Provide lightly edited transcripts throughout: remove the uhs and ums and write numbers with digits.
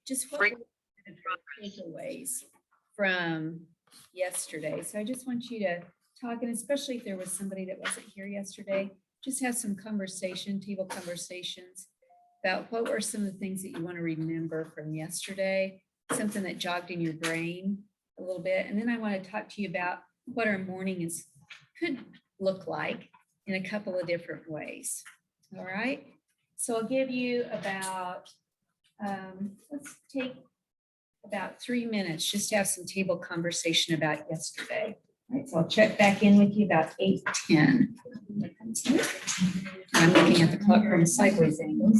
just what were the takeaways from yesterday. So I just want you to talk, and especially if there was somebody that wasn't here yesterday, just have some table conversations about what were some of the things that you want to remember from yesterday, something that jogged in your brain a little bit. And then I want to talk to you about what our morning could look like in a couple of different ways. All right. So I'll give you about, let's take about 3 minutes just to have some table conversation about yesterday. All right, so I'll check back in with you about 8:10. I'm looking at the clock from a sideways angle.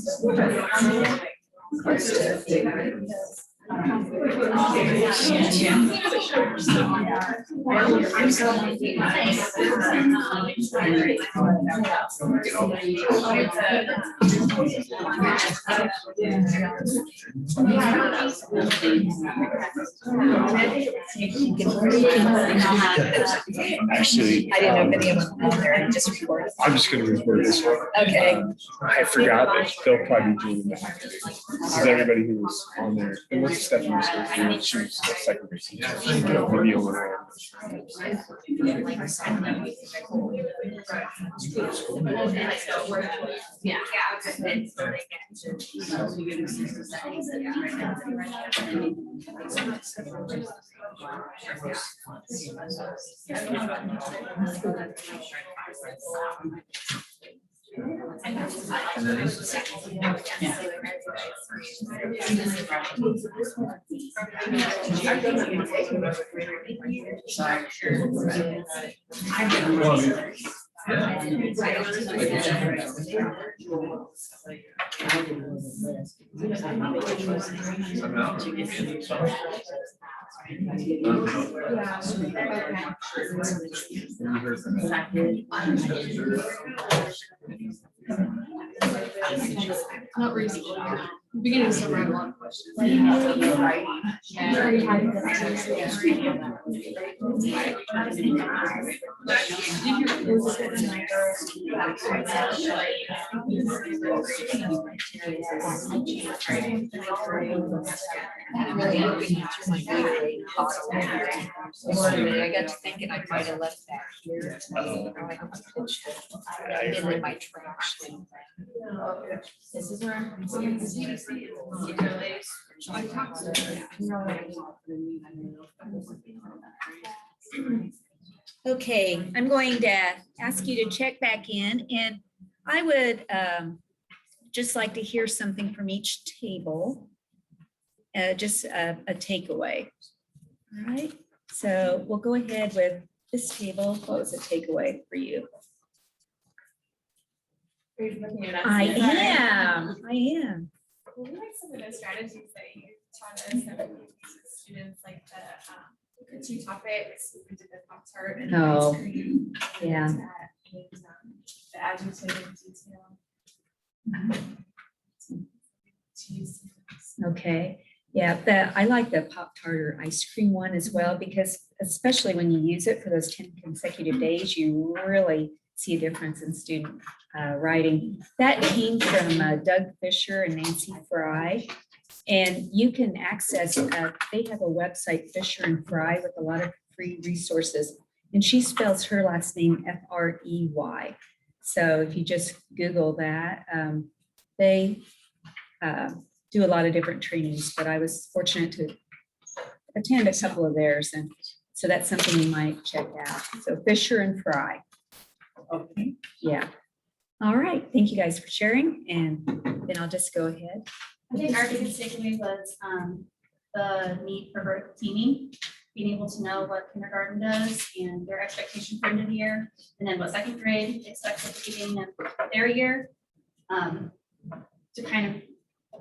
Actually, I didn't know if any of them were on there and just record. I'm just going to record this one. Okay. I forgot that they'll probably be doing that. This is everybody who was on there. And what's Stephanie's name? She was the second grade teacher. She did a video on her. Not recently. Beginning to write a lot of questions. I got to thinking I might have left that here. In my trash. This is where I'm. Okay, I'm going to ask you to check back in, and I would just like to hear something from each table, just a takeaway. All right, so we'll go ahead with this table. What was a takeaway for you? I am. What are some of the strategies that you taught us and students, like the 2 topics, we did the Pop-Tart and Oh, ice cream, yeah. and, the adjective detail. Okay, yeah, I like the Pop-Tart or ice cream one as well, because especially when you use it for those 10 consecutive days, you really see a difference in student writing. That came from Doug Fisher and Nancy Fry, and you can access, they have a website, Fisher and Fry, with a lot of free resources, and she spells her last name F-R-E-Y. So if you just Google that, they do a lot of different trainings, but I was fortunate to attend a couple of theirs, and so that's something you might check out. So Fisher and Fry. Okay. Yeah. All right. Thank you guys for sharing, and then I'll just go ahead. I think our biggest takeaway was the need for vertical teaming, being able to know what kindergarten does and their expectation for end of the year, and then what second grade expects at the beginning of their year, to kind of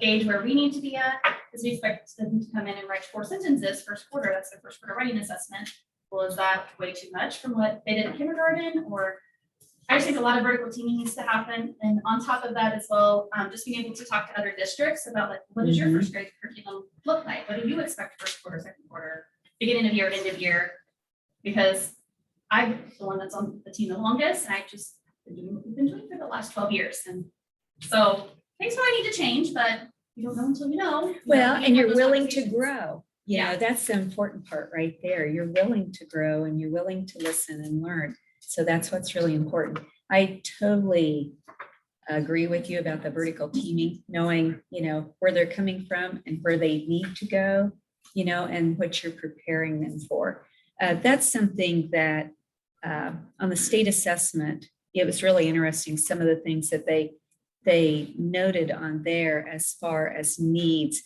gauge where we need to be at, because we expect them to come in and write 4 sentences first quarter. That's their first quarter writing assessment. Well, is that way too much from what they did in kindergarten? Or I just think a lot of vertical teaming needs to happen. And on top of that as well, just being able to talk to other districts about, like, what does your first grade curriculum look like? What do you expect first quarter, second quarter, beginning of year, end of year? Because I'm the one that's on the team the longest, and I've just been doing what we've been doing for the last 12 years. And so things probably need to change, but you don't know until you know. Well, You and have you're those willing to conversations. grow. You know, Yeah. that's the important part right there. You're willing to grow and you're willing to listen and learn. So that's what's really important. I totally agree with you about the vertical teaming, knowing, you know, where they're coming from and where they need to go, you know, and what you're preparing them for. That's something that on the state assessment, it was really interesting, some of the things that they noted on there as far as needs.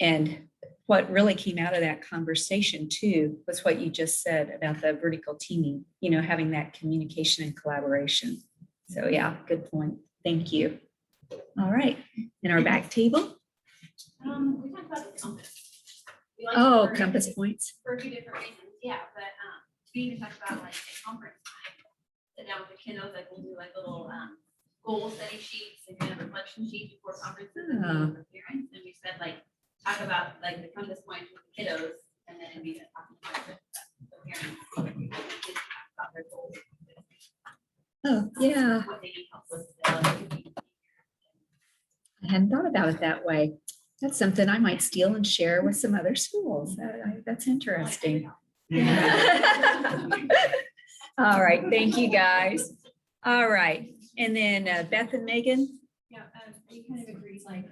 And what really came out of that conversation too was what you just said about the vertical teaming, you know, having that communication and collaboration. So yeah, good point. Thank you. All right, in our back table. We talked about the compass. We like to Oh, learn compass points. for a few different reasons, yeah, but we even talked about like a conference time. Sit down with the kiddos, like we'll do like little goal study sheets and kind of reflection sheets before conferences and meeting with the parents. And we said like, talk about like the compass points with the kiddos and then it'd be the talking point with the parents. So we can talk about their goals. Oh, yeah. What they need help with. I hadn't thought about it that way. That's something I might steal and share with some other schools. That's interesting. All right, thank you, guys. All right, and then Beth and Megan. Yeah, we kind of agreed, like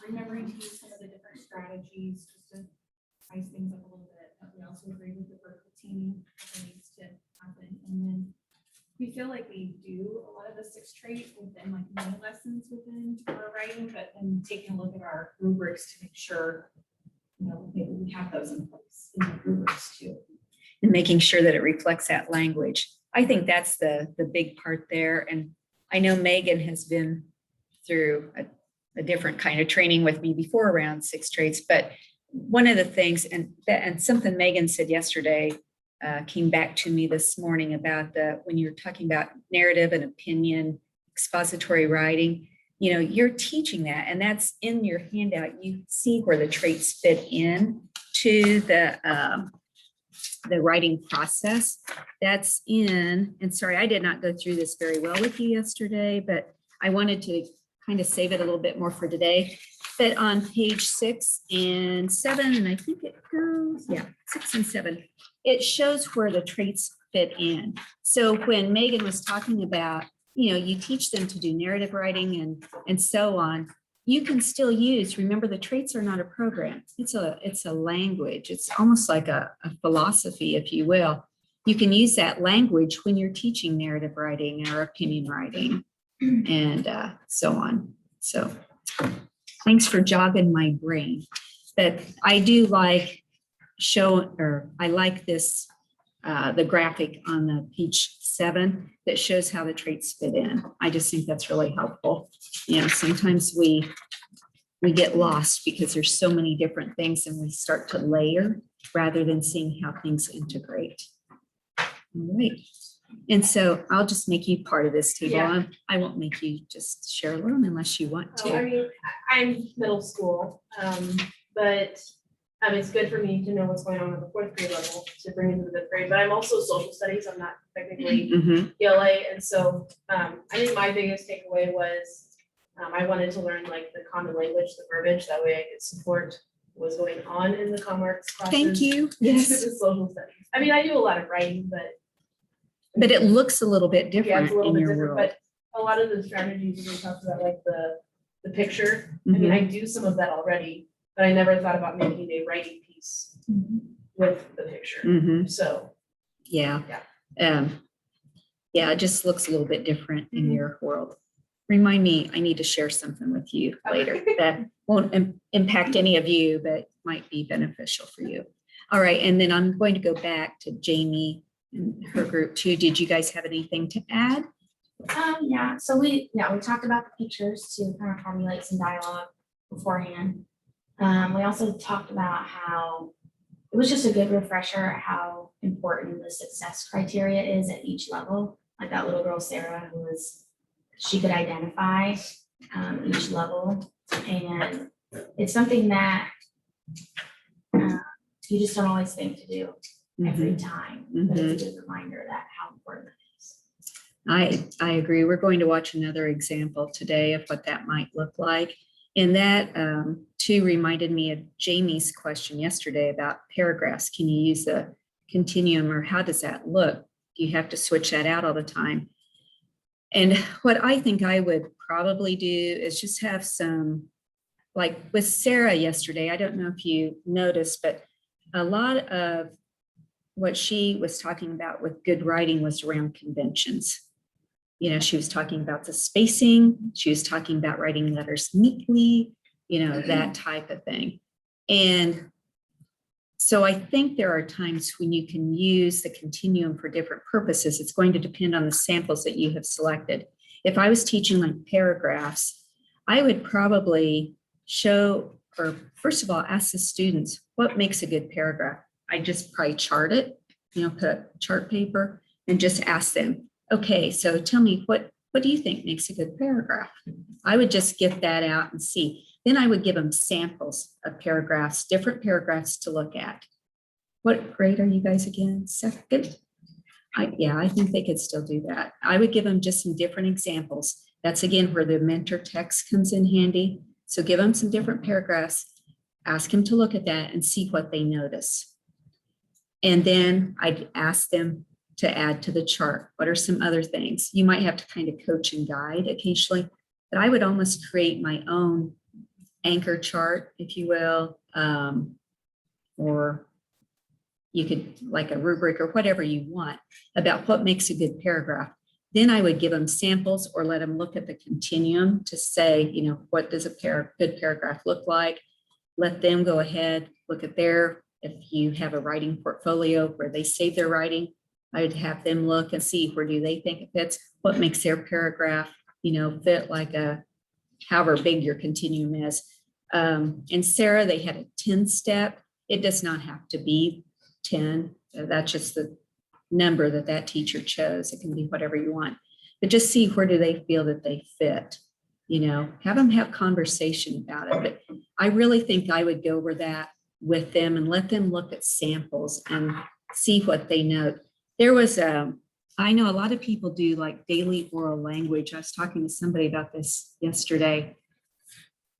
remembering to use some of the different strategies just to spice things up a little bit. But we also agree with the vertical teaming that needs to happen. And then we feel like we do a lot of the 6th trait within like mini lessons within our writing, but then taking a look at our rubrics to make sure, you know, maybe we have those in place in the rubrics too. And making sure that it reflects that language. I think that's the big part there. And I know Megan has been through a different kind of training with me before around 6 traits, but one of the things, and something Megan said yesterday came back to me this morning about when you're talking about narrative and opinion, expository writing, you know, you're teaching that, and that's in your handout. You see where the traits fit in to the writing process. That's in, and sorry, I did not go through this very well with you yesterday, but I wanted to kind of save it a little bit more for today. But on page 6 and 7, and I think it goes, yeah, 6 and 7, it shows where the traits fit in. So when Megan was talking about, you know, you teach them to do narrative writing and so on, you can still use, remember the traits are not a program. It's a language. It's almost like a philosophy, if you will. You can use that language when you're teaching narrative writing or opinion writing and so on. So thanks for jogging my brain. But I do like I like this, the graphic on the page 7 that shows how the traits fit in. I just think that's really helpful. You know, sometimes we get lost because there's so many different things and we start to layer rather than seeing how things integrate. All right. And so I'll just make you part of this table. Yeah. I won't make you just share a room unless you want I to. mean, I'm middle school, but it's good for me to know what's going on at the 4th grade level to bring into the 5th grade, but I'm also social studies. I'm not technically Mhm. ELA. And so I think my biggest takeaway was I wanted to learn like the common language, the verbiage, that way I could support what was going on in the ComWorks classes. Thank you. This Yes. is social studies. I mean, I do a lot of writing, But it looks a little bit yeah, different it's a little in bit your different, world. but a lot of the strategies we talked about, like the picture. I mean, I do some of that already, but I never thought about making a writing piece with the picture. Mhm. So, Yeah. Yeah. Yeah, it just looks a little bit different in your world. Remind me, I need to share something with you later that won't impact any of you, but might be beneficial for you. All right, and then I'm going to go back to Jamie and her group too. Did you guys have anything to add? Yeah, so we talked about the pictures to kind of formulate some dialogue beforehand. We also talked about how it was just a good refresher how important the success criteria is at each level. Like that little girl, Sarah, she could identify each level. And it's something that you just don't always think to do every time. But it's a good reminder that how important it is. I agree. We're going to watch another example today of what that might look like. And that too reminded me of Jamie's question yesterday about paragraphs. Can you use the continuum, or how does that look? Do you have to switch that out all the time? And what I think I would probably do is just have some, like with Sarah yesterday, I don't know if you noticed, but a lot of what she was talking about with good writing was around conventions. You know, she was talking about the spacing. She was talking about writing letters neatly, you know, that type of thing. And so I think there are times when you can use the continuum for different purposes. It's going to depend on the samples that you have selected. If I was teaching like paragraphs, I would probably show, or first of all, ask the students, what makes a good paragraph? I just probably chart it, you know, put a chart paper and just ask them, okay, so tell me what do you think makes a good paragraph? I would just get that out and see. Then I would give them samples of paragraphs, different paragraphs to look at. What grade are you guys again? Second? Yeah, I think they could still do that. I would give them just some different examples. That's again where the mentor text comes in handy. So give them some different paragraphs, ask them to look at that and see what they notice. And then I'd ask them to add to the chart. What are some other things? You might have to kind of coach and guide occasionally, but I would almost create my own anchor chart, if you will, or you could like a rubric or whatever you want about what makes a good paragraph. Then I would give them samples or let them look at the continuum to say, you know, what does a good paragraph look like? Let them go ahead, look at their, if you have a writing portfolio where they save their writing, I would have them look and see where do they think it fits, what makes their paragraph, you know, fit like a, however big your continuum is. And Sarah, they had a 10-step. It does not have to be 10. That's just the number that teacher chose. It can be whatever you want, but just see where do they feel that they fit, you know, have them have conversation about it. But I really think I would go over that with them and let them look at samples and see what they note. There was I know a lot of people do like daily oral language. I was talking to somebody about this yesterday.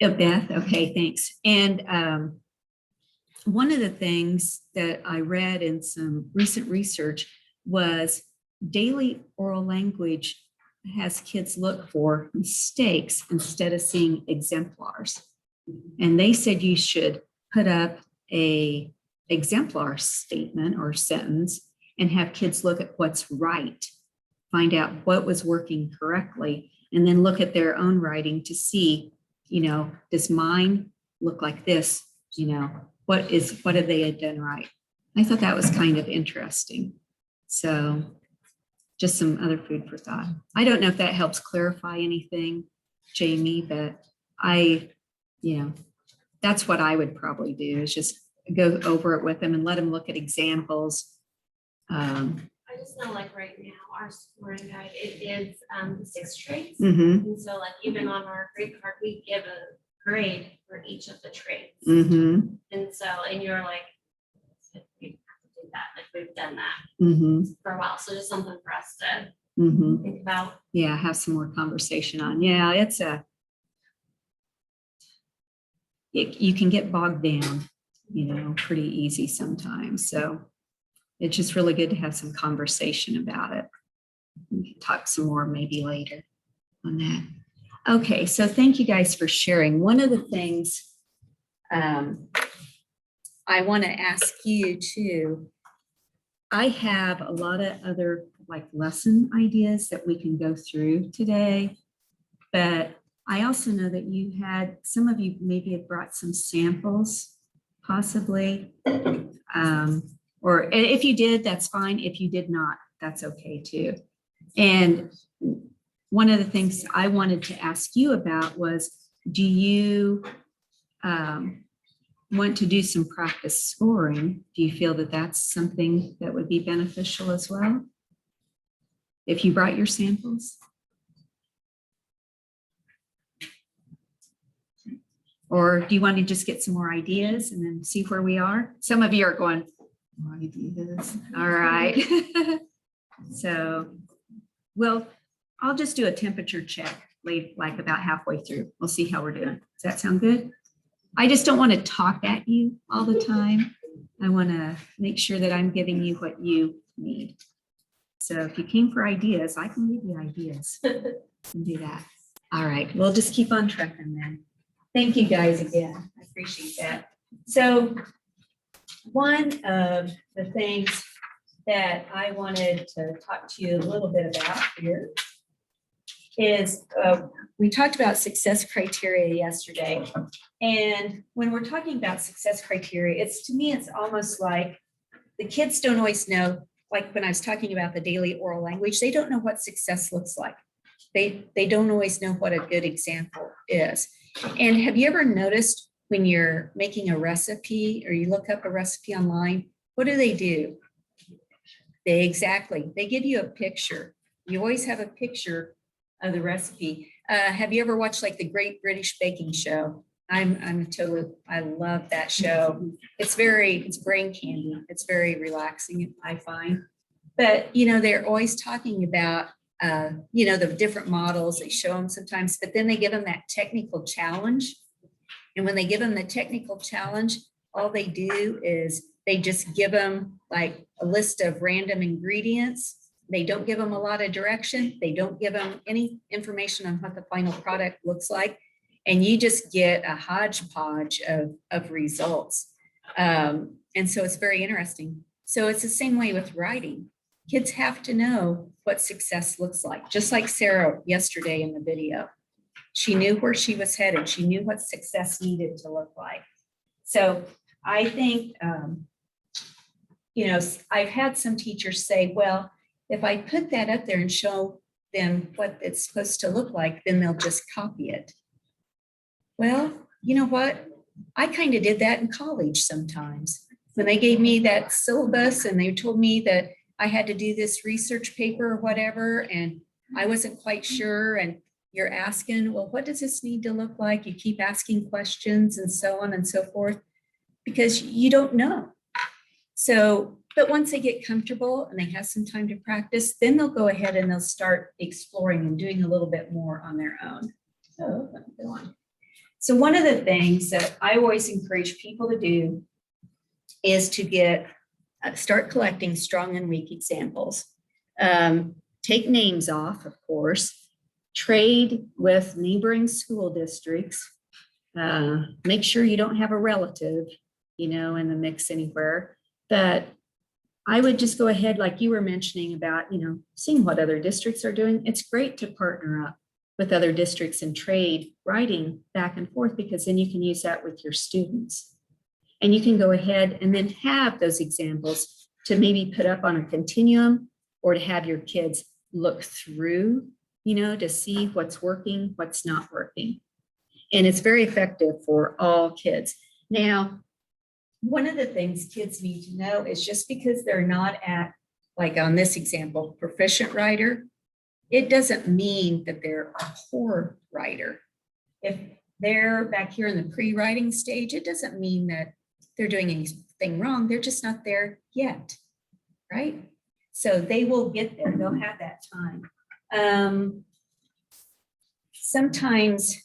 Oh, Beth, okay, thanks. And one of the things that I read in some recent research was daily oral language has kids look for mistakes instead of seeing exemplars. And they said you should put up a exemplar statement or sentence and have kids look at what's right, find out what was working correctly, and then look at their own writing to see, you know, does mine look like this? You know, what have they done right? I thought that was kind of interesting. So just some other food for thought. I don't know if that helps clarify anything, Jamie, but that's what I would probably do, is just go over it with them and let them look at examples. I just know like right now, our scoring guide, it is the 6 traits. Mhm. And so like even on our grade card, we give a grade for each of the traits. Mhm. And so, and you're like, we have to do that, like we've done that Mhm. for a while. So just something for us to Mhm. think about. Yeah, have some more conversation on. Yeah, you can get bogged down, you know, pretty easy sometimes. So it's just really good to have some conversation about it. We can talk some more maybe later on that. Okay, so thank you guys for sharing. One of the things I want to ask you too, I have a lot of other like lesson ideas that we can go through today, but I also know that some of you maybe have brought some samples possibly. Or if you did, that's fine. If you did not, that's okay too. And one of the things I wanted to ask you about was, do you want to do some practice scoring? Do you feel that that's something that would be beneficial as well? If you brought your samples? Or do you want to just get some more ideas and then see where we are? Some of you are going, more ideas. All right. So, well, I'll just do a temperature check late, like about halfway through. We'll see how we're doing. Does that sound good? I just don't want to talk at you all the time. I want to make sure that I'm giving you what you need. So if you came for ideas, I can give you ideas. And do that. All right, we'll just keep on trucking then. Thank you guys again. I appreciate that. So one of the things that I wanted to talk to you a little bit about here is we talked about success criteria yesterday. And when we're talking about success criteria, to me, it's almost like the kids don't always know, like when I was talking about the daily oral language, they don't know what success looks like. They don't always know what a good example is. And have you ever noticed when you're making a recipe or you look up a recipe online, what do? They give you a picture. You always have a picture of the recipe. Have you ever watched like the Great British Baking Show? I love that show. It's brain candy. It's very relaxing, I find. But, they're always talking about, the different models. They show them sometimes, but then they give them that technical challenge. And when they give them the technical challenge, all they do is they just give them like a list of random ingredients. They don't give them a lot of direction. They don't give them any information on what the final product looks like. And you just get a hodgepodge of results. And so it's very interesting. So it's the same way with writing. Kids have to know what success looks like, just like Sarah yesterday in the video. She knew where she was headed. She knew what success needed to look like. So I think, I've had some teachers say, well, if I put that up there and show them what it's supposed to look like, then they'll just copy it. Well, you know what? I kind of did that in college sometimes. When they gave me that syllabus and they told me that I had to do this research paper or whatever, and I wasn't quite sure. And you're asking, well, what does this need to look like? You keep asking questions and so on and so forth, because you don't know. So, but once they get comfortable and they have some time to practice, then they'll go ahead and they'll start exploring and doing a little bit more on their own. So, go on. So one of the things that I always encourage people to do is to start collecting strong and weak examples. Take names off, of course. Trade with neighboring school districts. Make sure you don't have a relative, in the mix anywhere. But I would just go ahead, like you were mentioning about, seeing what other districts are doing. It's great to partner up with other districts and trade writing back and forth, because then you can use that with your students. And you can go ahead and then have those examples to maybe put up on a continuum, or to have your kids look through, to see what's working, what's not working. And it's very effective for all kids. Now, one of the things kids need to know is just because they're not at, like on this example, proficient writer, it doesn't mean that they're a poor writer. If they're back here in the pre-writing stage, it doesn't mean that they're doing anything wrong. They're just not there yet, right? So they will get there. They'll have that time. Sometimes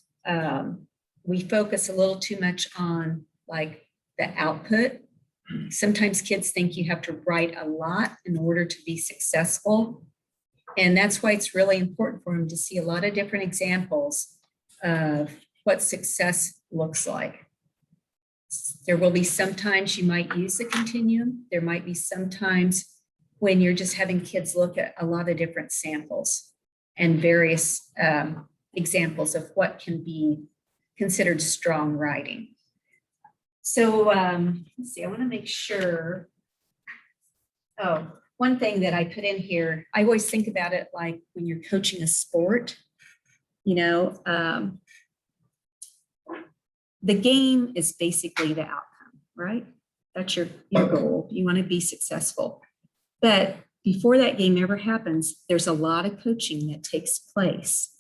we focus a little too much on like the output. Sometimes kids think you have to write a lot in order to be successful. And that's why it's really important for them to see a lot of different examples of what success looks like. There will be sometimes you might use the continuum. There might be sometimes when you're just having kids look at a lot of different samples and various examples of what can be considered strong writing. So let's see, I want to make sure. Oh, one thing that I put in here, I always think about it like when you're coaching a sport, the game is basically the outcome, right? That's your goal. You want to be successful. But before that game ever happens, there's a lot of coaching that takes place.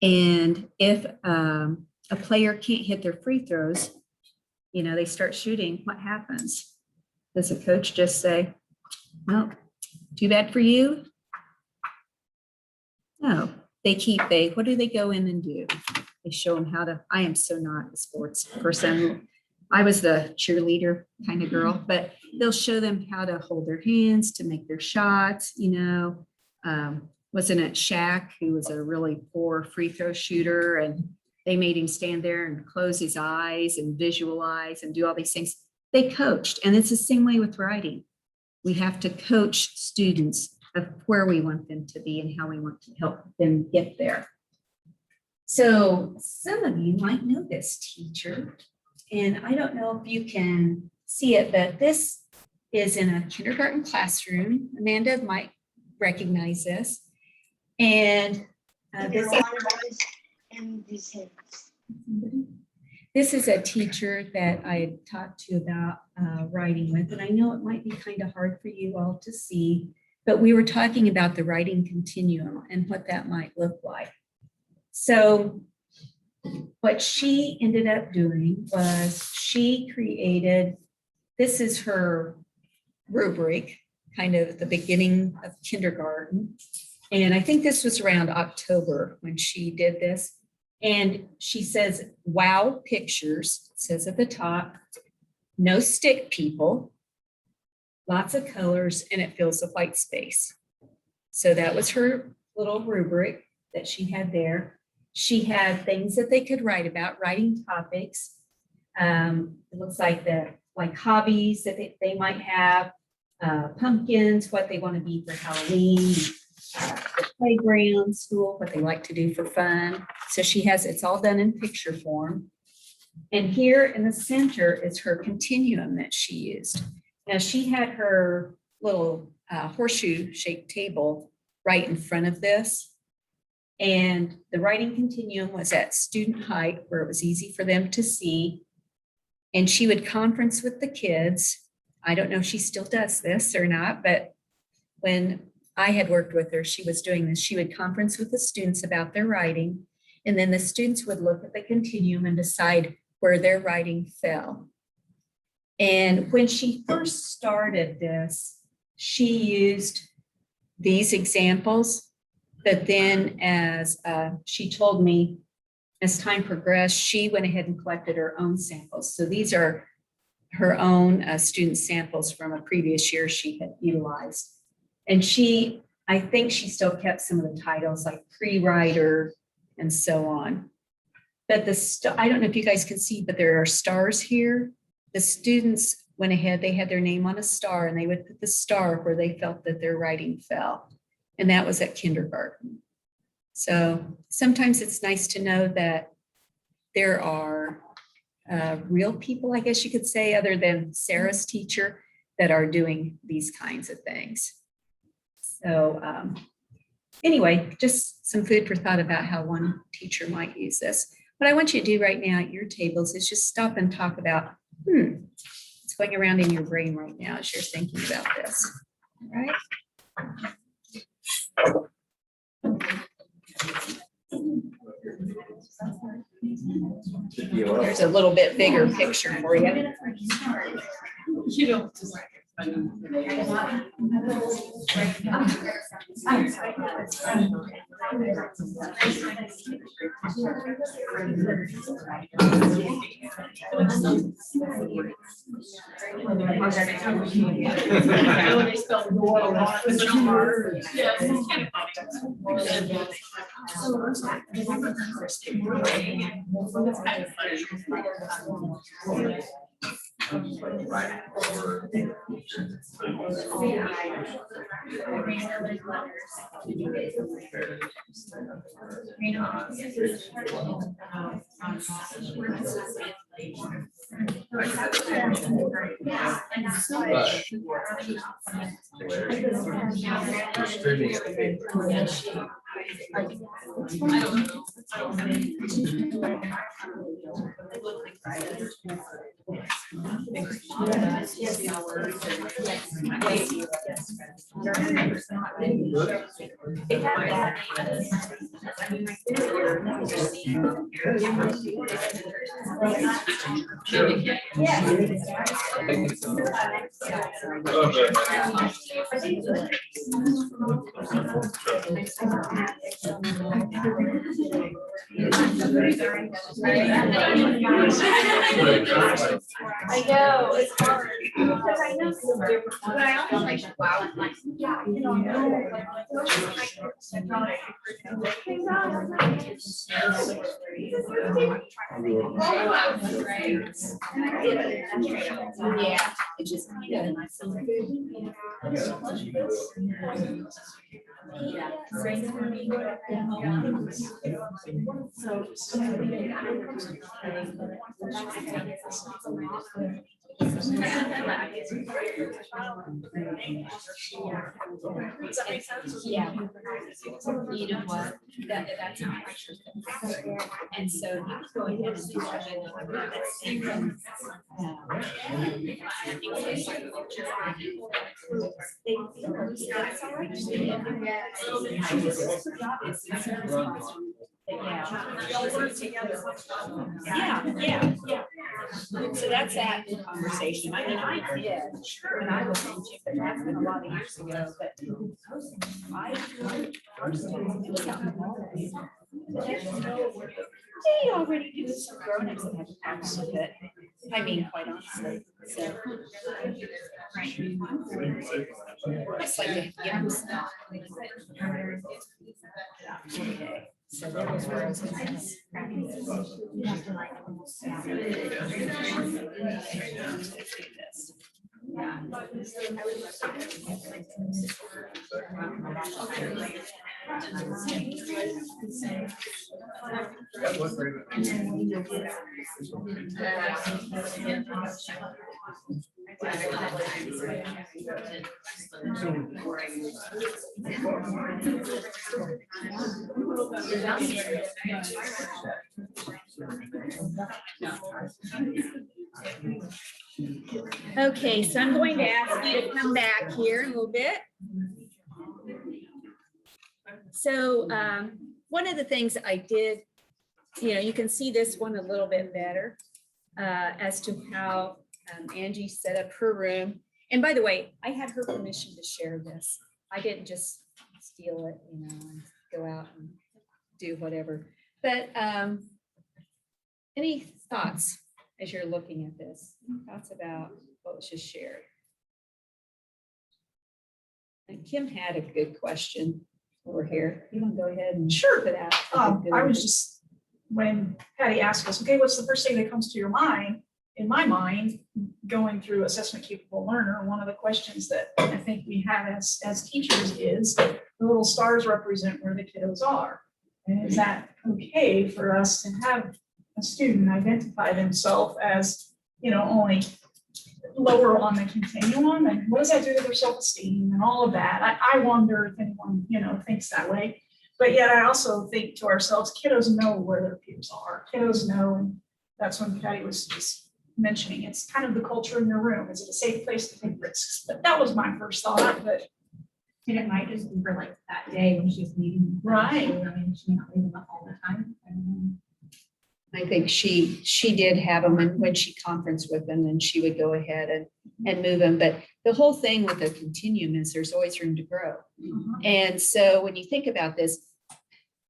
And if a player can't hit their free throws, they start shooting, what happens? Does a coach just say, well, too bad for you? No, what do they go in and do? They show them how to, I am so not a sports person. I was the cheerleader kind of girl, but they'll show them how to hold their hands to make their shots, wasn't it Shaq, who was a really poor free throw shooter, and they made him stand there and close his eyes and visualize and do all these things. They coached, and it's the same way with writing. We have to coach students of where we want them to be and how we want to help them get there. So some of you might know this teacher, and I don't know if you can see it, but this is in a kindergarten classroom. Amanda might recognize this. And this is a teacher that I had talked to about writing with, and I know it might be kind of hard for you all to see, but we were talking about the writing continuum and what that might look like. So what she ended up doing was she created, this is her rubric, kind of the beginning of kindergarten. And I think this was around October when she did this. And she says, wow, pictures, it says at the top, no stick people, lots of colors, and it fills the white space. So that was her little rubric that she had there. She had things that they could write about, writing topics. It looks like hobbies that they might have, pumpkins, what they want to be for Halloween, the playground, school, what they like to do for fun. So she has, it's all done in picture form. And here in the center is her continuum that she used. Now she had her little horseshoe shaped table right in front of this. And the writing continuum was at student height where it was easy for them to see. And she would conference with the kids. I don't know if she still does this or not, but when I had worked with her, she was doing this. She would conference with the students about their writing, and then the students would look at the continuum and decide where their writing fell. And when she first started this, she used these examples, but then as she told me, as time progressed, she went ahead and collected her own samples. So these are her own student samples from a previous year she had utilized. And I think she still kept some of the titles like pre-writer and so on. But I don't know if you guys can see, but there are stars here. The students went ahead, they had their name on a star, and they would put the star where they felt that their writing fell. And that was at kindergarten. So sometimes it's nice to know that there are real people, I guess you could say, other than Sarah's teacher, that are doing these kinds of things. So anyway, just some food for thought about how one teacher might use this. What I want you to do right now at your tables is just stop and talk about, what's going around in your brain right now as you're thinking about this, all right? There's a little bit bigger picture for you. You don't. I know, it's hard. Because I know, but I always like, wow, like, yeah, you know, yeah, it's just kind of nice. Yeah. You know what? That's how pressure. And so you go ahead and do Yeah. So that's that conversation. I mean, I did, sure, and I was in, but that's been a lot of years ago, but I. It was out in the hallways. They already do some grown-ups that have problems with it. I mean, quite honestly, so. It's like a young stuff. Okay, so that was where I was going to practice. You have to like almost. Okay, so I'm going to ask you to come back here a little bit. So one of the things I did, you can see this one a little bit better as to how Angie set up her room. And by the way, I had her permission to share this. I didn't just steal it, and go out and do whatever. But any thoughts as you're looking at this? Thoughts about what was just shared? And Kim had a good question over here. You want to go ahead and Sure. put out? I was just, when Patty asked us, okay, what's the first thing that comes to your mind? In my mind, going through assessment capable learner, one of the questions that I think we have as teachers is the little stars represent where the kiddos are. And is that okay for us to have a student identify themselves as, only lower on the continuum? And what does that do to their self-esteem and all of that? I wonder if anyone, thinks that way. But yet I also think to ourselves, kiddos know where their peers are. Kiddos know, and that's when Patty was just mentioning, it's kind of the culture in your room. Is it a safe place to take risks? But that was my first thought, but. And it might just be for like that day when she's meeting. Right. I mean, she may not leave them up all the time. I don't know. I think she did have them, and when she conferenced with them, and she would go ahead and move them. But the whole thing with the continuum is there's always room to grow. And so when you think about this,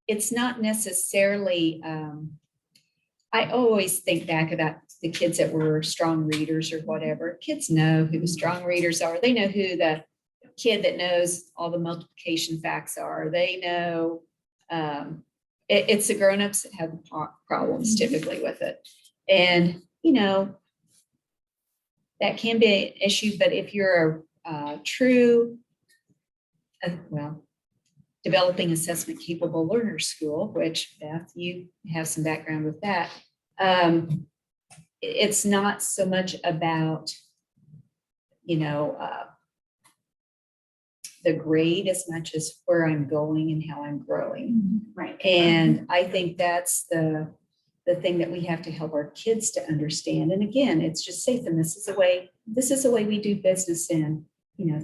it's not necessarily, I always think back about the kids that were strong readers or whatever. Kids know who the strong readers are. They know who the kid that knows all the multiplication facts are. They know, it's the grownups that have problems typically with it. And, that can be an issue, but if you're a true, developing assessment capable learner school, which Beth, you have some background with that. It's not so much about, the grade as much as where I'm going and how I'm growing. Right. And I think that's the thing that we have to help our kids to understand. And again, it's just safe. And this is the way we do business in,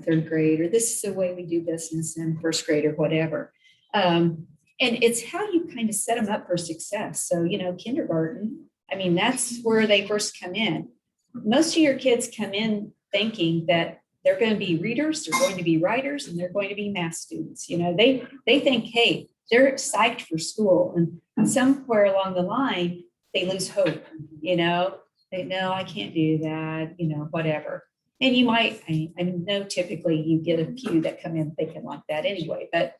third grade, or this is the way we do business in first grade or whatever. And it's how you kind of set them up for success. So, kindergarten, I mean, that's where they first come in. Most of your kids come in thinking that they're going to be readers, they're going to be writers, and they're going to be math students. They think, hey, they're psyched for school. And somewhere along the line, they lose hope, they know, I can't do that, whatever. And you might, I know typically you get a few that come in thinking like that anyway, but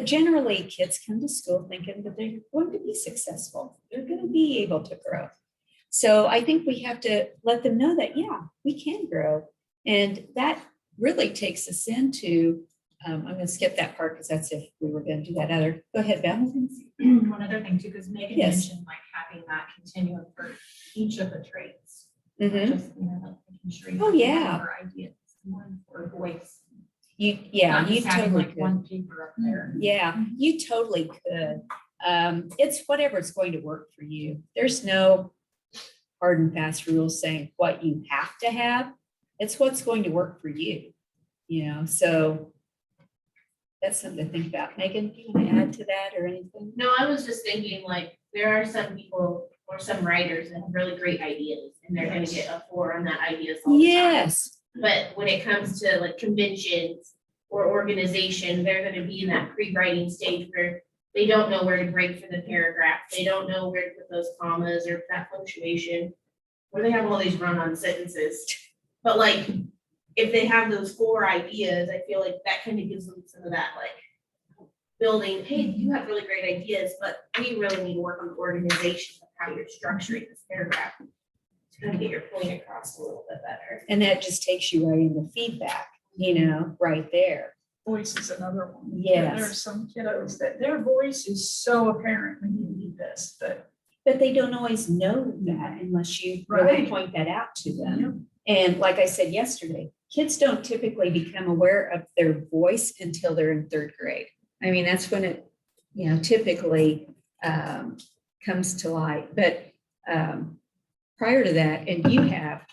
generally kids come to school thinking that they're going to be successful. They're going to be able to grow. So I think we have to let them know that, yeah, we can grow. And that really takes us into, I'm going to skip that part because that's if we were going to do that other. Go ahead, Beth. One other thing too, because Megan Yes. mentioned like having that continuum for each of the traits. Mhm. Just, like making sure you Oh, have yeah. more ideas, one for voice. You Not just having totally like could. one paper up there. Yeah, you totally could. It's whatever is going to work for you. There's no hard and fast rules saying what you have to have. It's what's going to work for you, so that's something to think about. Megan, do you want to add to that or anything? No, I was just thinking like, there are some people or some writers that have really great ideas and they're gonna get a 4 on that ideas all the time. Yes. But when it comes to like conventions or organization, they're gonna be in that pre-writing stage where they don't know where to break for the paragraph. They don't know where to put those commas or that punctuation. Where they have all these run-on sentences. But like, if they have those 4 ideas, I feel like that kind of gives them some of that like building, hey, you have really great ideas, but we really need to work on the organization of how you're structuring this paragraph to kind of get your point across a little bit better. And that just takes you right into feedback, right there. Voice is another one. Yes. There are some kiddos that their voice is so apparent when you read this, But they don't always know that unless you really Right. point that out to them. And like I said yesterday, kids don't typically become aware of their voice until they're in third grade. I mean, that's when it, typically comes to light. But prior to that, and you have,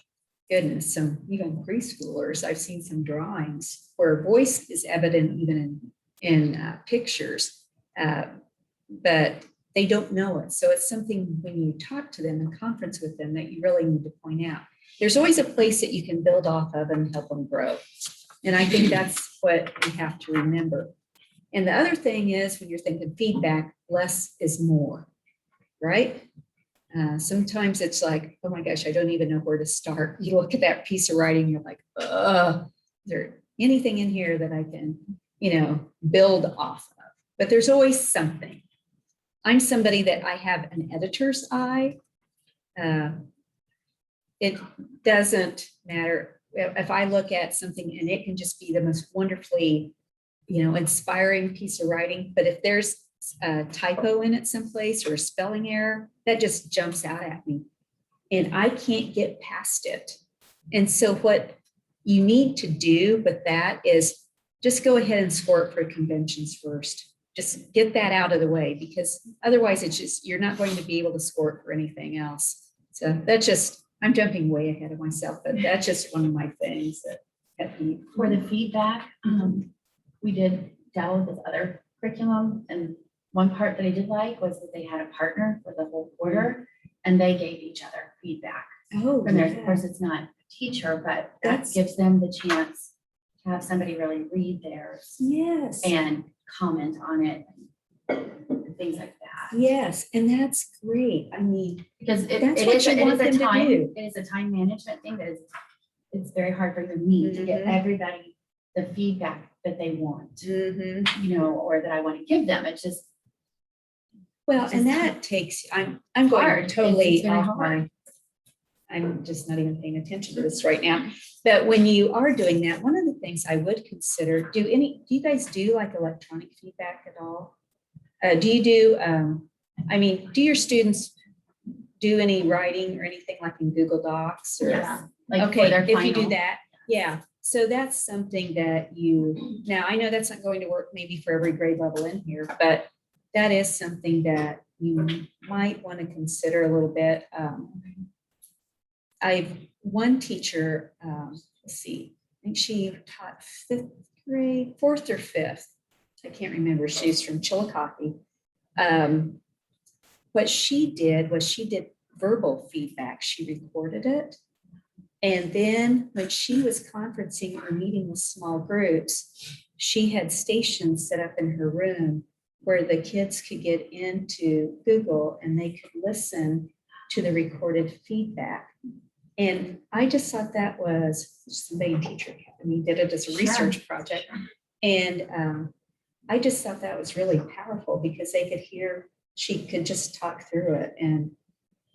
goodness, some even preschoolers, I've seen some drawings where voice is evident even in pictures, but they don't know it. So it's something when you talk to them and conference with them that you really need to point out. There's always a place that you can build off of and help them grow. And I think that's what we have to remember. And the other thing is when you're thinking feedback, less is more, right? Sometimes it's like, oh my gosh, I don't even know where to start. You look at that piece of writing, you're like, is there anything in here that I can, build off of? But there's always something. I'm somebody that I have an editor's eye. It doesn't matter if I look at something and it can just be the most wonderfully, inspiring piece of writing. But if there's a typo in it someplace or a spelling error, that just jumps out at me and I can't get past it. And so what you need to do with that is just go ahead and score it for conventions first. Just get that out of the way, because otherwise you're not going to be able to score it for anything else. So I'm jumping way ahead of myself, but that's just one of my things that For the feedback, we did dabble with other curriculum, and one part that I did like was that they had a partner for the whole quarter and they gave each other feedback. Oh, From there, of course, it's not a teacher, but that That's- gives them the chance to have somebody really read theirs yes. and comment on it, and things like that. Yes, and that's great. I mean, Because it That's it what is, you it want is a them to time, do. it is a time management thing that is, it's very hard for even me to get Mhm. everybody the feedback that they want, mhm. or that I want to give them. It's just Well, and that takes, I'm going hard. totally It's very off hard. my, I'm just not even paying attention to this right now. But when you are doing that, one of the things I would consider, do you guys do like electronic feedback at all? Do you do, do your students do any writing or anything like in Google Docs or? Yes, like for Okay, their if you do final. that, yeah. So that's something that now I know that's not going to work maybe for every grade level in here, but that is something that you might want to consider a little bit. One teacher let's see, I think she taught fifth grade, fourth or fifth. I can't remember. She's from Chillicothe. What she did was she did verbal feedback. She recorded it. And then when she was conferencing or meeting with small groups, she had stations set up in her room where the kids could get into Google and they could listen to the recorded feedback. And I just thought that was, somebody in Teacher Academy did it as a research project. And I just thought that was really powerful because they could hear, she could just talk through it.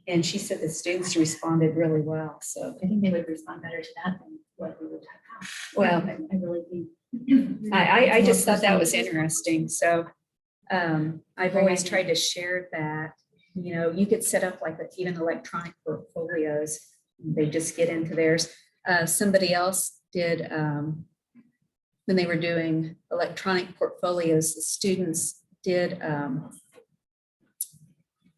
And she said the students responded really well. So, I think they would respond better to that than what we would talk well, about. I really think. I just thought that was interesting. So I've always tried to share that, you know, you could set up like even electronic portfolios. They just get into theirs. Somebody else did, when they were doing electronic portfolios, the students did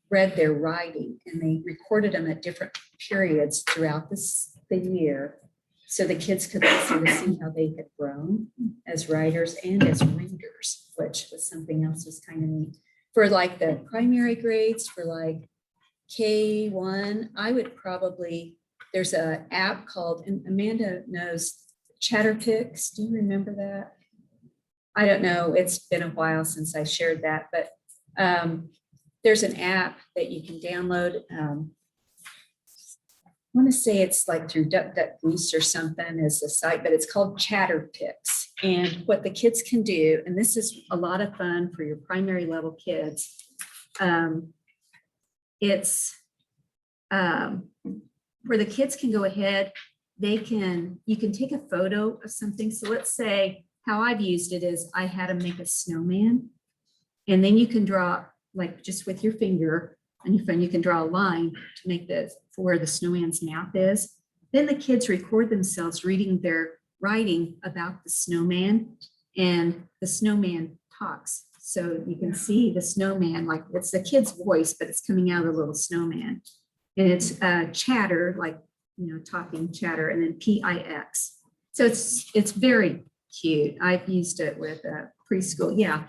read their writing and they recorded them at different periods throughout the year. So the kids could listen to see how they had grown as writers and as readers, which was something else was kind of neat. For like the primary grades, for like K-1, I would probably, there's an app called, and Amanda knows, Chatterpix. Do you remember that? I don't know. It's been a while since I shared that, but there's an app that you can download. I want to say it's like through DuckDuckGoose or something as the site, but it's called Chatterpix. And what the kids can do, and this is a lot of fun for your primary level kids, it's where the kids can go ahead, you can take a photo of something. So let's say how I've used it is I had them make a snowman, and then you can draw, like just with your finger on your phone, you can draw a line to make this for where the snowman's mouth is. Then the kids record themselves reading their writing about the snowman, and the snowman talks. So you can see the snowman, like it's the kid's voice, but it's coming out of a little snowman. And it's chatter, like, you know, talking chatter, and then PIX. So it's very cute. I've used it with preschool. Yeah.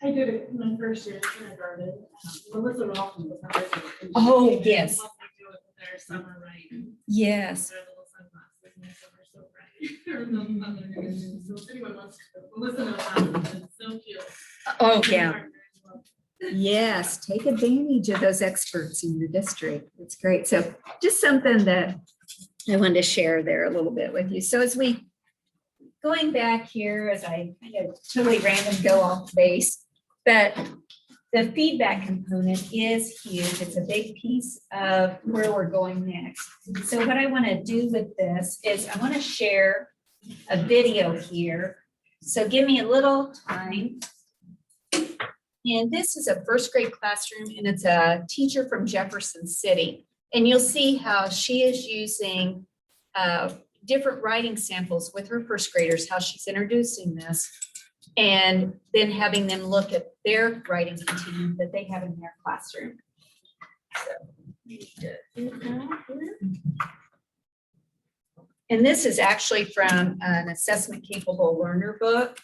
I did it in my first year in kindergarten. Melissa Rolfman was our. Oh, yes. They do it with their summer writing. Yes. Their little sunglasses and their summer so bright. Or the other things. So if anyone wants to, Melissa knows how to, it's so cute. Oh, yeah. Yes, take advantage of those experts in your district. It's great. So just something that I wanted to share there a little bit with you. So as we going back here, as I kind of totally random go off base, but the feedback component is huge. It's a big piece of where we're going next. So what I want to do with this is I want to share a video here. So give me a little time. And this is a first grade classroom, and it's a teacher from Jefferson City. And you'll see how she is using different writing samples with her first graders, how she's introducing this, and then having them look at their writing continuum that they have in their classroom. So, we need to do that here. And this is actually from an assessment capable learner book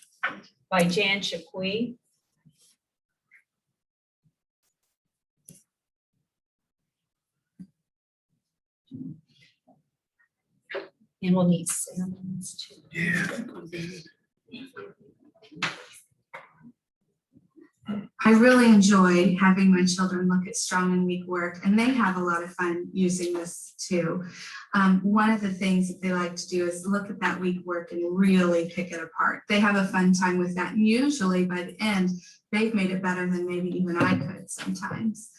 by Jan Chapuis. And we'll need samples too. I really enjoy having my children look at strong and weak work, and they have a lot of fun using this too. One of the things that they like to do is look at that weak work and really pick it apart. They have a fun time with that, and usually by the end, they've made it better than maybe even I could sometimes.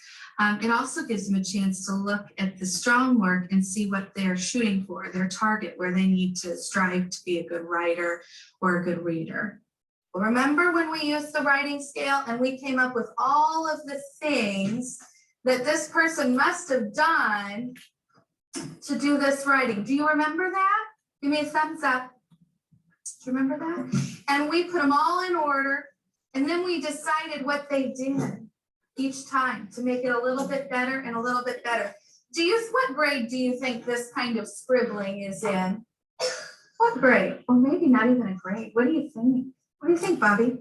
It also gives them a chance to look at the strong work and see what they're shooting for, their target, where they need to strive to be a good writer or a good reader. Remember when we used the writing scale and we came up with all of the things that this person must have done to do this writing? Do you remember that? Give me a thumbs up. Do you remember that? And we put them all in order, and then we decided what they did each time to make it a little bit better and a little bit better. What grade do you think this kind of scribbling is in? What grade? Or maybe not even a grade. What do you think? What do you think, Bobby?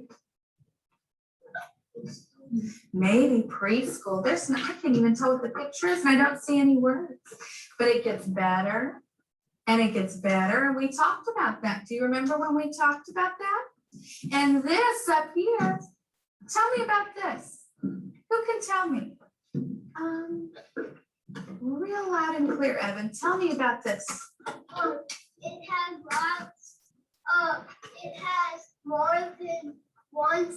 Maybe preschool. There's not, I can't even tell what the picture is and I don't see any words. But it gets better and it gets better. And we talked about that. Do you remember when we talked about that? And this up here, tell me about this. Who can tell me? Real loud and clear, Evan. Tell me about this. It has lots, it has more than one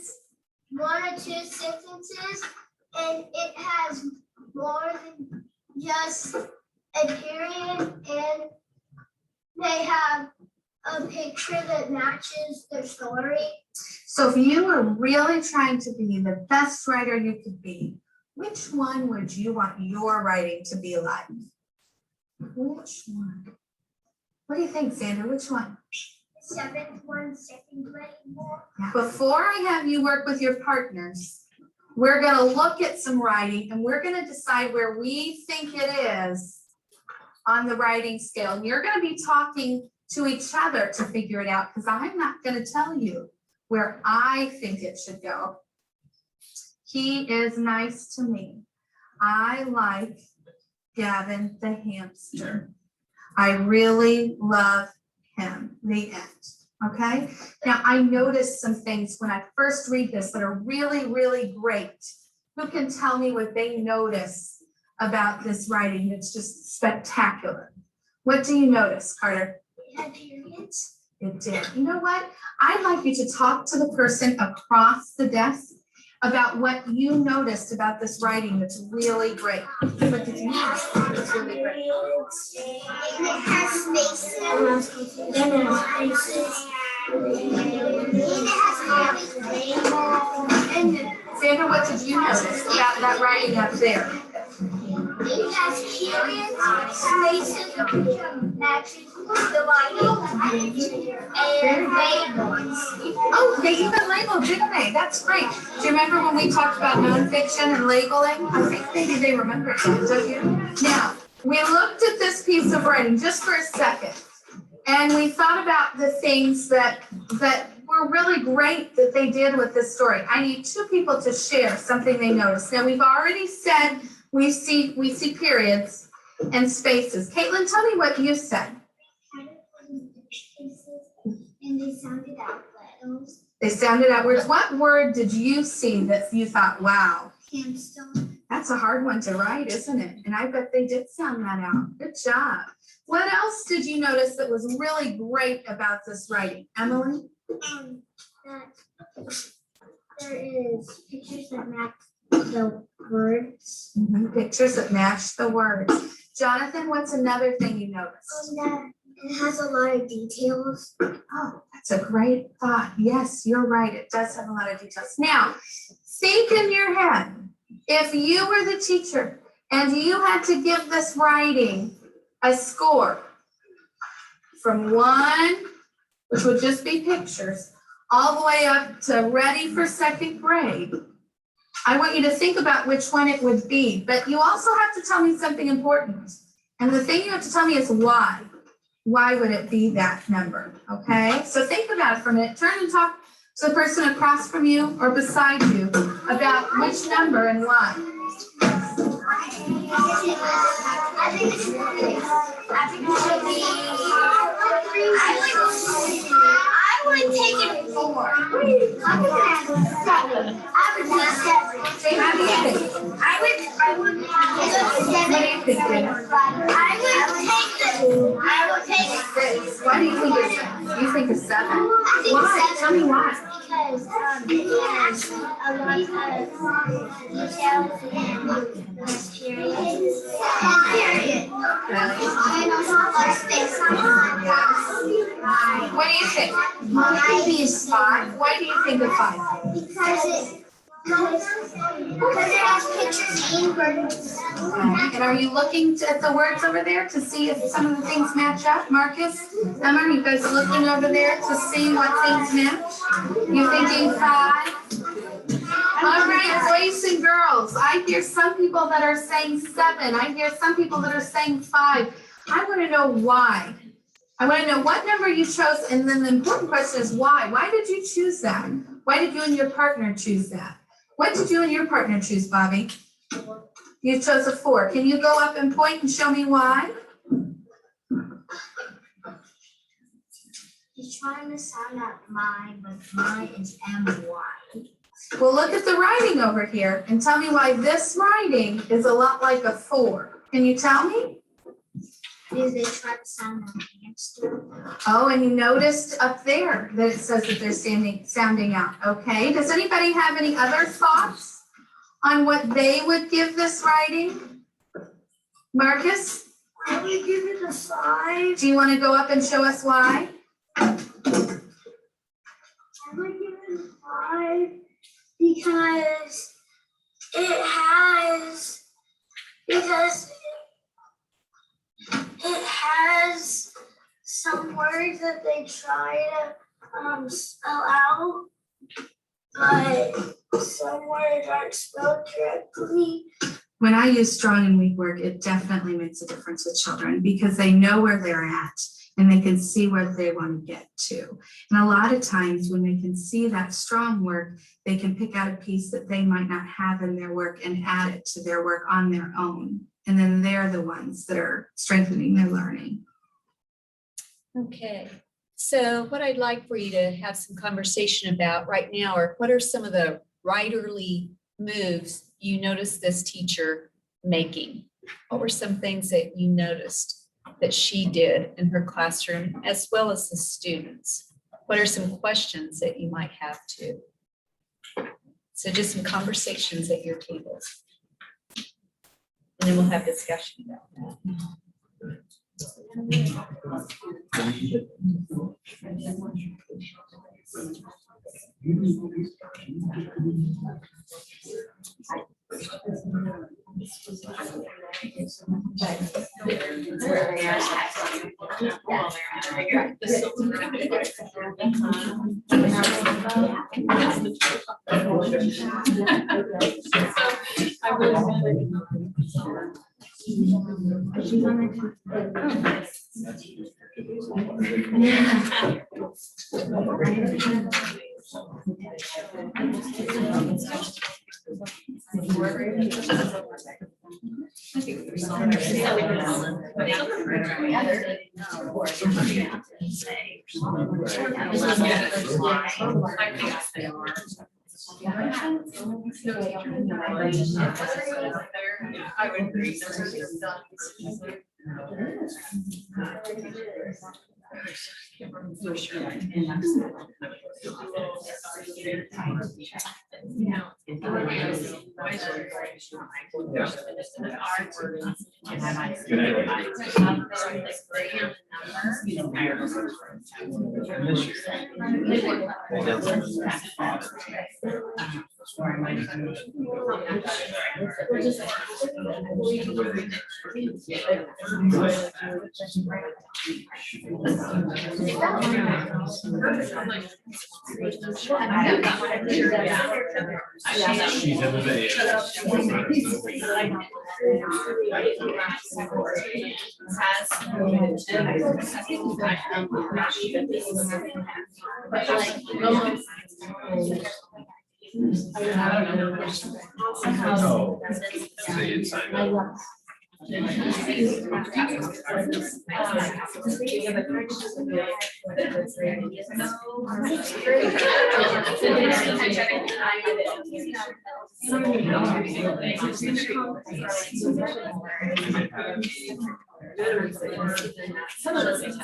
or two sentences, and it has more than just a period, and they have a picture that matches their story. So if you were really trying to be the best writer you could be, which one would you want your writing to be like? Which one? What do you think, Sandra? Which one? The seventh one, second grade more. Before I have you work with your partners, we're going to look at some writing and we're going to decide where we think it is on the writing scale. And you're going to be talking to each other to figure it out because I'm not going to tell you where I think it should go. He is nice to me. I like Gavin the hamster. I really love him. The end. Okay. Now I noticed some things when I first read this that are really, really great. Who can tell me what they notice about this writing? It's just spectacular. What do you notice, Carter? It had periods. It did. You know what? I'd like you to talk to the person across the desk about what you noticed about this writing that's really great. What did you notice that's really great? It has spaces. It has spaces. It has rainbow. And Sandra, what did you notice about that writing up there? it has periods, spaces, matches the writing, and labels. Oh, they even labeled, didn't they? That's great. Do you remember when we talked about nonfiction and labeling? I think maybe they remember that, don't you? Now, we looked at this piece of writing just for a second, and we thought about the things that were really great that they did with this story. I need two people to share something they noticed. Now, we've already said we see periods and spaces. Caitlin, tell me what you said. And they sounded out letters. They sounded out words. What word did you see that you thought, wow? Hamstone. That's a hard one to write, isn't it? And I bet they did sound that out. Good job. What else did you notice that was really great about this writing? Emily? That there is pictures that match the words. Pictures that match the words. Jonathan, what's another thing you noticed? That it has a lot of details. Oh, that's a great thought. Yes, you're right. It does have a lot of details. Now, think in your head, if you were the teacher and you had to give this writing a score from 1, which would just be pictures, all the way up to ready for second grade, I want you to think about which one it would be, but you also have to tell me something important. And the thing you have to tell me is why. Why would it be that number? Okay, so think about it for a minute. Turn and talk to the person across from you or beside you about which number and why. I think it should be. I would take it 4. I would take 7. I would take 7. Jay, how do you think? I would take 7. What do you think, Jay? I would take 6. Why do you think it's 7? You think it's 7? I think Why? 7. Tell me why. Because it has a lot of details and periods. Period. And also a lot of space. What do you think? Maybe a 5? Why do you think of 5? Because it has pictures and words. And are you looking at the words over there to see if some of the things match up? Marcus, Emma, are you guys looking over there to see what things match? You thinking 5? All right, boys and girls, I hear some people that are saying 7. I hear some people that are saying 5. I want to know why. I want to know what number you chose, and then the important question is why? Why did you choose that? Why did you and your partner choose that? What did you and your partner choose, Bobby? You chose a 4. Can you go up and point and show me why? He's trying to sound out mine, but mine is M-Y. Well, look at the writing over here and tell me why this writing is a lot like a 4. Can you tell me? Because they try to sound like hamster. Oh, and you noticed up there that it says that they're sounding out. Okay, does anybody have any other thoughts on what they would give this writing? Marcus, I would give it a 5. do you want to go up and show us why? I would give it a 5 because it has some words that they try to spell out, but some words aren't spelled correctly. When I use strong and weak work, it definitely makes a difference with children because they know where they're at and they can see where they want to get to. And a lot of times when they can see that strong work, they can pick out a piece that they might not have in their work and add it to their work on their own. And then they're the ones that are strengthening their learning. Okay, so what I'd like for you to have some conversation about right now are what are some of the writerly moves you noticed this teacher making? What were some things that you noticed that she did in her classroom as well as the students? What are some questions that you might have too? So just some conversations at your tables. And then we'll have discussion about that. I would agree. She's in the Some of those things.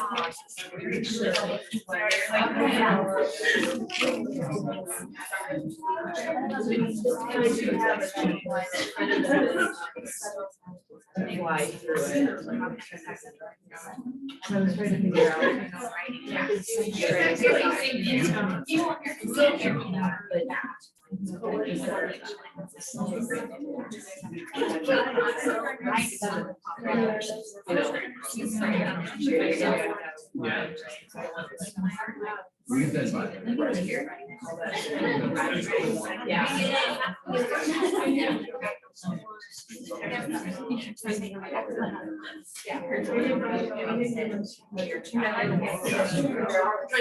Trying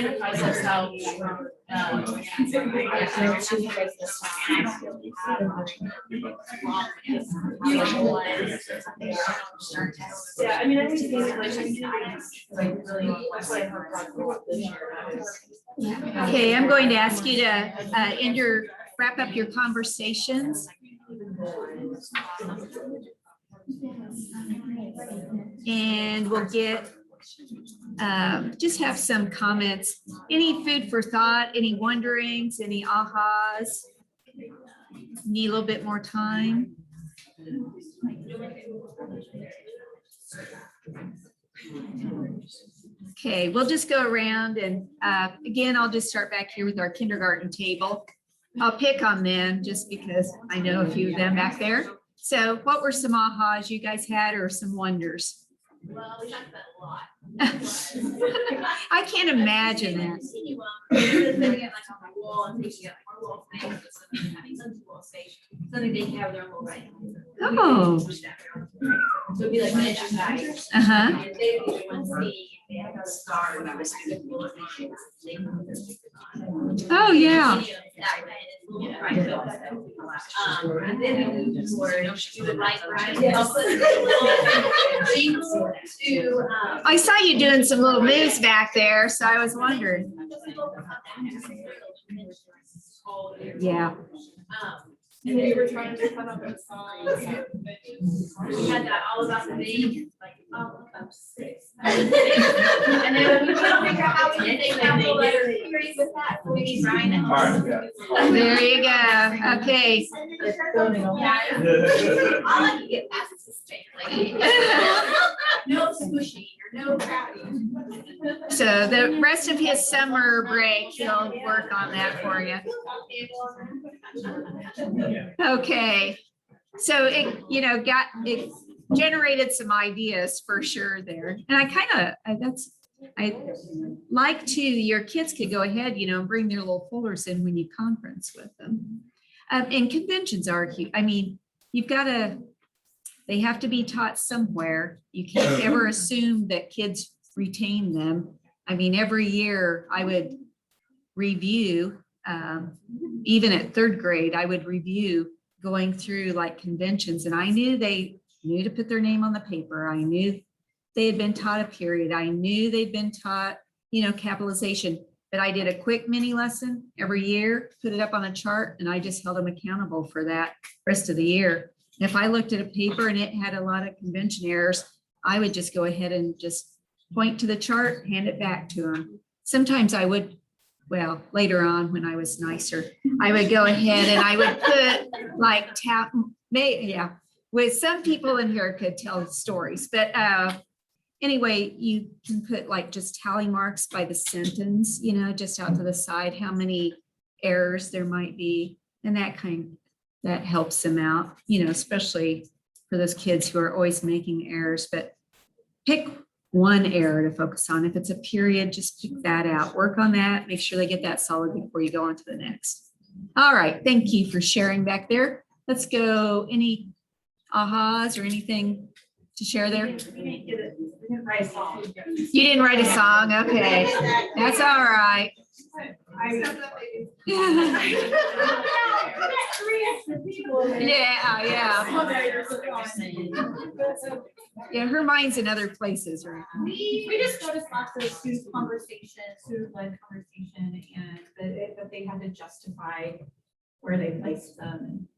to price this out. Yeah, I mean, I think Okay, I'm going to ask you to end your, wrap up your conversations. And we'll get, just have some comments. Any food for thought, any wonderings, any ahas? Need a little bit more time? Okay, we'll just go around and again, I'll just start back here with our kindergarten table. I'll pick on them just because I know a few of them back there. So what were some ahas you guys had or some wonders? Well, we talked about a lot. I can't imagine that. Something they can have their own right. Oh. So it'd be like an exercise. Uh-huh. And they would be the ones seeing if they have a star when I was school. Oh, yeah. And then we moved towards, you would like, right? To, I saw you doing some little moves back there, so I was wondering. Yeah. And we were trying to come up with songs. We had that all about the name, like, all about 6. And then we couldn't figure out how we did it, capital letter series with that, so we need Ryan and. There you go. Okay. Yeah. I'll let you get past this thing, like, no squishy or no crowding. So the rest of his summer break, he'll work on that for you. Okay. So it, you know, it generated some ideas for sure there. And I like to, your kids could go ahead, you know, and bring their little folders in when you conference with them. And conventions are cute. I mean, they have to be taught somewhere. You can't ever assume that kids retain them. I mean, every year I would review, even at 3rd grade, I would review going through like conventions, and I knew they knew to put their name on the paper. I knew they had been taught a period. I knew they'd been taught, you know, capitalization, but I did a quick mini lesson every year, put it up on a chart, and I just held them accountable for that rest of the year. And if I looked at a paper and it had a lot of convention errors, I would just go ahead and just point to the chart, hand it back to them. Sometimes I would, well, later on when I was nicer, I would go ahead and I would put like yeah, with some people in here could tell stories, but anyway, you can put like just tally marks by the sentence, you know, just out to the side, how many errors there might be, and that helps them out, you know, especially for those kids who are always making errors. But pick one error to focus on. If it's a period, just pick that out, work on that, make sure they get that solid before you go on to the next. All right, thank you for sharing back there. Let's go, any ahas or anything to share there? We didn't write a song. You didn't write a song, okay, that's all right. Yeah, her mind's in other places, right? We just noticed lots of student led conversation, and that they had to justify where they placed them.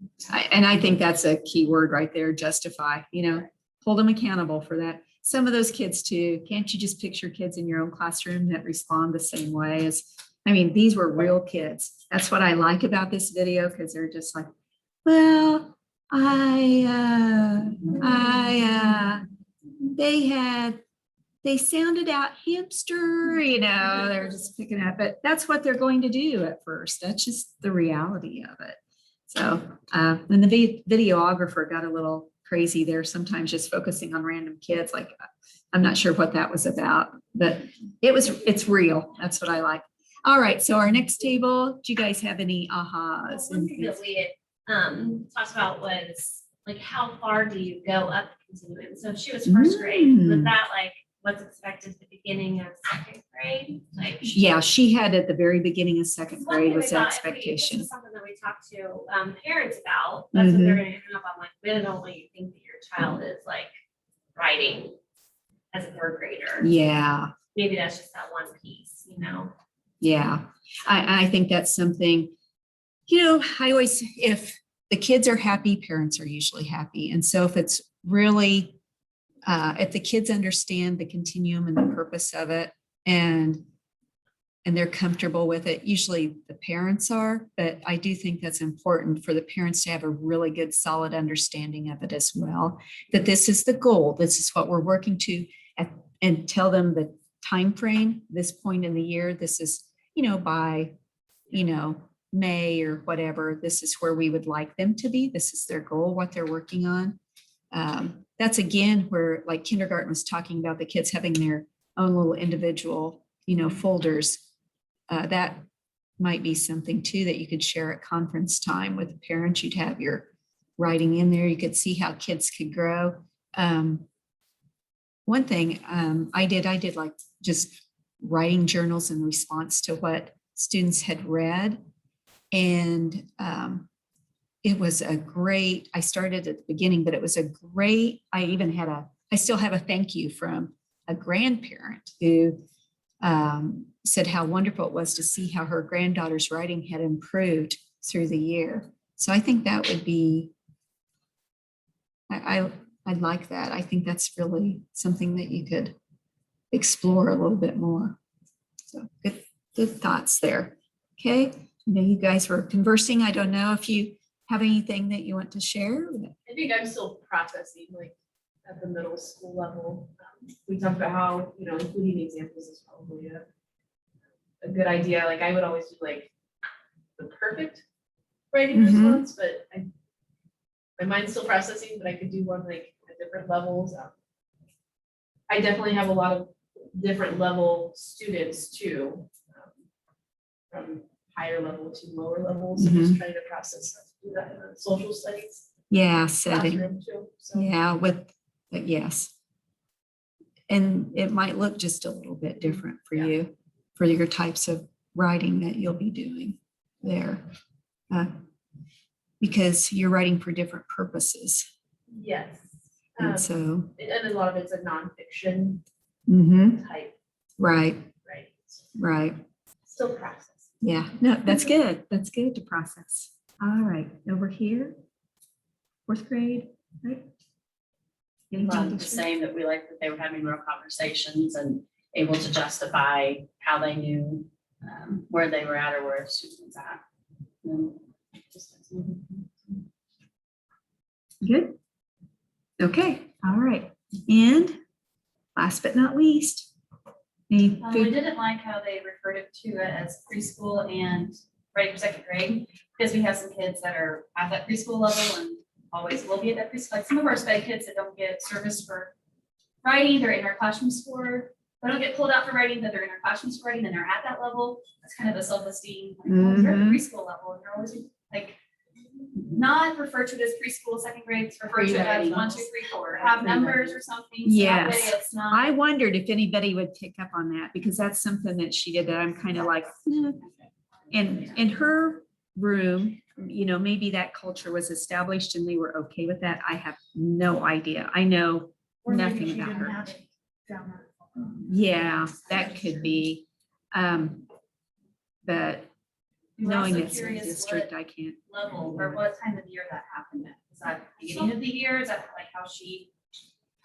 And I think that's a key word right there, justify, you know, hold them accountable for that. Some of those kids too, can't you just picture kids in your own classroom that respond the same way as, I mean, these were real kids. That's what I like about this video, because they're just like, well, they sounded out hamster, you know, they're just picking up, but that's what they're going to do at first. That's just the reality of it. So, and the videographer got a little crazy there, sometimes just focusing on random kids. Like, I'm not sure what that was about, but it's real. That's what I like. All right, so our next table, do you guys have any ahas? One thing that we had talked about was like how far do you go up the continuum? So if she was first grade, was Mm. that like what's expected at the beginning of second grade? Like. Yeah, she had at the very beginning of second One grade thing we was the thought, if this expectation. is something that we talked to parents about, that's what they're Mhm. gonna hang up on, like, we don't know what you think that your child is like writing as a third grader. Yeah, Maybe that's just that one piece, you know? yeah. I think that's something, I always, if the kids are happy, parents are usually happy. And so if it's really, if the kids understand the continuum and the purpose of it and they're comfortable with it, usually the parents are, but I do think that's important for the parents to have a really good, solid understanding of it as well, that this is the goal, this is what we're working to, and tell them the time frame. This point in the year, this is, by, May or whatever, this is where we would like them to be. This is their goal, what they're working on. That's again where, like kindergarten was talking about the kids having their own little individual, folders. That might be something too that you could share at conference time with the parents. You'd have your writing in there. You could see how kids could grow. One thing I did like just writing journals in response to what students had read. And it was I started at the beginning, but it was I still have a thank you from a grandparent who said how wonderful it was to see how her granddaughter's writing had improved through the year. So I think that would be, I'd like that. I think that's really something that you could explore a little bit more. So good thoughts there. Okay, I know you guys were conversing. I don't know if you have anything that you want to share. I think I'm still processing, like, at the middle school level. We talked about how, including examples is probably a good idea. Like, I would always do like the perfect writing Mhm. response, but my mind's still processing, but I could do one like at different levels. I definitely have a lot of different level students too, from higher level to lower levels. I'm just trying to process how to do that in the social studies Yeah, setting. classroom too. So. Yeah, but yes. And it might look just a little bit different for you, for your types of writing that you'll be doing there. Because you're writing for different purposes. Yes. And so. And a lot of it's a nonfiction Mhm. type, Right, right? right. Still process. Yeah, no, that's good. That's good to process. All right, over here, fourth grade, right? Anything to The share? same, that we like that they were having real conversations and able to justify how they knew where they were at or where a student was at. Good. Okay, all right. And last but not least, any We food? didn't like how they referred it to it as preschool and writing for second grade, because we have some kids that are at that preschool level and always will be at that preschool. Like some of our sped kids that don't get service for writing, they're in our classrooms for, they don't get pulled out for writing, but they're in our classrooms for writing, and they're at that level. That's kind of a self-esteem, like, oh, you're at the preschool level, and you're always like, not refer to it as preschool, second grade, it's refer to it as 1, 2, 3, 4, have numbers or something. So that way Yes. it's not. I wondered if anybody would pick up on that because that's something that she did that I'm kind of like, and in her room, maybe that culture was established and they were okay with that. I have no idea. I know Or maybe nothing she about didn't her. have it down there. Yeah, that could be. But We were knowing also it's a curious district, what I can't. level or what time of year that happened at. Is that beginning of the year? Is that like how she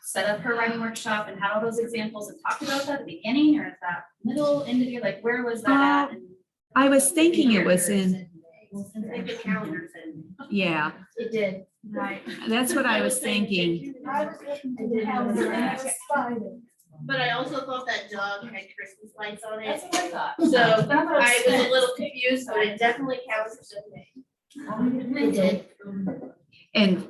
set up her writing workshop and had all those examples and talked about that at the beginning, or is that middle, end of year? Like where was that at? And I was thinking it was in, I think the calendar said. yeah, It did, right. that's what I was thinking. I was looking to the calendar and I was spotted. But I also thought that dog had Christmas lights on it, That's what I thought. so I was a little confused, but it definitely counts as a thing. It did. And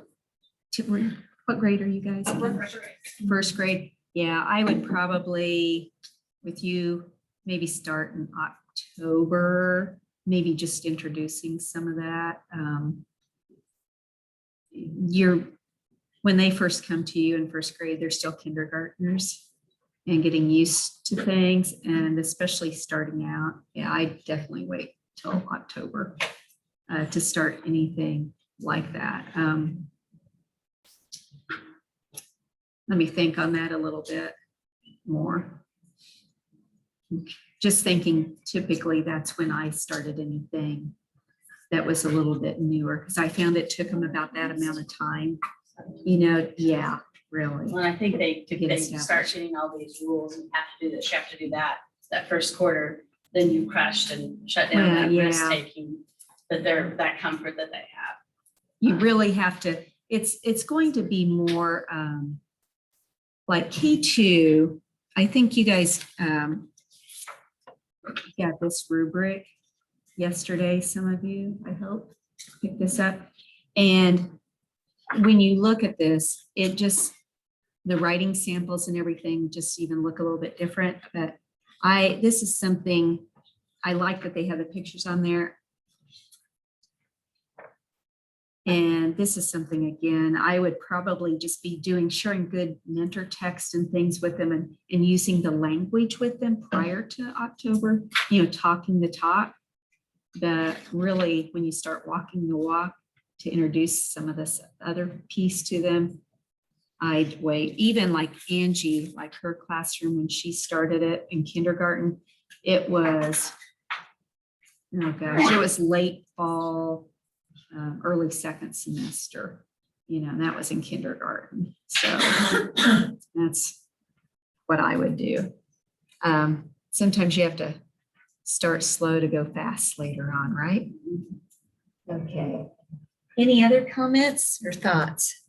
what grade are you guys? in? First grade. Yeah, I would probably, with you, maybe start in October, maybe just introducing some of that. when they first come to you in first grade, they're still kindergartners and getting used to things, and especially starting out. Yeah, I definitely wait till October to start anything like that. Let me think on that a little bit more. Just thinking, typically that's when I started anything that was a little bit newer, because I found it took them about that amount of time. Yeah, really. Well, I think they get start established. getting all these rules and have to do this, you have to do that first quarter, then you crushed and shut down Well, that yeah. risk taking, that comfort that they have. You really have to, it's going to be more like K2. I think you guys got this rubric yesterday, some of you, I hope, picked this up. And when you look at this, it just, the writing samples and everything just even look a little bit different. But this is something, I like that they have the pictures on there. And this is something, again, I would probably just be sharing good mentor text and things with them, and using the language with them prior to October, talking the talk. But really, when you start walking the walk, to introduce some of this other piece to them, I'd wait. Even like Angie, like her classroom, when she started it in kindergarten, it was, oh gosh, it was late fall, early second semester, and that was in kindergarten. So that's what I would do. Sometimes you have to start slow to go fast later on, right? Okay. Any other comments or thoughts?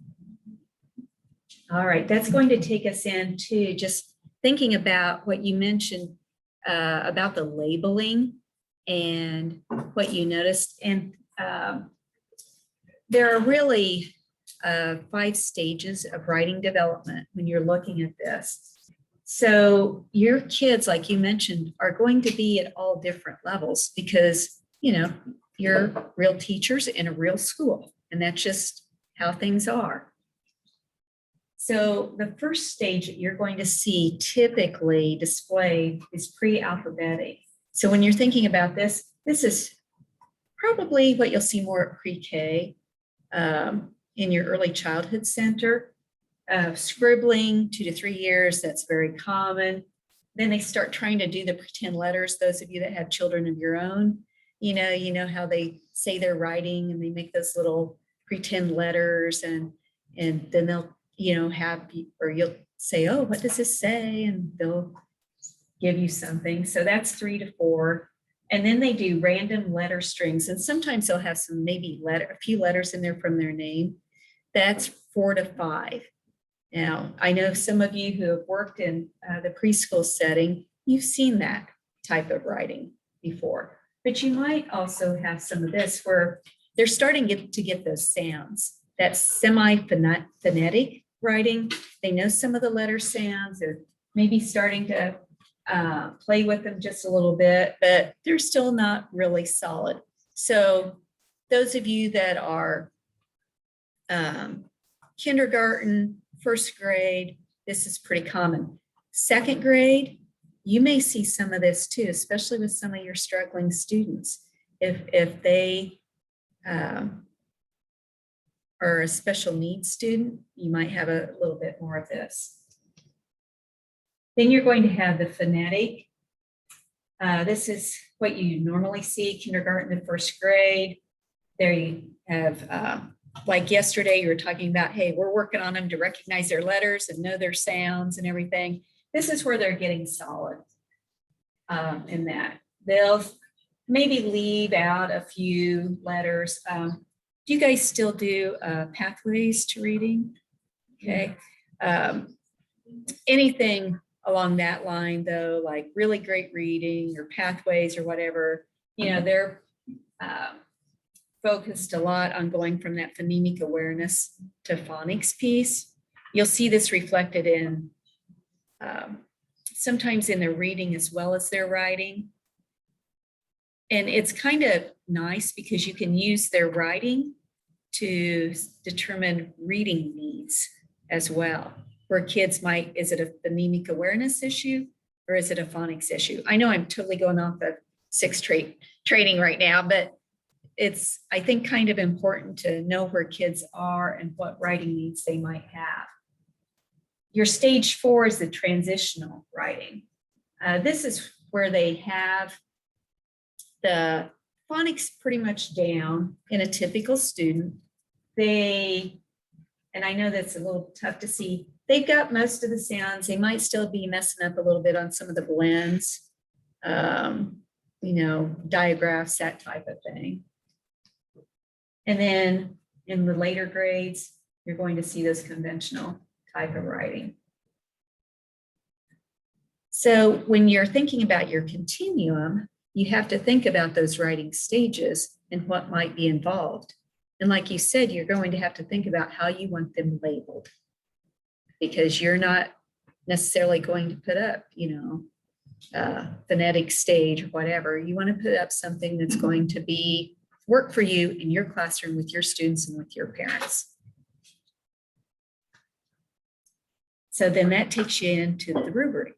All right, that's going to take us into just thinking about what you mentioned about the labeling and what you noticed. And there are really 5 stages of writing development when you're looking at this. So your kids, like you mentioned, are going to be at all different levels because, you're real teachers in a real school, and that's just how things are. So the first stage that you're going to see typically displayed is pre-alphabetic. So when you're thinking about this is probably what you'll see more at pre-K in your early childhood center. Scribbling 2 to 3 years, that's very common. Then they start trying to do the pretend letters. Those of you that have children of your own, you know how they say they're writing and they make those little pretend letters, and then they'll, or you'll say, oh, what does this say? And they'll give you something. So that's 3 to 4. And then they do random letter strings. And sometimes they'll have a few letters in there from their name. That's 4 to 5. Now, I know some of you who have worked in the preschool setting, you've seen that type of writing before, but you might also have some of this where they're starting to get those sounds. That's semi-phonetic writing. They know some of the letter sounds. They're maybe starting to play with them just a little bit, but they're still not really solid. So those of you that are kindergarten, first grade, this is pretty common. Second grade, you may see some of this too, especially with some of your struggling students. If they are a special needs student, you might have a little bit more of this. Then you're going to have the phonetic. This is what you normally see, kindergarten and first grade. There you have, like yesterday, you were talking about, hey, we're working on them to recognize their letters and know their sounds and everything. This is where they're getting solid in that. They'll maybe leave out a few letters. Do you guys still do pathways to reading? Okay. Anything along that line, though, like really great reading or pathways or whatever, they're focused a lot on going from that phonemic awareness to phonics piece. You'll see this reflected in sometimes in their reading as well as their writing. And it's kind of nice because you can use their writing to determine reading needs as well, where kids might, is it a phonemic awareness issue or is it a phonics issue? I know I'm totally going off of sixth grade training right now, but it's, I think, kind of important to know where kids are and what writing needs they might have. Your stage 4 is the transitional writing. This is where they have the phonics pretty much down in a typical student. They, and I know that's a little tough to see, they've got most of the sounds. They might still be messing up a little bit on some of the blends, you know, digraphs, that type of thing. And then in the later grades, you're going to see this conventional type of writing. So when you're thinking about your continuum, you have to think about those writing stages and what might be involved. And like you said, you're going to have to think about how you want them labeled, because you're not necessarily going to put up, you know, phonetic stage or whatever. You want to put up something that's going to be work for you in your classroom with your students and with your parents. So then that takes you into the rubric.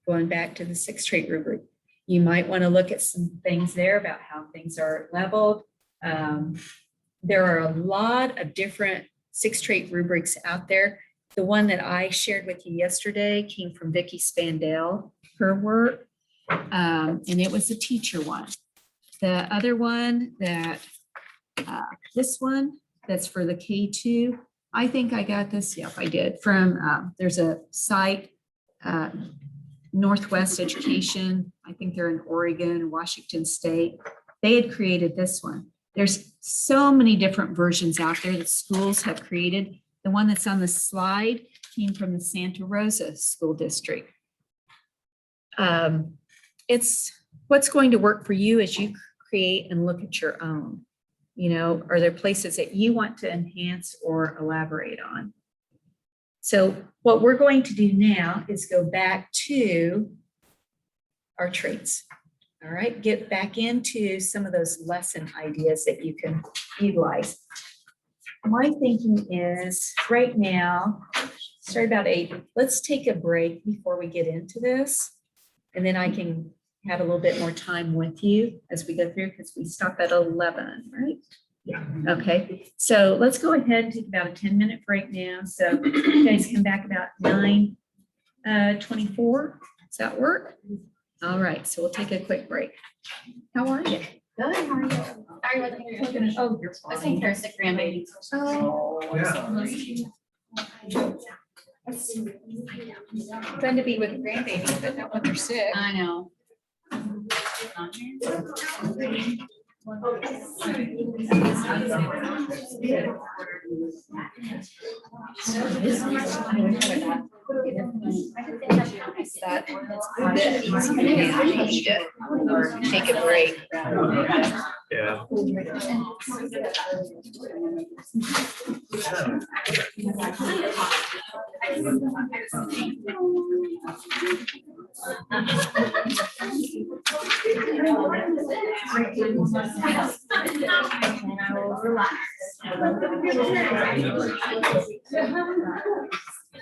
Going back to the sixth grade rubric, you might want to look at some things there about how things are leveled. There are a lot of different sixth grade rubrics out there. The one that I shared with you yesterday came from Vicki Spandell, her work, and it was a teacher one. The other one that, this one, that's for the K2, I think I got this, yep, I did, from, there's a site, Northwest Education, I think they're in Oregon, Washington State. They had created this one. There's so many different versions out there that schools have created. The one that's on the slide came from the Santa Rosa School District. It's what's going to work for you as you create and look at your own. You know, are there places that you want to enhance or elaborate on? So what we're going to do now is go back to our traits. All right, get back into some of those lesson ideas that you can utilize. My thinking is right now, start about 8. Let's take a break before we get into this. And then I can have a little bit more time with you as we go through, because we stop at 11, right? Yeah. Okay, so let's go ahead and take about a 10-minute break now. So you guys come back about 9:24. Does that work? All right, so we'll take a quick break. How are you? Good, how are you? Sorry, wasn't here. Oh, you're I was taking care of sick grandbaby. Oh, fun to be with grandbabies, but not when they're sick. I know. Or take a break. Yeah.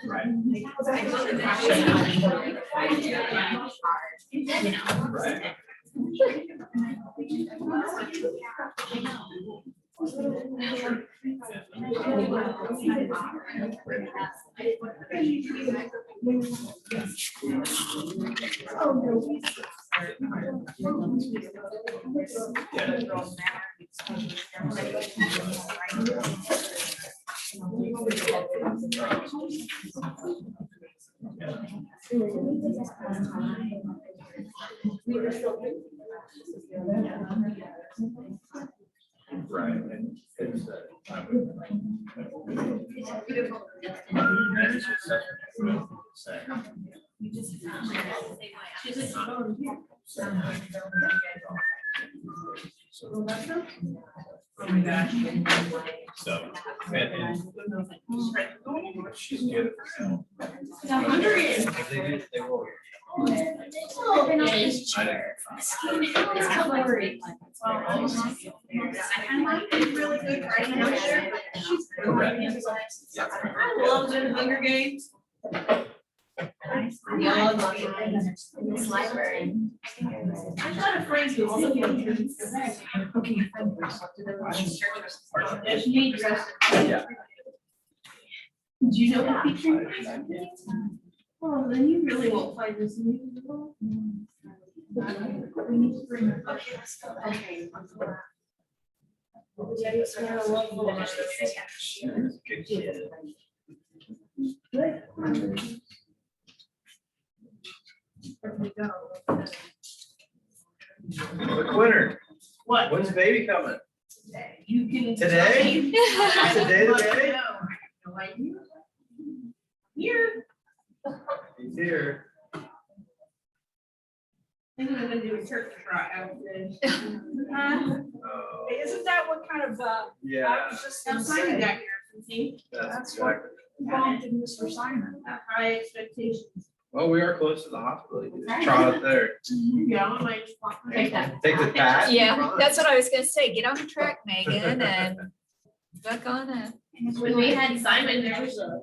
Right. So, she's good. They will. It is cheaper. It's colored. Really good writing out there. Correct. I love doing Hunger Games. In this library. I'm not afraid to also be cooking. Yeah. Do you know what feature? Oh, then you really won't find this musical. We need to bring her. Okay. Quick winner. What? When's baby coming? You can. Today? Today? No idea. Here. He's here. I think I'm gonna do a turkey trot outfit. Oh, Isn't that what kind of, I yeah, was just gonna Simon say, got here, see, that's exactly. bumped in Mr. Simon. high expectations. Well, we are close to the hospital. You can just trot up there. Yeah, I might. Take that. Take the pat. Yeah, that's what I was gonna say. Get on the track, Megan, and back on it. When we had Simon, there was a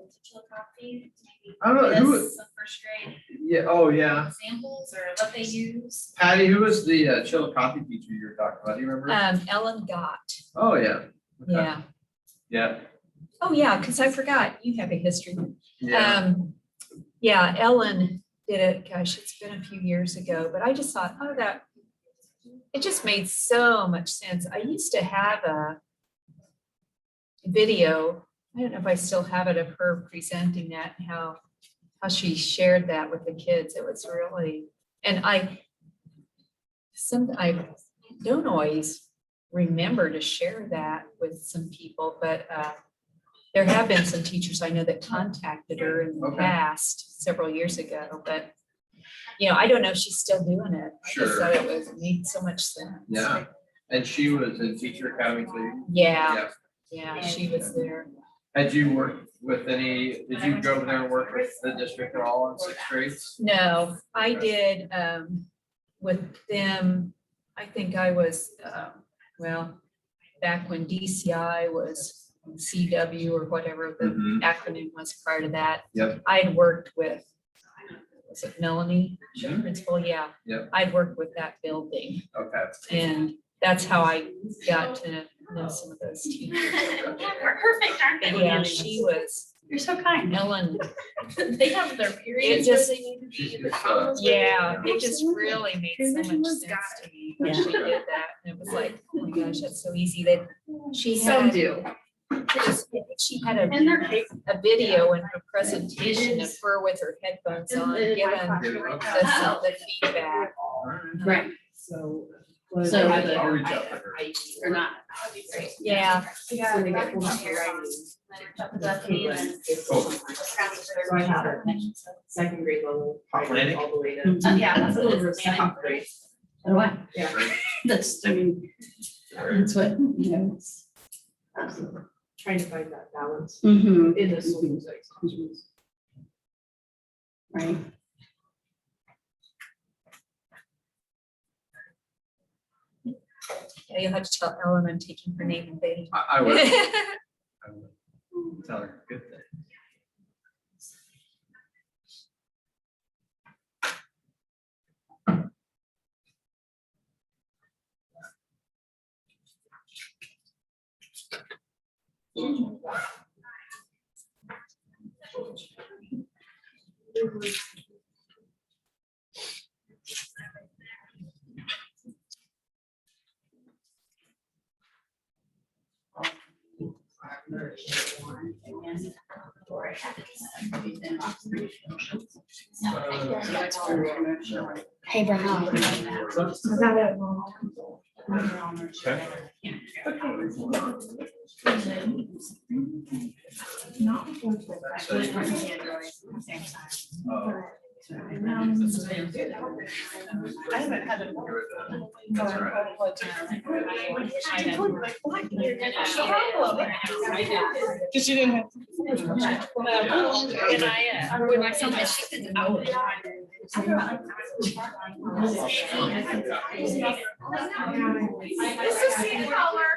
Coffee, I don't know, who, some first grade yeah, oh, yeah. examples or what they use. Patty, who was the Chillicothe teacher you were talking about? Do you remember? Ellen Gott, Oh, yeah. Okay. yeah. Yeah, Oh, yeah, because I forgot, you have a history. yeah. Yeah, Ellen did it, gosh, it's been a few years ago, but I just thought, oh, it just made so much sense. I used to have a video, I don't know if I still have it, of her presenting that and how she shared that with the kids. It was really, and I don't always remember to share that with some people, but there have been some teachers I know that contacted her in the Okay. past, several years ago, but I don't know if she's still doing it. I just Sure. thought it made so much sense. Yeah. And she was in teacher academy too? Yeah, she was there. Had you worked with did you go over there and work with the district at all in sixth grades? No, I Okay. did with them, I think I was, back when DCI was CW or whatever the Mhm. acronym was prior to that. Yep. I'd worked with, was it Melanie, Mhm. principal? Yeah. Yep. I'd worked with that building, Okay. and that's how I got to know some of those teachers. We're perfect, aren't But they? yeah, she was, You're so kind. Ellen, They have their periods. It just- where they need to be She's in the just, house. yeah, it just really made so much sense to me when Yeah. she did that. And it was like, oh my gosh, that's so easy that she Some had. do. She had a And they're. a video in her presentation of her with her headphones on, giving the feedback. Right. So. So I'll reach out to her. or not. Yeah, When they get home here, I So I have it, second grade level. Planning? All the way to. Yeah, that's what it is. Second grade. So do I. Yeah. That's, I mean, that's what, it's. Trying to find that balance Mhm. in the school settings. Right. yeah, you'll have to tell Ellen I'm taking her name in vain. I would. I would tell her good thing. Hey, Brian. I haven't had a. That's right. Because you didn't have. When I saw that she did This is the color.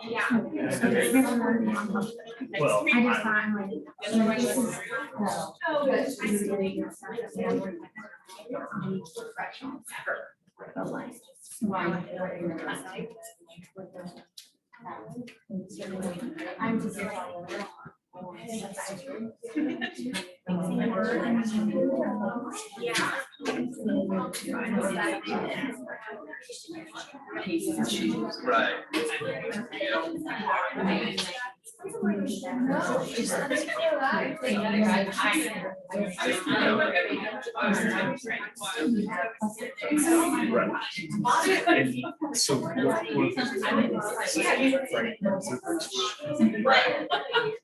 Yeah. Well, I just thought, I'm like, this is. But like, I'm just. Right.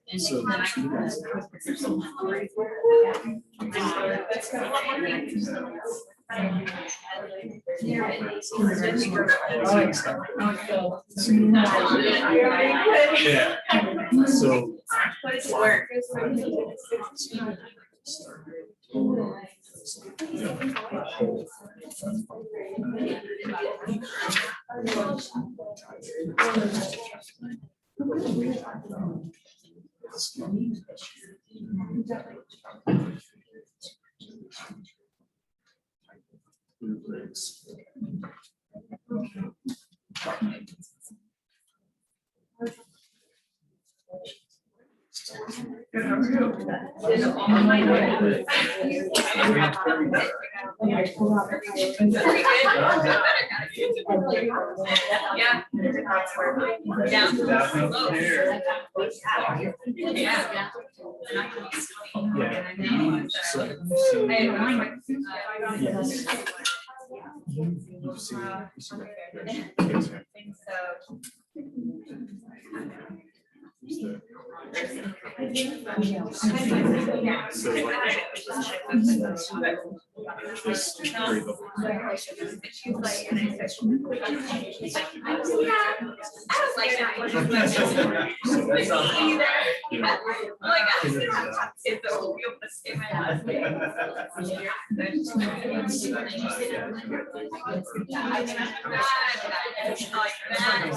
and so one of the things right. So you guys. Yeah. So. Yeah.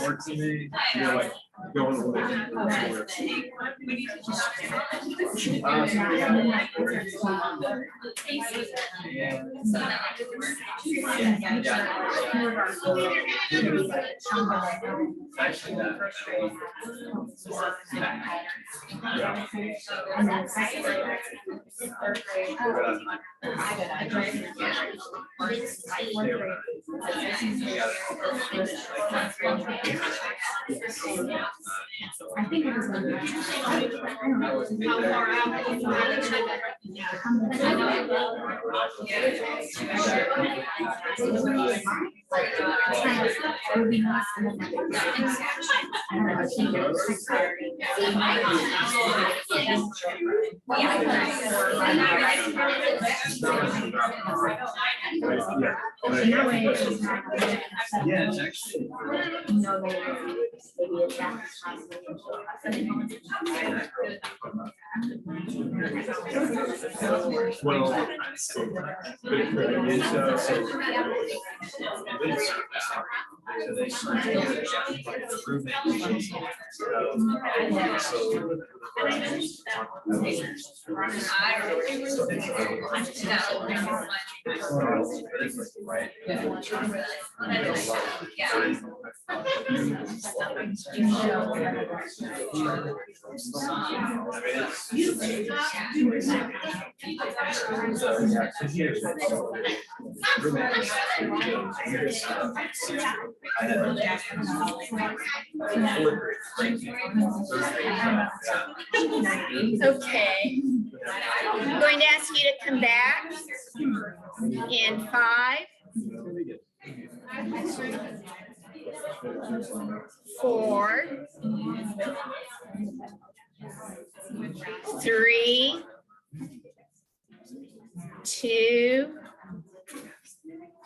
Work to me, you're like going away. I think it was. How far out? It would be nice. Yeah, it's actually. Well, but it is, So they like improvement. Right. Okay. I'm going to ask you to come back in 5, 4, 3, 2,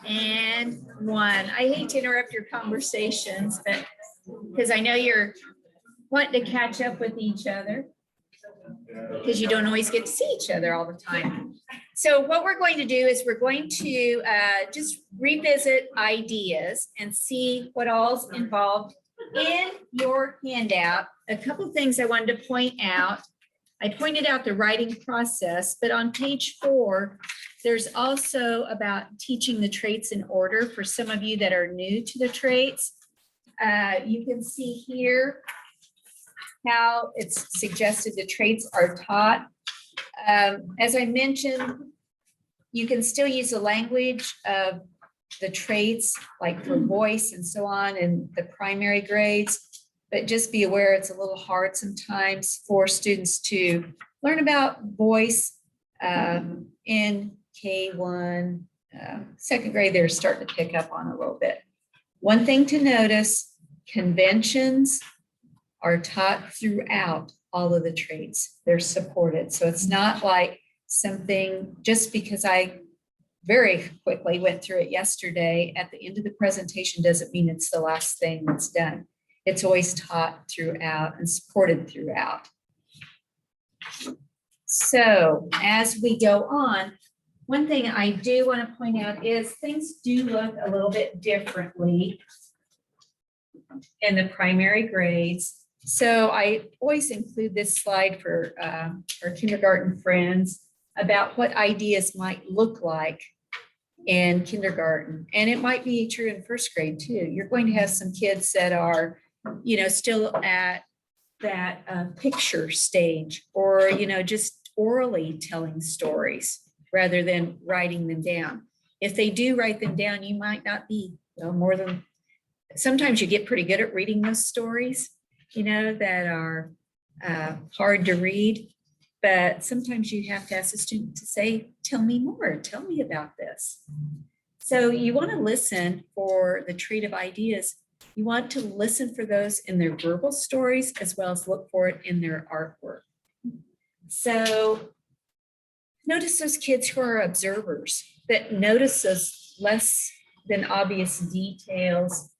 and 1. I hate to interrupt your conversations, but because I know you're wanting to catch up with each other, because you don't always get to see each other all the time. So what we're going to do is we're going to just revisit ideas and see what all's involved in your handout. A couple of things I wanted to point out. I pointed out the writing process, but on page 4, there's also about teaching the traits in order for some of you that are new to the traits. You can see here how it's suggested the traits are taught. As I mentioned, you can still use the language of the traits, like for voice and so on in the primary grades, but just be aware it's a little hard sometimes for students to learn about voice in K1. Second grade, they're starting to pick up on a little bit. One thing to notice, conventions are taught throughout all of the traits. They're supported. So it's not like something, just because I very quickly went through it yesterday, at the end of the presentation doesn't mean it's the last thing that's done. It's always taught throughout and supported throughout. So as we go on, one thing I do want to point out is things do look a little bit differently in the primary grades. So I always include this slide for our kindergarten friends about what ideas might look like in kindergarten. And it might be true in first grade too. You're going to have some kids that are, still at that picture stage, or, just orally telling stories rather than writing them down. If they do write them down, you might not be more than, sometimes you get pretty good at reading those stories, that are hard to read, but sometimes you have to ask a student to say, tell me more, tell me about this. So you want to listen for the trait of ideas. You want to listen for those in their verbal stories as well as look for it in their artwork. So notice those kids who are observers, that notice those less than obvious details.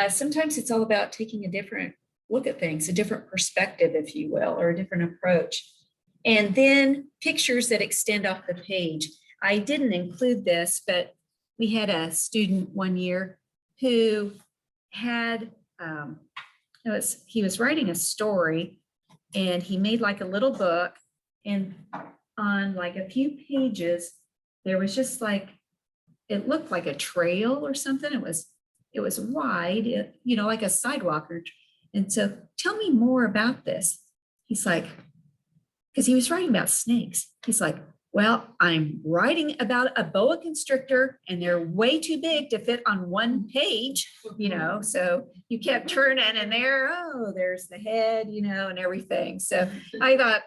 Sometimes it's all about taking a different look at things, a different perspective, if you will, or a different approach. And then pictures that extend off the page. I didn't include this, but we had a student one year who had, he was writing a story, and he made like a little book, and on like a few pages, there was just like, it looked like a trail or something. It was wide, like a sidewalk. And so, tell me more about this. He's like, because he was writing about snakes. He's like, well, I'm writing about a boa constrictor, and they're way too big to fit on one page, so you kept turning, and there's the head, and everything. So I thought,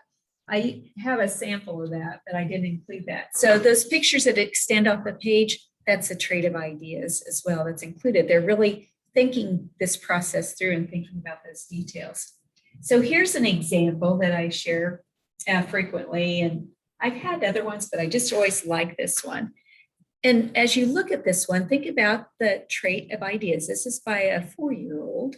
I have a sample of that, but I didn't include that. So those pictures that extend off the page, that's a trait of ideas as well that's included. They're really thinking this process through and thinking about those details. So here's an example that I share frequently, and I've had other ones, but I just always like this one. And as you look at this one, think about the trait of ideas. This is by a 4-year-old.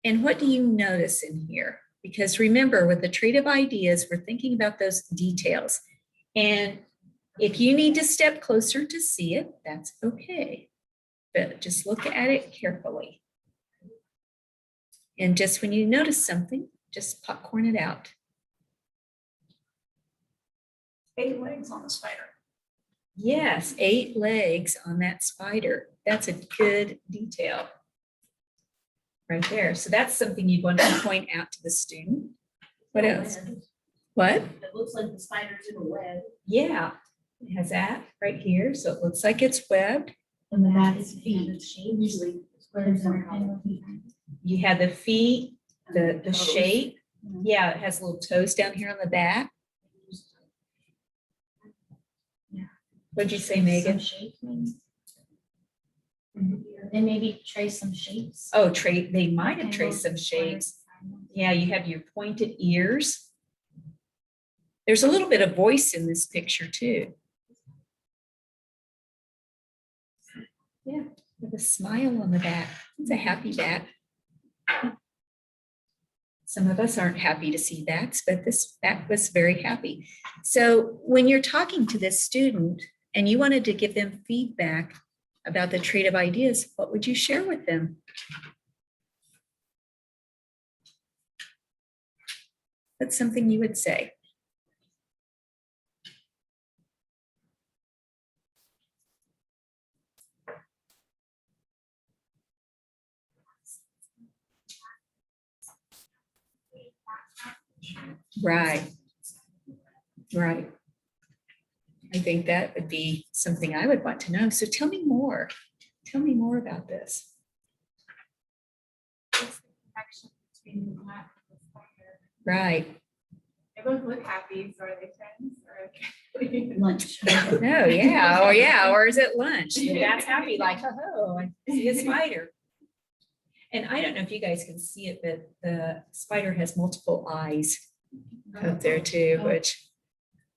And what do you notice in here? Because remember, with the trait of ideas, we're thinking about those details. And if you need to step closer to see it, that's okay. But just look at it carefully. And just when you notice something, just popcorn it out. 8 legs on the spider. Yes, 8 legs on that spider. That's a good detail right there. So that's something you'd want to point out to the student. What else? What? It looks like the spider's in a web. Yeah, it has that right here. So it looks like it's webbed. And then that is feet. Usually squares are. You have the feet, the shape. Yeah, it has little toes down here on the back. What'd you say, Megan? And They maybe trace some shapes. Oh, they might have Okay, traced well, some shapes. Yeah, you have your pointed ears. There's a little bit of voice in this picture too. Yeah, with a smile on the back. It's a happy bat. Some of us aren't happy to see bats, but this bat was very happy. So when you're talking to this student and you wanted to give them feedback about the trait of ideas, what would you share with them? That's something you would say. Right. Right. I think that would be something I would want to know. So tell me more. Tell me more about this. Connection between the cat and the spider. Right. They both look happy, so are they friends or? Lunch. No, yeah, or is it lunch? The bat's happy, like, oh, I see a spider. And I don't know if you guys can see it, but the spider has multiple eyes up there too, which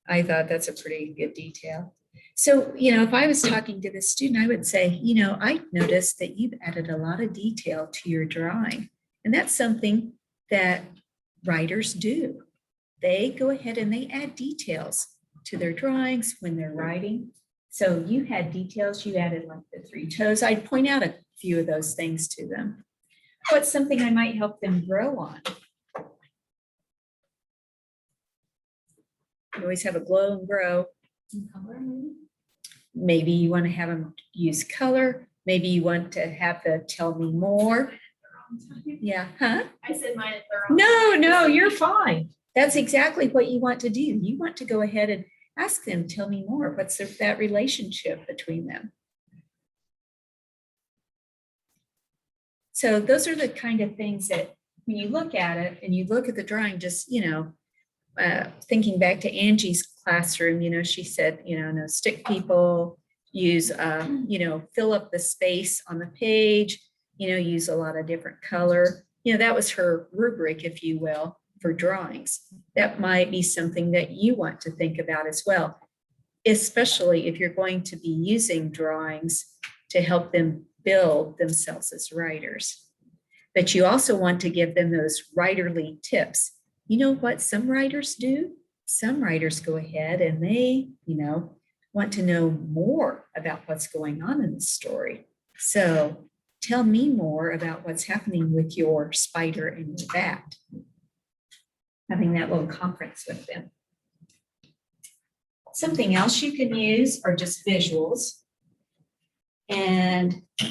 I thought that's a pretty good detail. So, if I was talking to this student, I would say, I noticed that you've added a lot of detail to your drawing. And that's something that writers do. They go ahead and they add details to their drawings when they're writing. So you had details, you added like the 3 toes. I'd point out a few of those things to them. What's something I might help them grow on? You always have a glow and grow. Maybe you want to have them use color. Maybe you want to have the tell me more. Yeah, huh? I said mine at the wrong. No, you're fine. That's exactly what you want to do. You want to go ahead and ask them, tell me more. What's that relationship between them? So those are the kind of things that when you look at it and you look at the drawing, just, thinking back to Angie's classroom, she said, no stick people, use, fill up the space on the page, use a lot of different color. That was her rubric, if you will, for drawings. That might be something that you want to think about as well, especially if you're going to be using drawings to help them build themselves as writers. But you also want to give them those writerly tips. You know what some writers do? Some writers go ahead and they, want to know more about what's going on in the story. So tell me more about what's happening with your spider and your bat. Having that little conference with them. Something else you can use are just visuals. And I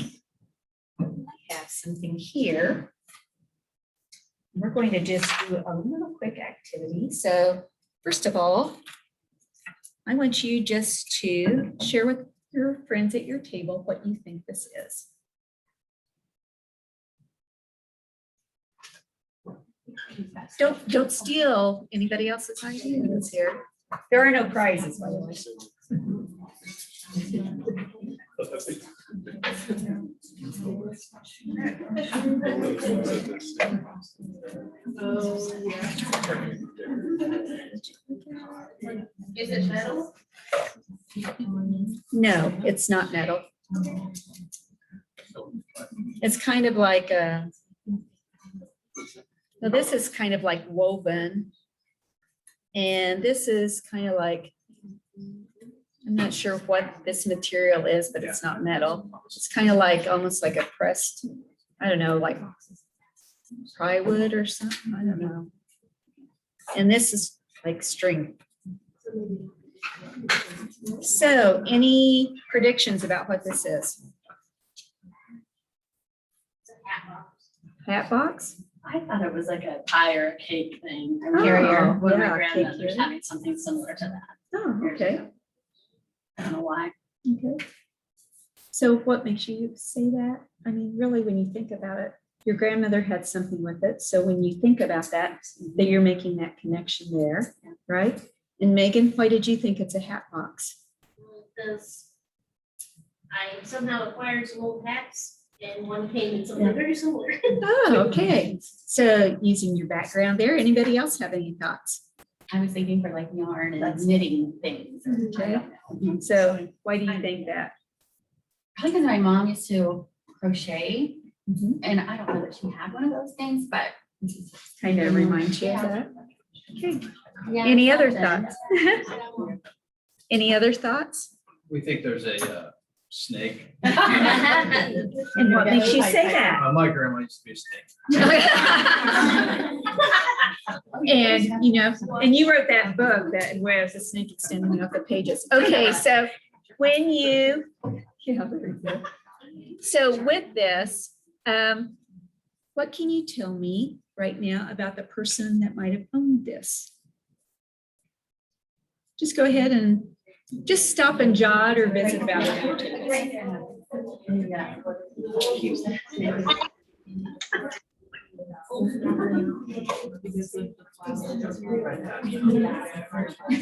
have something here. We're going to just do a little quick activity. So first of all, I want you just to share with your friends at your table what you think this is. Don't steal anybody else's ideas here. There are no prizes, by the way. Is it metal? No, it's not metal. It's kind of like a, now this is kind of like woven. And this is kind of like, I'm not sure what this material is, but it's not metal. It's kind of like, almost like a pressed, I don't know, like plywood or something, I don't know. And this is like string. So any predictions about what this is? Hat box? I thought it was like a pie or a cake thing. Oh, Carrier, when my yeah, cake grandmother's carrier. having something similar to that. Oh, okay. I don't know why. Okay. So what makes you say that? I mean, really, when you think about it, your grandmother had something with it. So when you think about that, that you're making that connection there, right? And Megan, why did you think it's a hat box? Because I somehow acquired some old hats and one came in something very similar. Oh, okay. So using your background there, anybody else have any thoughts? I was thinking for like yarn and knitting things. Okay. So why do you think that? Probably because my mom used to crochet, Mhm. and I don't know that she had one of those things, but. Kind of reminds you of that. Okay. Yeah, Any other something. thoughts? Any other thoughts? We think there's a snake. And what makes you say that? My grandma used to be a snake. And, you know, and you wrote that book that where there's a snake extending out the pages. Okay, so when you, yeah, there we go. So with this, what can you tell me right now about the person that might have owned this? Just go ahead and just stop and jot or visit about it.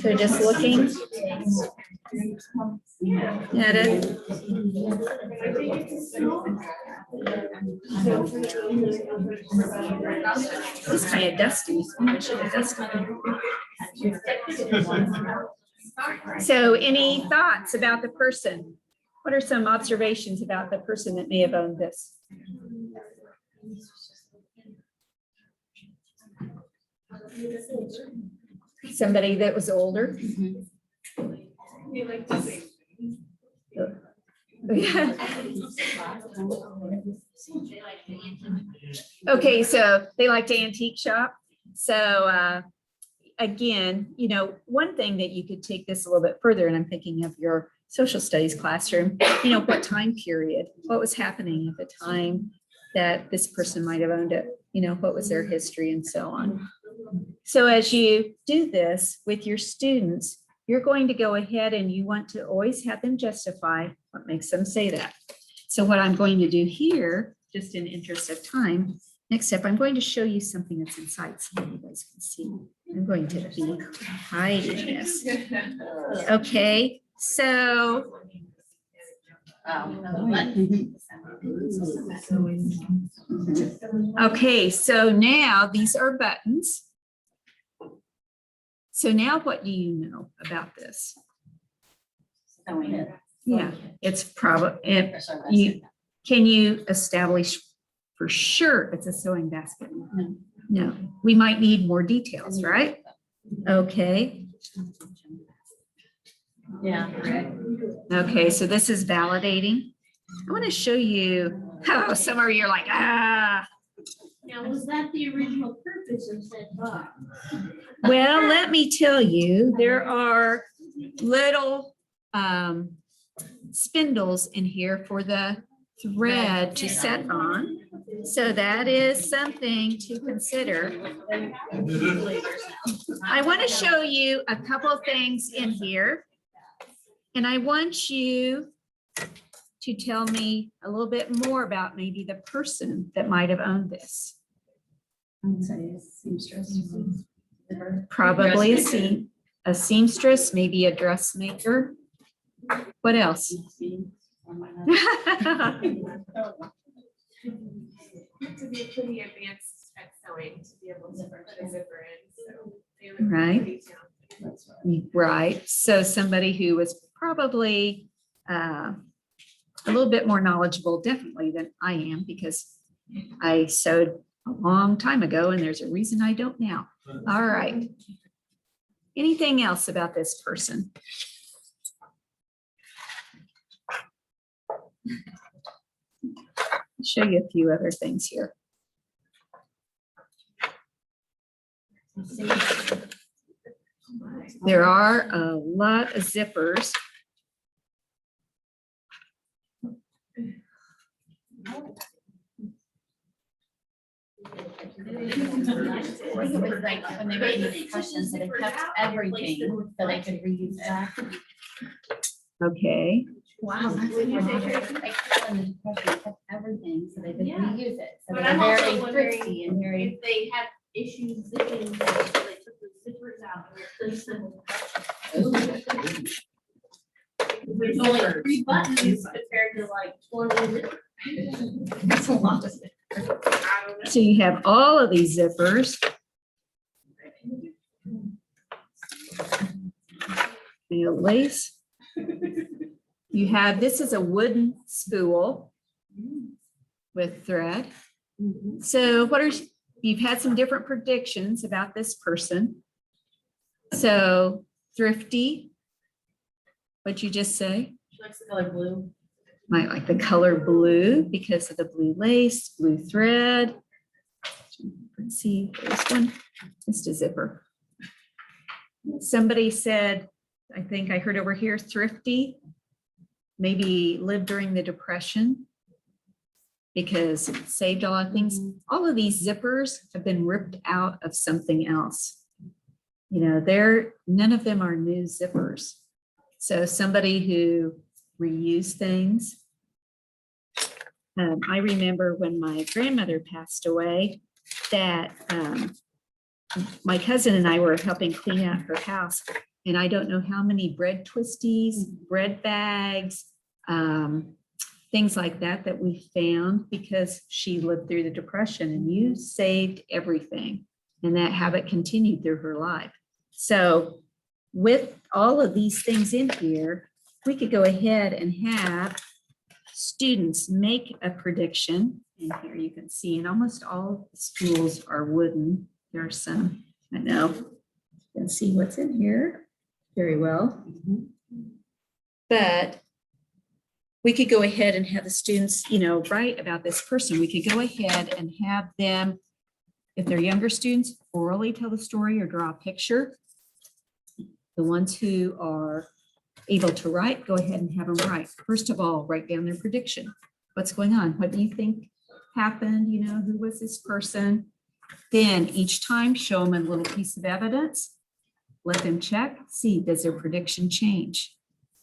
So just looking at it. It's kind of dusty. I should have dusted it. So any thoughts about the person? What are some observations about the person that may have owned this? Somebody that was older? Okay, so they like to antique shop. So again, you know, one thing that you could take this a little bit further, and I'm thinking of your social studies classroom, you know, what time period, what was happening at the time that this person might have owned it, you know, what was their history and so on. So as you do this with your students, you're going to go ahead and you want to always have them justify what makes them say that. So what I'm going to do here, just in interest of time, next step, I'm going to show you something that's inside so you guys can see. I'm going to be hiding this. Okay, so. Okay, so now these are buttons. So now what do you know about this? Yeah, it's probably, can you establish for sure it's a sewing basket? No, we might need more details, right? Okay. Yeah. Okay, so this is validating. I want to show you how some of you are like, ah. Now, was that the original purpose of said box? Well, let me tell you, there are little spindles in here for the thread to set on. So that is something to consider. I want to show you a couple of things in here. And I want you to tell me a little bit more about maybe the person that might have owned this. Probably a seamstress, maybe a dressmaker. What else? To be pretty advanced at sewing, to be able to put a zipper in, so. they would be Right. pretty talented. Right. So somebody who was probably a little bit more knowledgeable, definitely, than I am, because I sewed a long time ago and there's a reason I don't now. All right. Anything else about this person? I'll show you a few other things here. There are a lot of zippers. I think it was like when they made these questions, that they kept everything so they could reuse it. Okay. Wow. Everything so they could Yeah. reuse it. So But they're I'm very also wondering thrifty and very. if they had issues zipping, so they took the zippers out and replaced them with. There's only 3 buttons compared to like 20 zippers. That's a lot. So you have all of these zippers. The lace. You have, this is a wooden spool with thread. So what are, you've had some different predictions about this person. So thrifty. What'd you just say? She likes the color blue. Might like the color blue because of the blue lace, blue thread. Let's see, this one, just a zipper. Somebody said, I think I heard over here, thrifty, maybe lived during the Depression because it saved a lot of things. All of these zippers have been ripped out of something else. You know, none of them are new zippers. So somebody who reused things. I remember when my grandmother passed away that my cousin and I were helping clean out her house. And I don't know how many bread twisties, bread bags, things like that we found because she lived through the Depression and you saved everything. And that habit continued through her life. So with all of these things in here, we could go ahead and have students make a prediction. And here you can see, and almost all the spools are wooden. There are some, I know, you can see what's in here very well. But we could go ahead and have the students, you know, write about this person. We could go ahead and have them, if they're younger students, orally tell the story or draw a picture. The ones who are able to write, go ahead and have them write. First of all, write down their prediction. What's going on? What do you think happened? You know, who was this person? Then each time show them a little piece of evidence. Let them check, see, does their prediction change?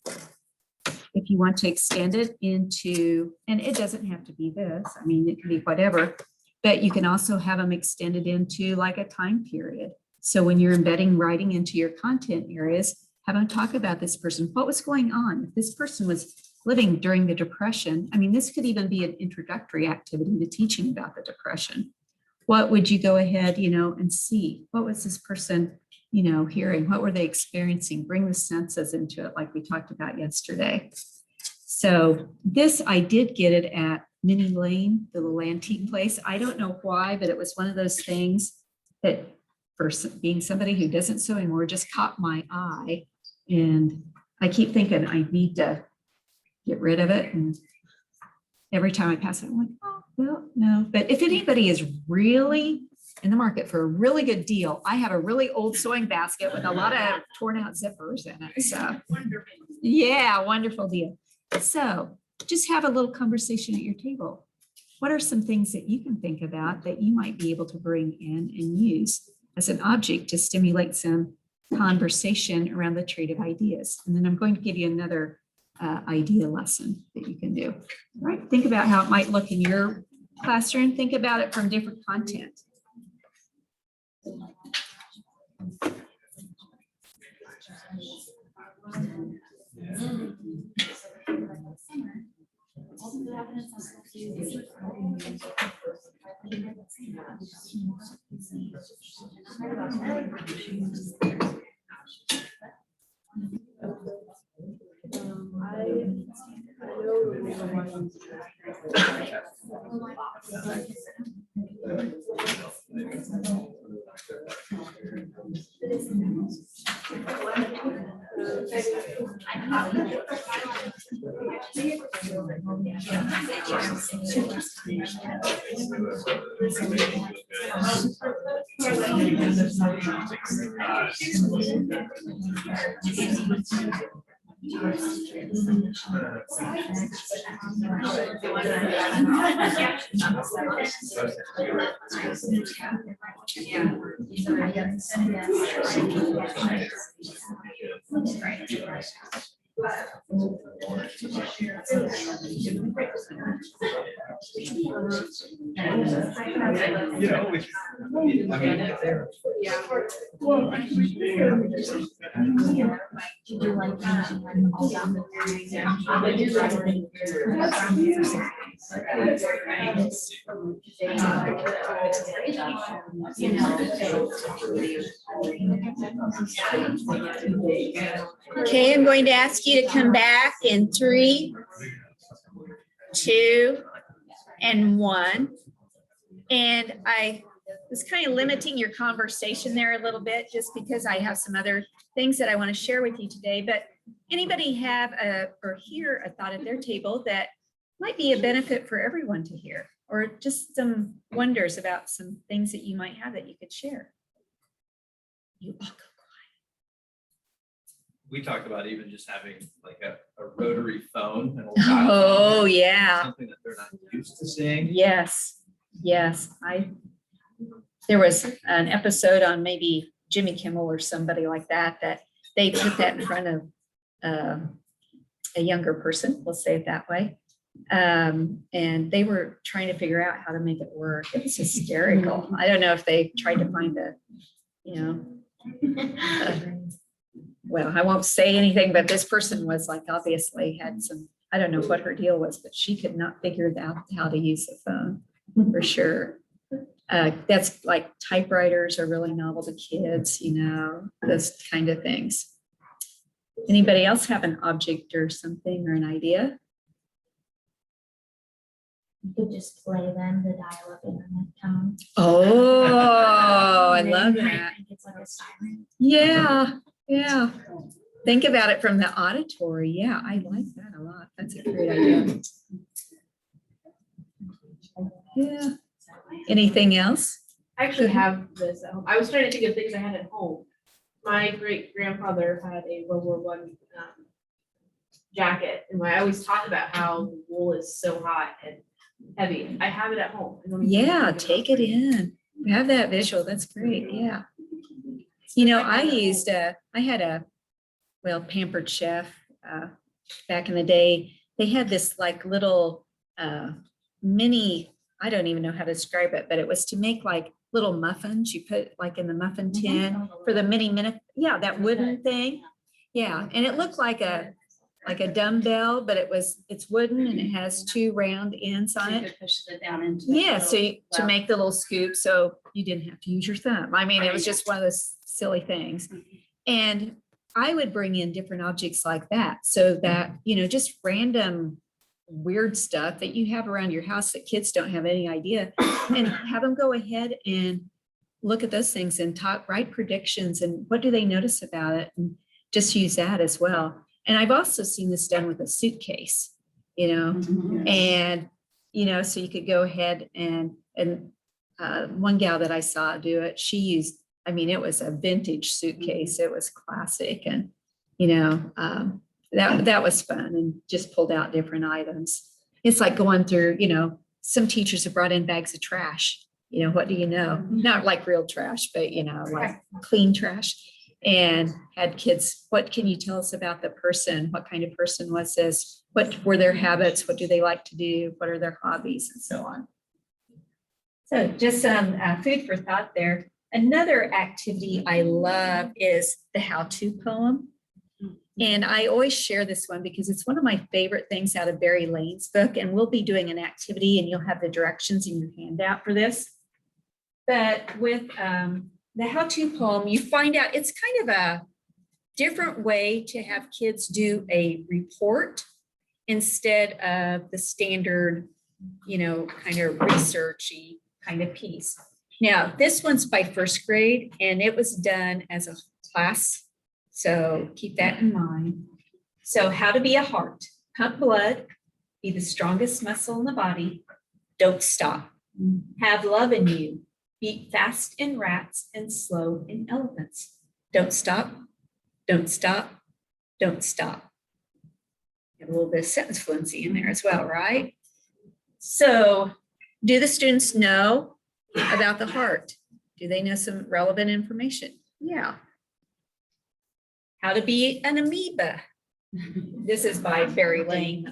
If you want to extend it into, and it doesn't have to be this, I mean, it can be whatever, but you can also have them extended into like a time period. So when you're embedding writing into your content areas, have them talk about this person. What was going on? If this person was living during the Depression, I mean, this could even be an introductory activity to teaching about the Depression. What would you go ahead, you know, and see? What was this person, you know, hearing? What were they experiencing? Bring the senses into it like we talked about yesterday. So this, I did get it at Minnie Lane, the little antique place. I don't know why, but it was one of those things that for being somebody who doesn't sew anymore, just caught my eye. And I keep thinking I need to get rid of it. And every time I pass it, I'm like, oh, well, no. But if anybody is really in the market for a really good deal, I have a really old sewing basket with a lot of torn out zippers in it. So yeah, wonderful deal. So just have a little conversation at your table. What are some things that you can think about that you might be able to bring in and use as an object to stimulate some conversation around the trade of ideas? And then I'm going to give you another idea lesson that you can do. All right, think about how it might look in your classroom. Think about it from different content. Okay, I'm going to ask you to come back in 3, 2, and 1. And I was kind of limiting your conversation there a little bit just because I have some other things that I want to share with you today. But anybody have or hear a thought at their table that might be a benefit for everyone to hear, or just some wonders about some things that you might have that you could share? You all go. We talked about even just having like a rotary phone. And Oh, yeah. something that they're not used to seeing. Yes, yes. There was an episode on maybe Jimmy Kimmel or somebody like that, that they put that in front of a younger person, we'll say it that way. And they were trying to figure out how to make it work. It was hysterical. I don't know if they tried to find well, I won't say anything, but this person was like, obviously had some, I don't know what her deal was, but she could not figure out how to use the phone for sure. That's like typewriters are really novel to kids, those kind of things. Anybody else have an object or something or an idea? You could just play them the dial-up internet tone. Oh, I love And then that. It's like a siren. Yeah, yeah. Think about it from the auditory. Yeah, I like that a lot. That's a great idea. Yeah. Anything else? I actually have this at home. I was trying to think of things I had at home. My great grandfather had a World War I jacket, and I always talk about how the wool is so hot and heavy. I have it at home. I don't even Yeah, think take about it in. Have that visual. That's great. Yeah. I had a Pampered Chef back in the day. They had this like little mini, I don't even know how to describe it, but it was to make like little muffins you put like in the muffin tin for the mini minute. Yeah, that wooden thing. Yeah, and it looked like a dumbbell, but it's wooden and it has 2 round ends on You it. could push it down into. Yeah, so to well, make the little scoop, so you didn't have to use your thumb. I mean, it was just one of those silly things. And I would bring in different objects like that so that, just random weird stuff that you have around your house that kids don't have any idea, and have them go ahead and look at those things and write predictions and what do they notice about it, and just use that as well. And I've also seen this done with a suitcase, and, so you could go ahead and one gal that I saw do it, she used, it was a vintage suitcase. It was classic. And, that was fun, and just pulled out different items. It's like going through, some teachers have brought in bags of trash. What do you know? Not like real trash, but, like clean trash. And had kids, what can you tell us about the person? What kind of person was this? What were their habits? What do they like to do? What are their hobbies, and so on? So just some food for thought there. Another activity I love is the how-to poem. And I always share this one because it's one of my favorite things out of Barry Lane's book. And we'll be doing an activity, and you'll have the directions in your handout for this. But with the how-to poem, you find out it's kind of a different way to have kids do a report instead of the standard, kind of researchy kind of piece. Now, this one's by 1st grade, and it was done as a class. So keep that in mind. So how to be a heart: pump blood, be the strongest muscle in the body, don't stop, have love in you, beat fast in rats and slow in elephants, don't stop, don't stop, don't stop. Have a little bit of sentence fluency in there as well, right? So do the students know about the heart? Do they know some relevant information? Yeah. How to be an amoeba. This is by Barry Lane.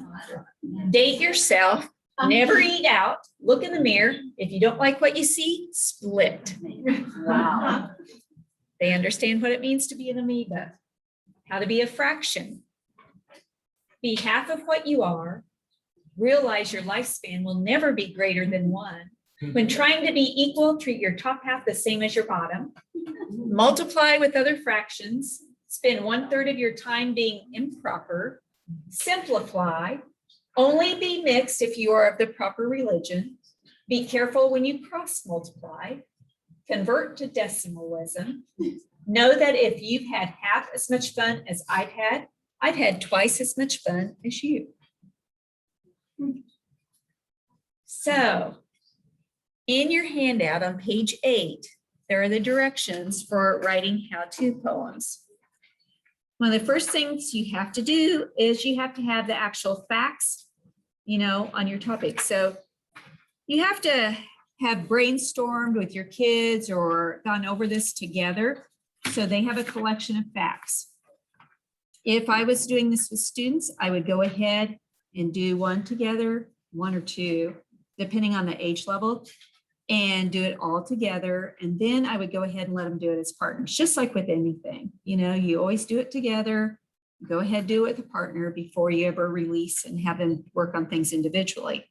Date yourself, never eat out, look in the mirror. If you don't like what you see, split. Wow. They understand what it means to be an amoeba. How to be a fraction. Be half of what you are, Realize your lifespan will never be greater than 1. When trying to be equal, treat your top half the same as your bottom. Multiply with other fractions. Spend 1/3 of your time being improper. Simplify. Only be mixed if you are of the proper religion. Be careful when you cross multiply. Convert to decimalism. Know that if you've had half as much fun as I've had twice as much fun as you. So in your handout on page 8, there are the directions for writing how-to poems. One of the first things you have to do is you have to have the actual facts, on your topic. So you have to have brainstormed with your kids or gone over this together so they have a collection of facts. If I was doing this with students, I would go ahead and do one together, 1 or 2, depending on the age level, and do it all together. And then I would go ahead and let them do it as partners, just like with anything. You always do it together. Go ahead, do it with a partner before you ever release and have them work on things individually.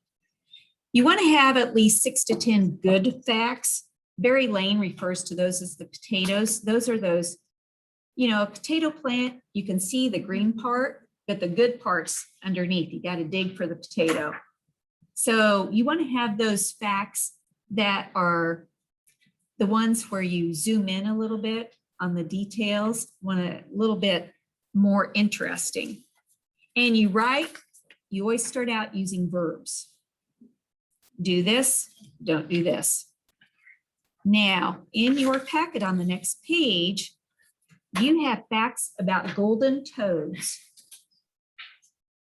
You want to have at least 6 to 10 good facts. Barry Lane refers to those as the potatoes. Those are those, a potato plant, you can see the green part, but the good part's underneath. You got to dig for the potato. So you want to have those facts that are the ones where you zoom in a little bit on the details, want a little bit more interesting. And you always start out using verbs. Do this, don't do this. Now, in your packet on the next page, you have facts about golden toads.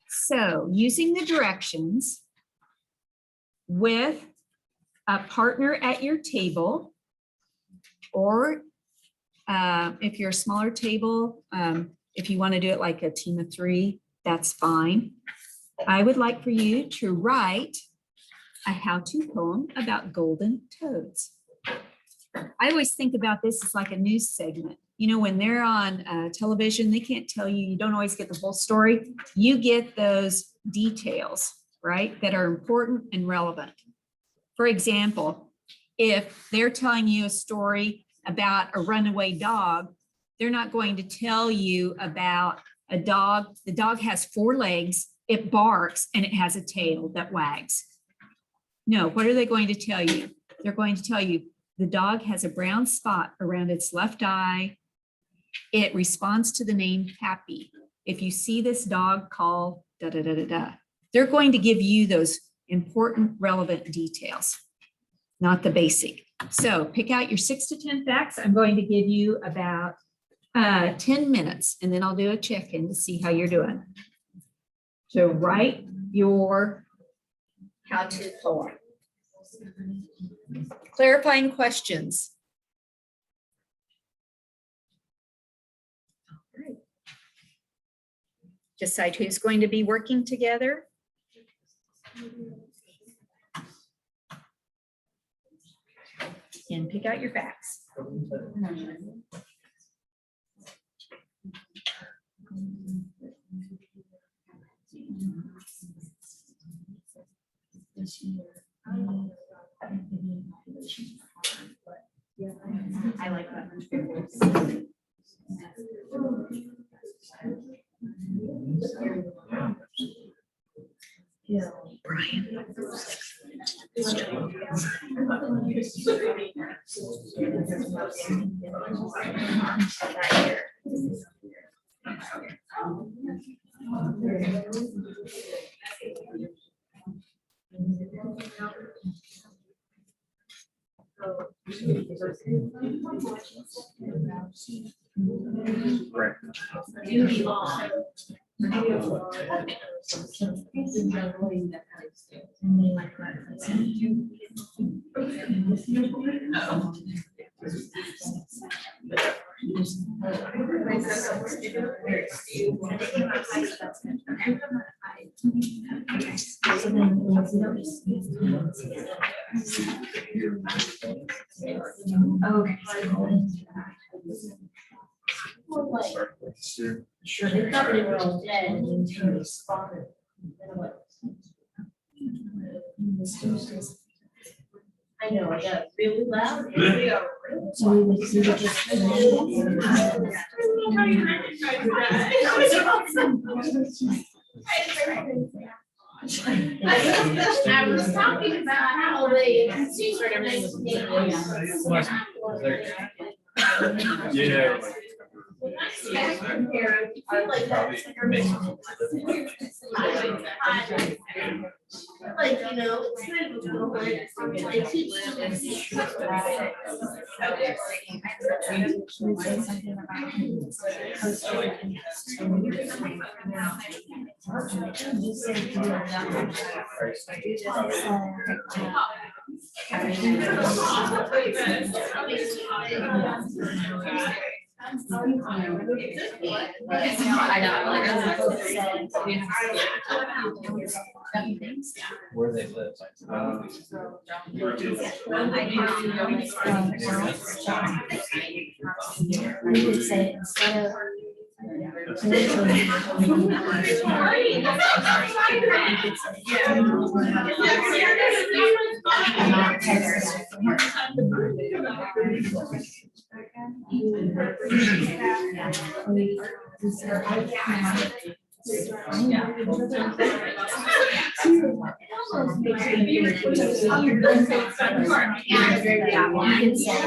So using the directions with a partner at your table, or if you're a smaller table, if you want to do it like a team of 3, that's fine. I would like for you to write a how-to poem about golden toads. I always think about this as like a news segment. When they're on television, they can't tell you, you don't always get the whole story. You get those details, right, that are important and relevant. For example, if they're telling you a story about a runaway dog, they're not going to tell you about a dog. The dog has 4 legs, it barks, and it has a tail that wags. No, what are they going to tell you? They're going to tell you the dog has a brown spot around its left eye. It responds to the name Happy. If you see this dog, call da da da da da. They're going to give you those important, relevant details, not the basic. So pick out your 6 to 10 facts. I'm going to give you about 10 minutes, and then I'll do a check-in to see how you're doing. So write your how-to poem. Clarifying questions. All right. Decide who's going to be working together. And pick out your facts. I like that. Brian. Right. Sure, they thought they were all dead and then they responded. I know, I got really loud. So we would just. I was talking about how they see sort of nice Yeah. Like, you know, it's kind of a little like teach Where they live. We would say instead of. You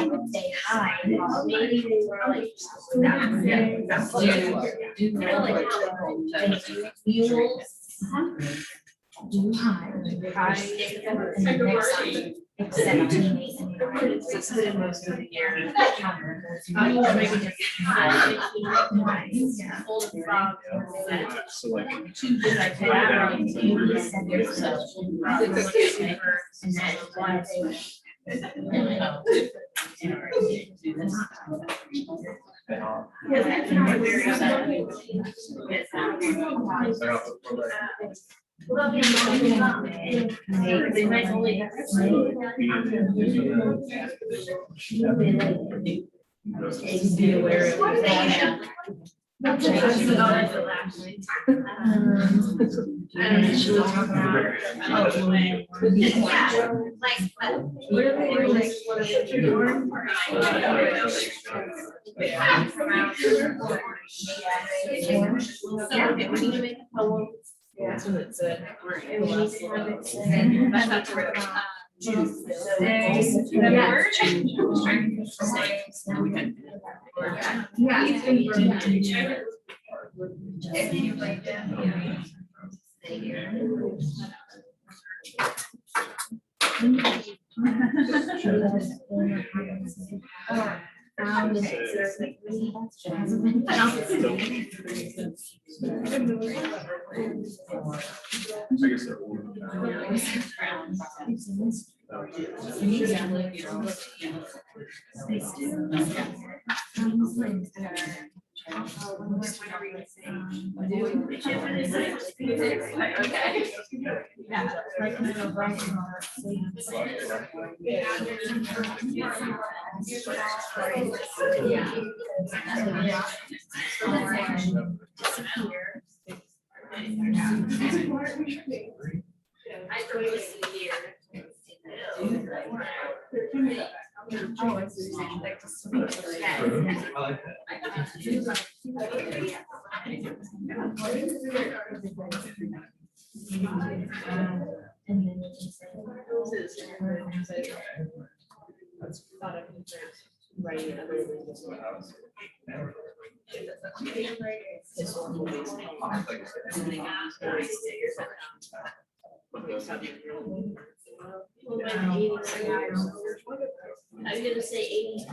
can say hi. maybe they were like. Do hi. And then next time, accept me. Most of the year. So like. They might only. Be aware of. That's what it said. I totally see here. I was gonna say 80.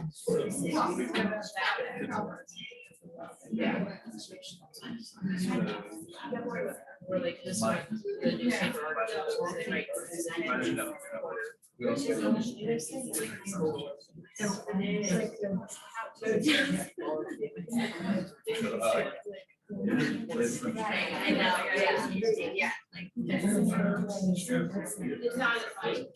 Or like this one, the newspaper articles, they write. I know, yeah. It's not like.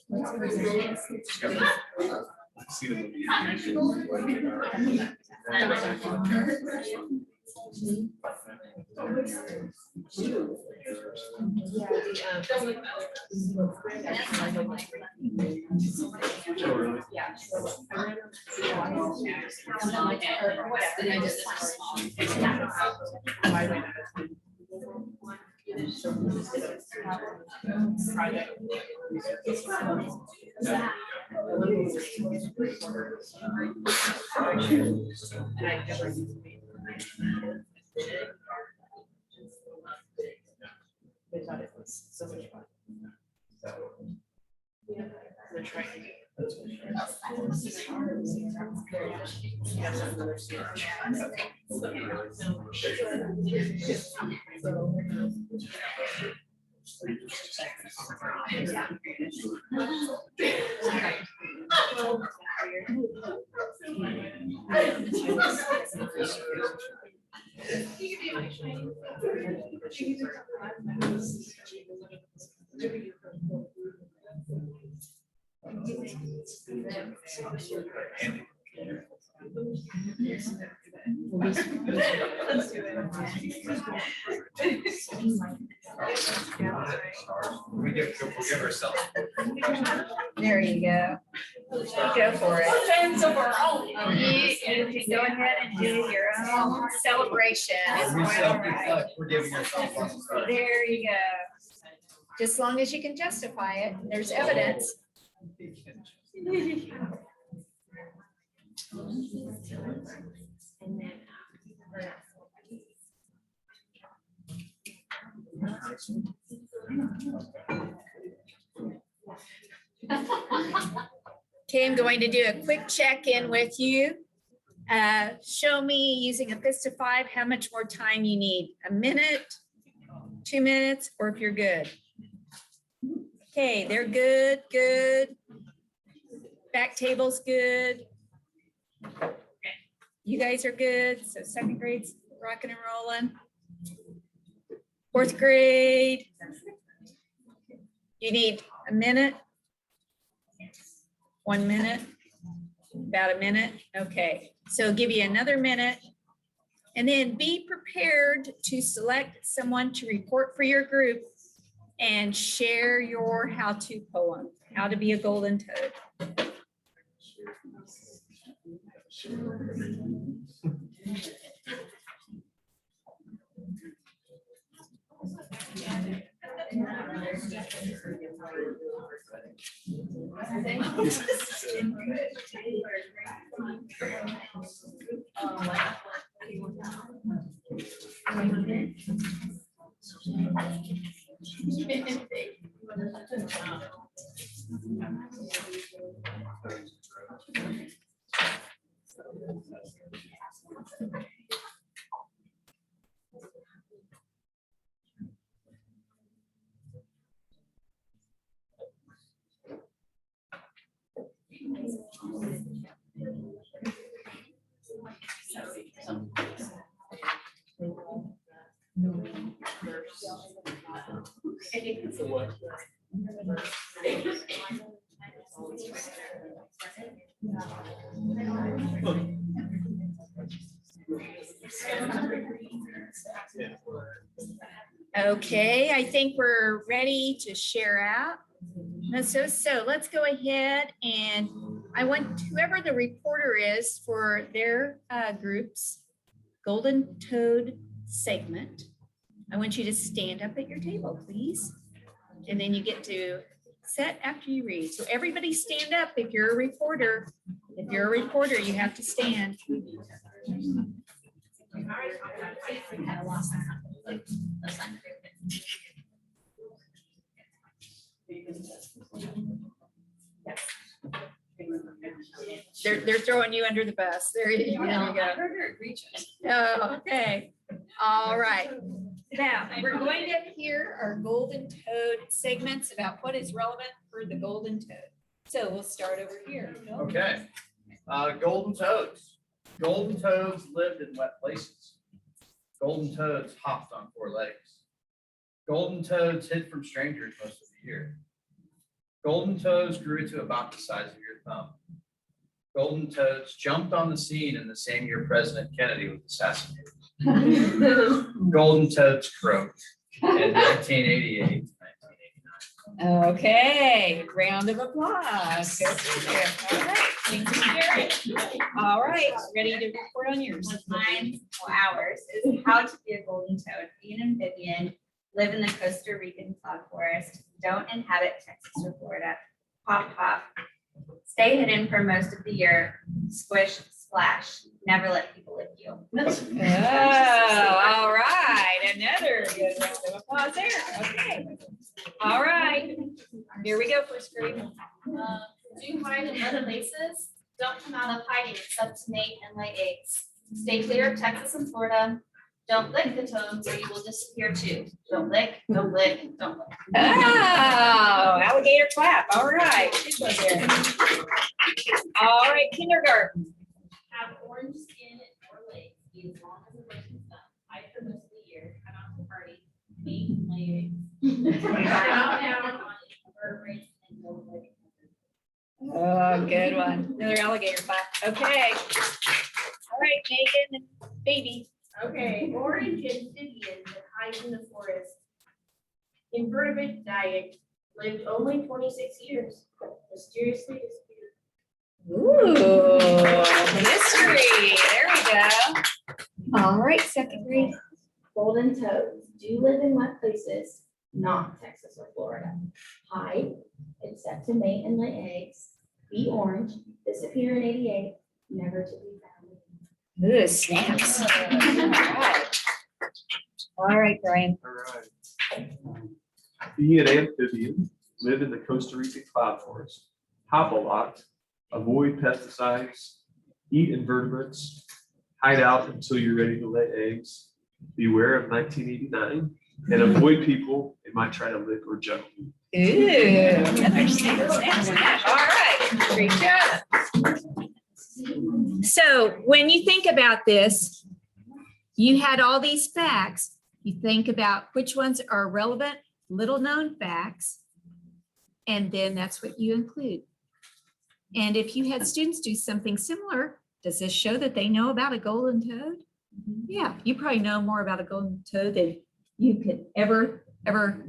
They thought it was so much fun. They're trying to get. We'll give ourselves. There you go. Go for it. You can go ahead and do your own celebration. It's We quite all right. self-reflect, we're giving ourselves lots of stuff. There you go. Just as long as you can justify it, there's evidence. Okay, I'm going to do a quick check-in with you. Show me using a fist of 5 how much more time you need. A minute, 2 minutes, or if you're good. Okay, they're good, good. Back table's good. You guys are good. So second grade's rocking and rolling. Fourth grade. You need a minute. 1 minute. About a minute. Okay, so give you another minute. And then be prepared to select someone to report for your group and share your how-to poem, how to be a golden toad. Okay, I think we're ready to share out. So let's go ahead and I want whoever the reporter is for their group's Golden Toad segment. I want you to stand up at your table, please. And then you get to set after you read. So everybody stand up if you're a reporter. If you're a reporter, you have to stand. They're throwing you under the bus. There you go. Oh, okay. All right. Now, we're going to hear our Golden Toad segments about what is relevant for the Golden Toad. So we'll start over here. Okay. Golden toads. Golden toads lived in wet places. Golden toads hopped on 4 legs. Golden toads hid from strangers most of the year. Golden toads grew to about the size of your thumb. Golden toads jumped on the scene in the same year President Kennedy was assassinated. Golden toads croaked. in 1988 to 1989. Okay, round of applause. Good for you. All right, thank you, Jared. All right, ready to report on yours? Mine, well, ours, is how to be a golden toad, be an amphibian, live in the Costa Rican cloud forest, don't inhabit Texas or Florida, pop pop, stay hidden for most of the year, squish, splash, never let people lick you. Oh, all right, another good round of applause there. Okay. All right, here we go, first grade. Do hide in other places, don't come out of hiding except to mate and lay eggs. Stay clear of Texas and Florida, don't lick the toads or you will disappear too. Don't lick, don't lick, don't lick. Oh, alligator clap. All right. Good one there. All right, kindergarten. Have orange skin or legs, be as long as a person's thumb, hide for most of the year, come out to party, mate and lay eggs. Bow down on vertebrates and don't lick. Oh, good one. Another alligator clap. Okay. All right, Megan and baby. Okay, orange amphibian that hides in the forest. Invertebrate diet, lived only 26 years, mysteriously disappeared. Ooh, mystery. There we go. All right, second grade. Golden toads do live in wet places, not Texas or Florida. Hide, except to mate and lay eggs. Be orange, disappear in 88, never to be found. Ooh, snaps. All right, Brian. All right. Be an amphibian, live in the Costa Rican cloud forest, hop a lot, avoid pesticides, eat invertebrates, hide out until you're ready to lay eggs, beware of 1989, and avoid people they might try to lick or jump. Ooh, another snap. All right, great job. So when you think about this, you had all these facts. You think about which ones are relevant, little known facts, and then that's what you include. And if you had students do something similar, does this show that they know about a golden toad? Yeah, you probably know more about a golden toad than you could ever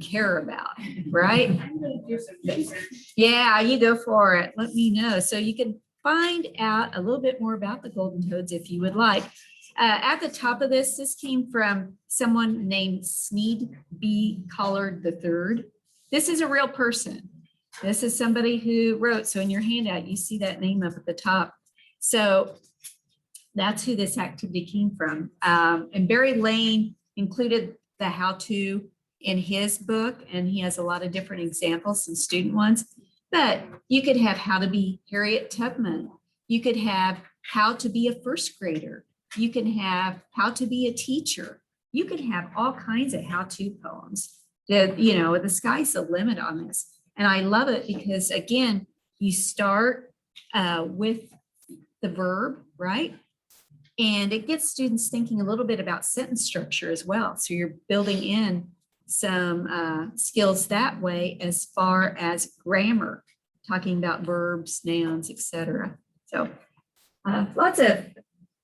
care about, right? I'm gonna do some research. Yeah, you go for it. Let me know. So you can find out a little bit more about the golden toads if you would like. At the top of this came from someone named Sneed B. Collard III. This is a real person. This is somebody who wrote, so in your handout, you see that name up at the top. So that's who this activity came from. And Barry Lane included the how-to in his book, and he has a lot of different examples, some student ones. But you could have how to be Harriet Tubman. You could have how to be a first grader. You can have how to be a teacher. You could have all kinds of how-to poems. The sky's the limit on this. And I love it because, again, you start with the verb, right? And it gets students thinking a little bit about sentence structure as well. So you're building in some skills that way as far as grammar, talking about verbs, nouns, etc. So lots of,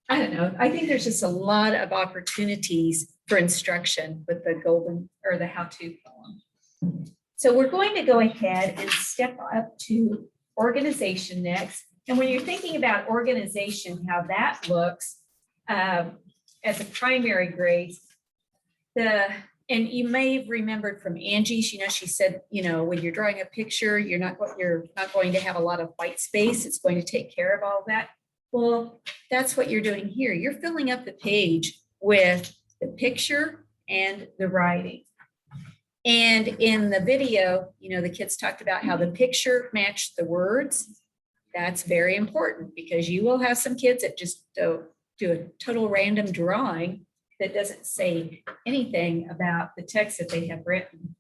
I don't know, I think there's just a lot of opportunities for instruction with the golden or the how-to poem. So we're going to go ahead and step up to organization next. And when you're thinking about organization, how that looks at the primary grades, and you may have remembered from Angie's, she said, when you're drawing a picture, you're not going to have a lot of white space. It's going to take care of all of that. Well, that's what you're doing here. You're filling up the page with the picture and the writing. And in the video, the kids talked about how the picture matched the words. That's very important because you will have some kids that just do a total random drawing that doesn't say anything about the text that they have written.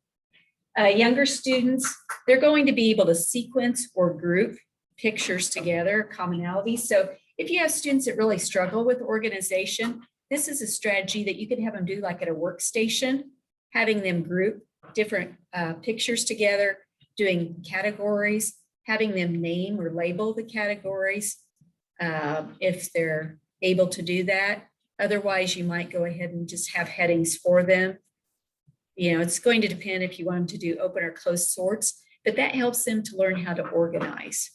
Younger students, they're going to be able to sequence or group pictures together, commonalities. So if you have students that really struggle with organization, this is a strategy that you could have them do like at a workstation, having them group different pictures together, doing categories, having them name or label the categories if they're able to do that. Otherwise, you might go ahead and just have headings for them. You know, it's going to depend if you want them to do open or closed sorts, but that helps them to learn how to organize.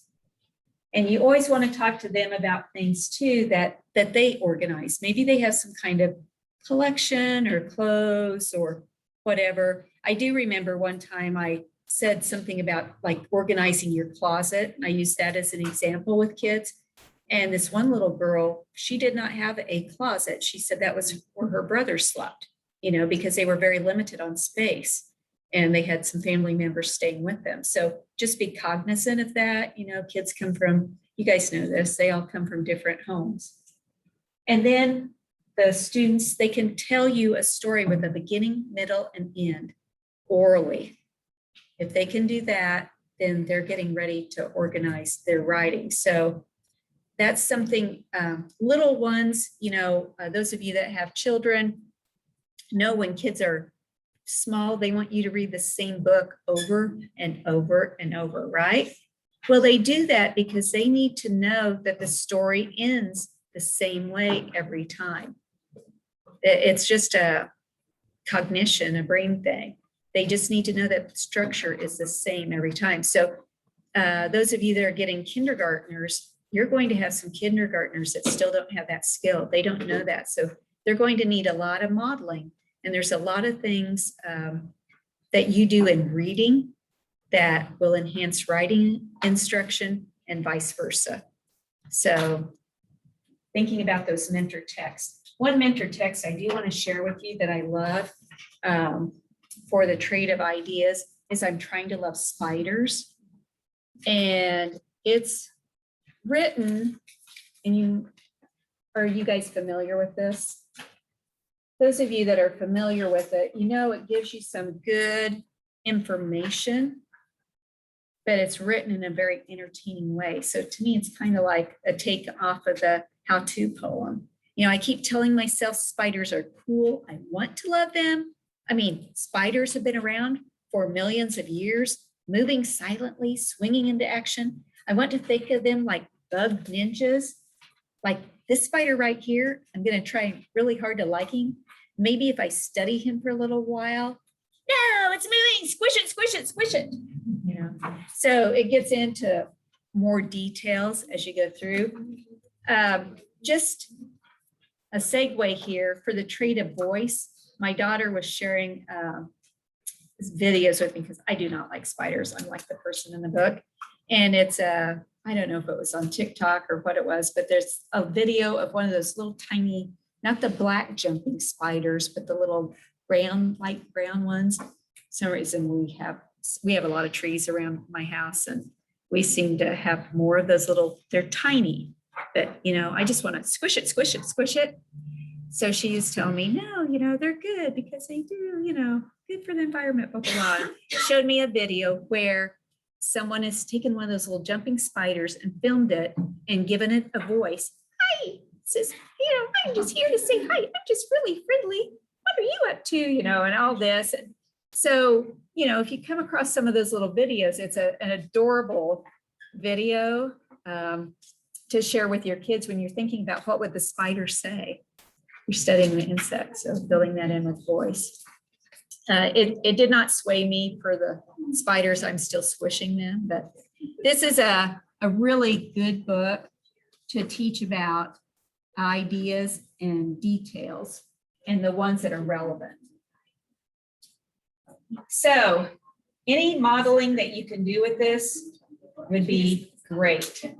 And you always want to talk to them about things too that they organize. Maybe they have some kind of collection or clothes or whatever. I do remember one time I said something about like organizing your closet. I used that as an example with kids. And this one little girl, she did not have a closet. She said that was where her brother slept, you know, because they were very limited on space and they had some family members staying with them. So just be cognizant of that. You know, kids come from, you guys know this, they all come from different homes. And then the students, they can tell you a story with a beginning, middle, and end orally. If they can do that, then they're getting ready to organize their writing. So that's something, little ones, you know, those of you that have children know when kids are small, they want you to read the same book over and over and over, right? Well, they do that because they need to know that the story ends the same way every time. It's just a cognition, a brain thing. They just need to know that structure is the same every time. So those of you that are getting kindergartners, you're going to have some kindergartners that still don't have that skill. They don't know that. So they're going to need a lot of modeling. And there's a lot of things that you do in reading that will enhance writing instruction and vice versa. So thinking about those mentor texts. One mentor text I do want to share with you that I love for the trade of ideas is I'm trying to love spiders. And it's written, and are you guys familiar with this? Those of you that are familiar with it, you know, it gives you some good information, but it's written in a very entertaining way. So to me, it's kind of like a take off of the how-to poem. You know, I keep telling myself spiders are cool. I want to love them. I mean, spiders have been around for millions of years, moving silently, swinging into action. I want to think of them like bug ninjas, like this spider right here. I'm going to try really hard to like him. Maybe if I study him for a little while, no, it's moving, squish it, squish it, squish it. You know, so it gets into more details as you go through. Just a segue here for the trait of voice. My daughter was sharing videos with me because I do not like spiders. I'm like the person in the book. And it's I don't know if it was on TikTok or what it was, but there's a video of one of those little tiny, not the black jumping spiders, but the little brown, light brown ones. For some reason we have a lot of trees around my house and we seem to have more of those little, they're tiny, but you know, I just want to squish it, squish it, squish it. So she was telling me, no, you know, they're good because they do, you know, good for the environment, blah, blah, blah. Showed me a video where someone has taken one of those little jumping spiders and filmed it and given it a voice. Hi, says, you know, I'm just here to say hi. I'm just really friendly. What are you up to? You know, and all this. And so, you know, if you come across some of those little videos, it's an adorable video to share with your kids when you're thinking about what would the spider say. You're studying the insect, so building that in with voice. It did not sway me for the spiders. I'm still squishing them, but this is a really good book to teach about ideas and details and the ones that are relevant. So any modeling that you can do with this would be great.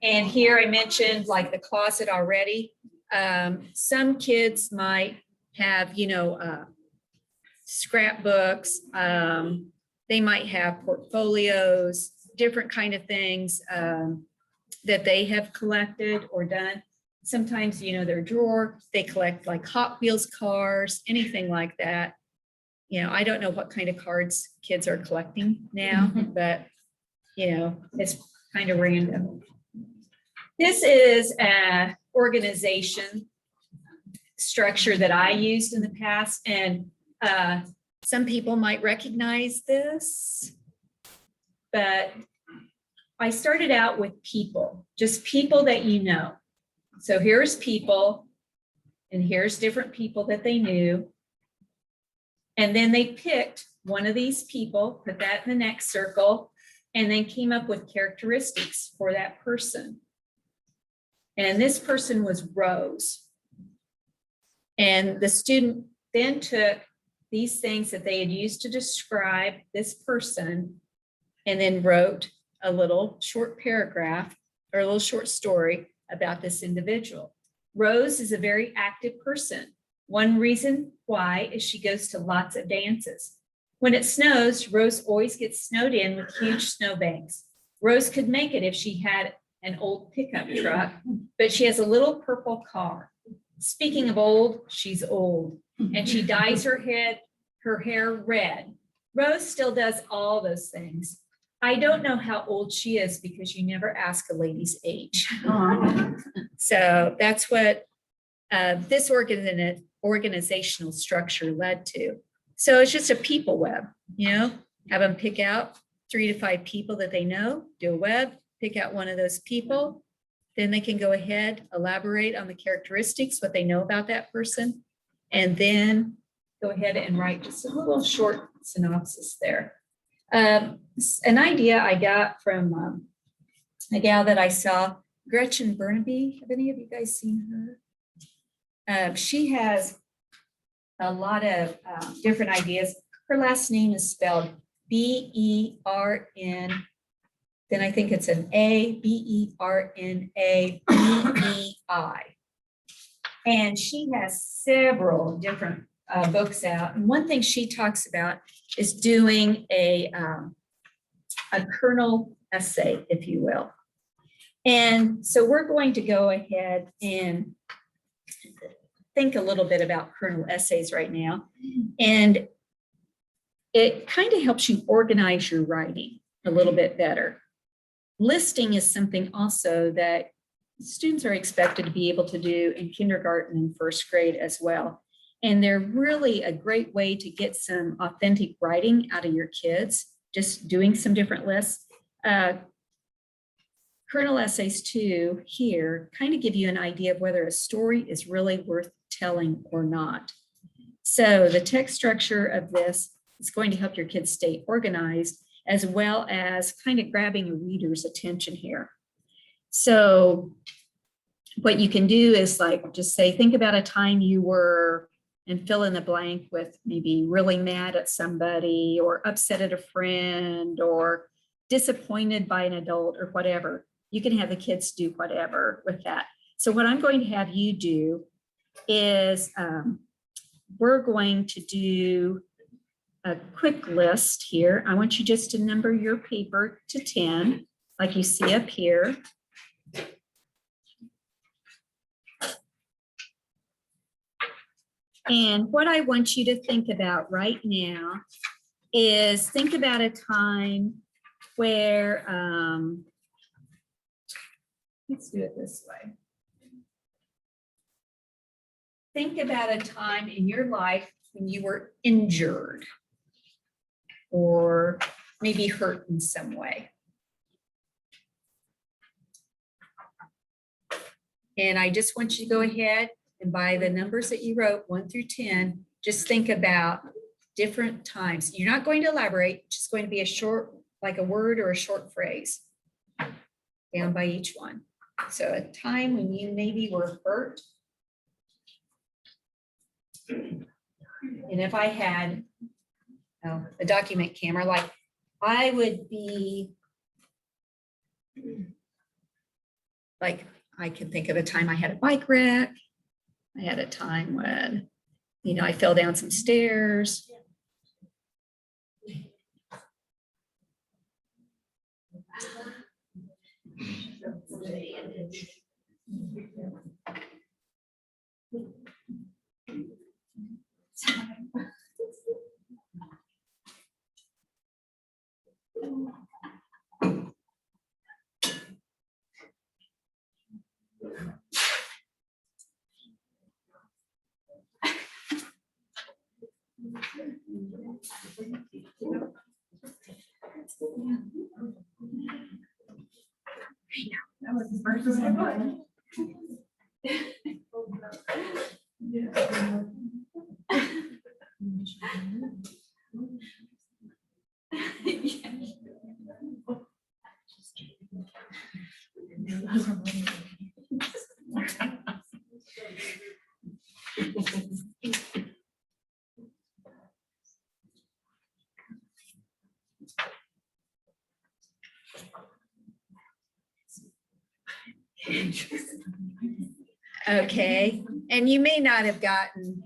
And here I mentioned like the closet already. Some kids might have, you know, scrapbooks. They might have portfolios, different kind of things that they have collected or done. Sometimes, you know, their drawer, they collect like Hot Wheels cars, anything like that. You know, I don't know what kind of cards kids are collecting now, but, you know, it's kind of random. This is an organization structure that I used in the past, and some people might recognize this, but I started out with people, just people that you know. So here's people, and here's different people that they knew. And then they picked one of these people, put that in the next circle, and then came up with characteristics for that person. And this person was Rose. And the student then took these things that they had used to describe this person and then wrote a little short paragraph or a little short story about this individual. Rose is a very active person. One reason why is she goes to lots of dances. When it snows, Rose always gets snowed in with huge snowbanks. Rose could make it if she had an old pickup truck, but she has a little purple car. Speaking of old, she's old, and she dyes her hair red. Rose still does all those things. I don't know how old she is because you never ask a lady's age. So that's what this organizational structure led to. So it's just a people web, have them pick out 3 to 5 people that they know, do a web, pick out one of those people. Then they can go ahead, elaborate on the characteristics, what they know about that person, and then go ahead and write just a little short synopsis there. An idea I got from a gal that I saw, Gretchen Burnaby. Have any of you guys seen her? She has a lot of different ideas. Her last name is spelled B-E-R-N, then I think it's an A, B-E-R-N-A-B-E-I. And she has several different books out. And one thing she talks about is doing a kernel essay, if you will. And so we're going to go ahead and think a little bit about kernel essays right now. And it kind of helps you organize your writing a little bit better. Listing is something also that students are expected to be able to do in kindergarten and first grade as well. And they're really a great way to get some authentic writing out of your kids, just doing some different lists. Kernel essays too here kind of give you an idea of whether a story is really worth telling or not. So the text structure of this is going to help your kids stay organized, as well as kind of grabbing a reader's attention here. So what you can do is just say, think about a time you were, and fill in the blank with maybe really mad at somebody or upset at a friend or disappointed by an adult or whatever. You can have the kids do whatever with that. So what I'm going to have you do is we're going to do a quick list here. I want you just to number your paper to 10, like you see up here. And what I want you to think about right now is think about a time where, let's do it this way. Think about a time in your life when you were injured or maybe hurt in some way. And I just want you to go ahead and by the numbers that you wrote, 1 through 10, just think about different times. You're not going to elaborate, it's just going to be a short, like a word or a short phrase down by each one. So a time when you maybe were hurt. And if I had a document camera, like I would be, like I can think of a time I had a bike wreck. I had a time when, I fell down some stairs. That was the first one. Okay, and you may not have gotten,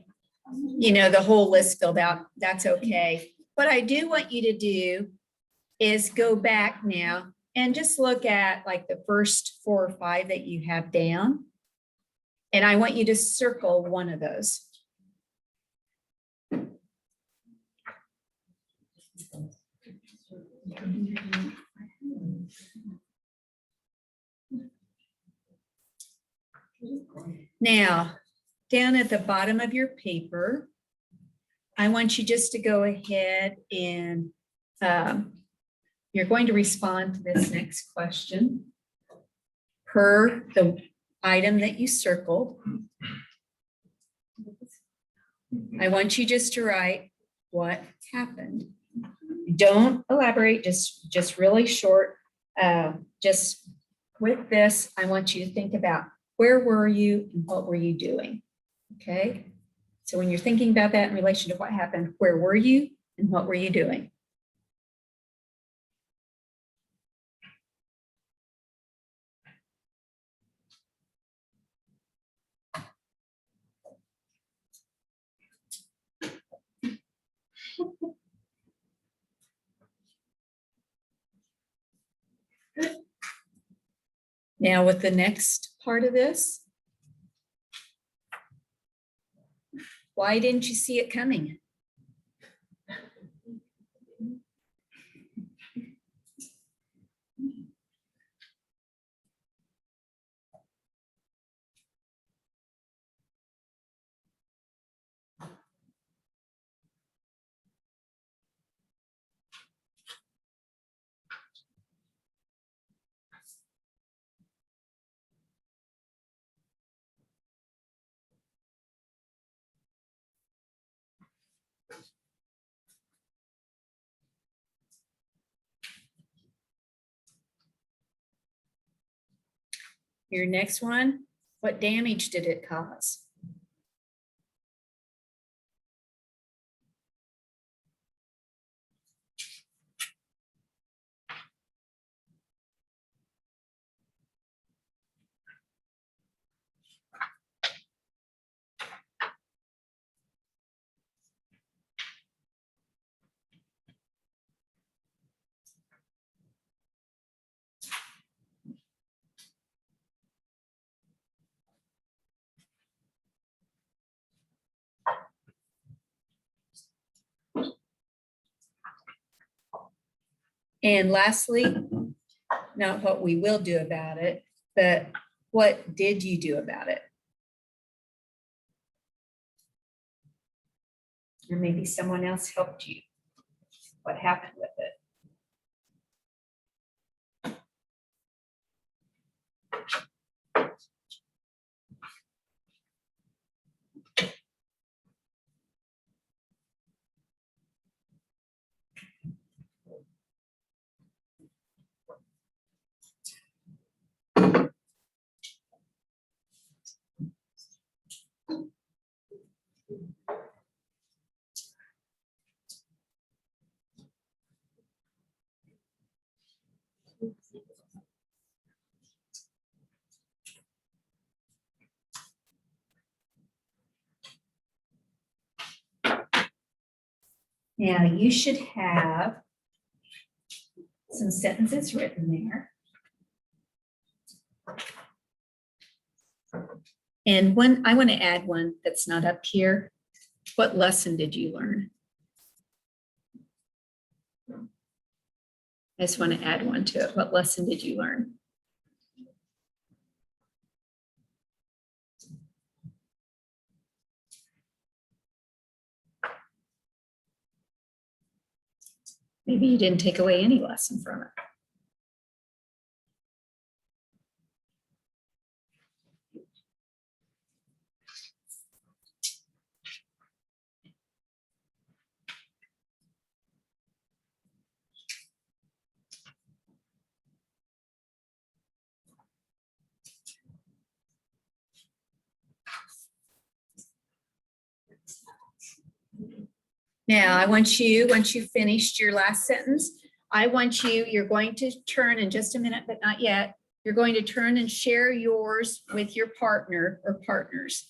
the whole list filled out. That's okay. What I do want you to do is go back now and just look at like the first 4 or 5 that you have down. And I want you to circle one of those. Now, down at the bottom of your paper, I want you just to go ahead and you're going to respond to this next question per the item that you circled. I want you just to write what happened. Don't elaborate, just really short. Just with this, I want you to think about where were you and what were you doing? Okay, so when you're thinking about that in relation to what happened, where were you and what were you doing? Now with the next part of this, why didn't you see it coming? Your next one, what damage did it cause? And lastly, not what we will do about it, but what did you do about it? Or maybe someone else helped you. What happened with it? Now you should have some sentences written there. And I want to add one that's not up here. What lesson did you learn? I just want to add one to it. What lesson did you learn? Maybe you didn't take away any lesson from it. Now, I want you, once you've finished your last sentence, you're going to turn in just a minute, but not yet. You're going to turn and share yours with your partner or partners.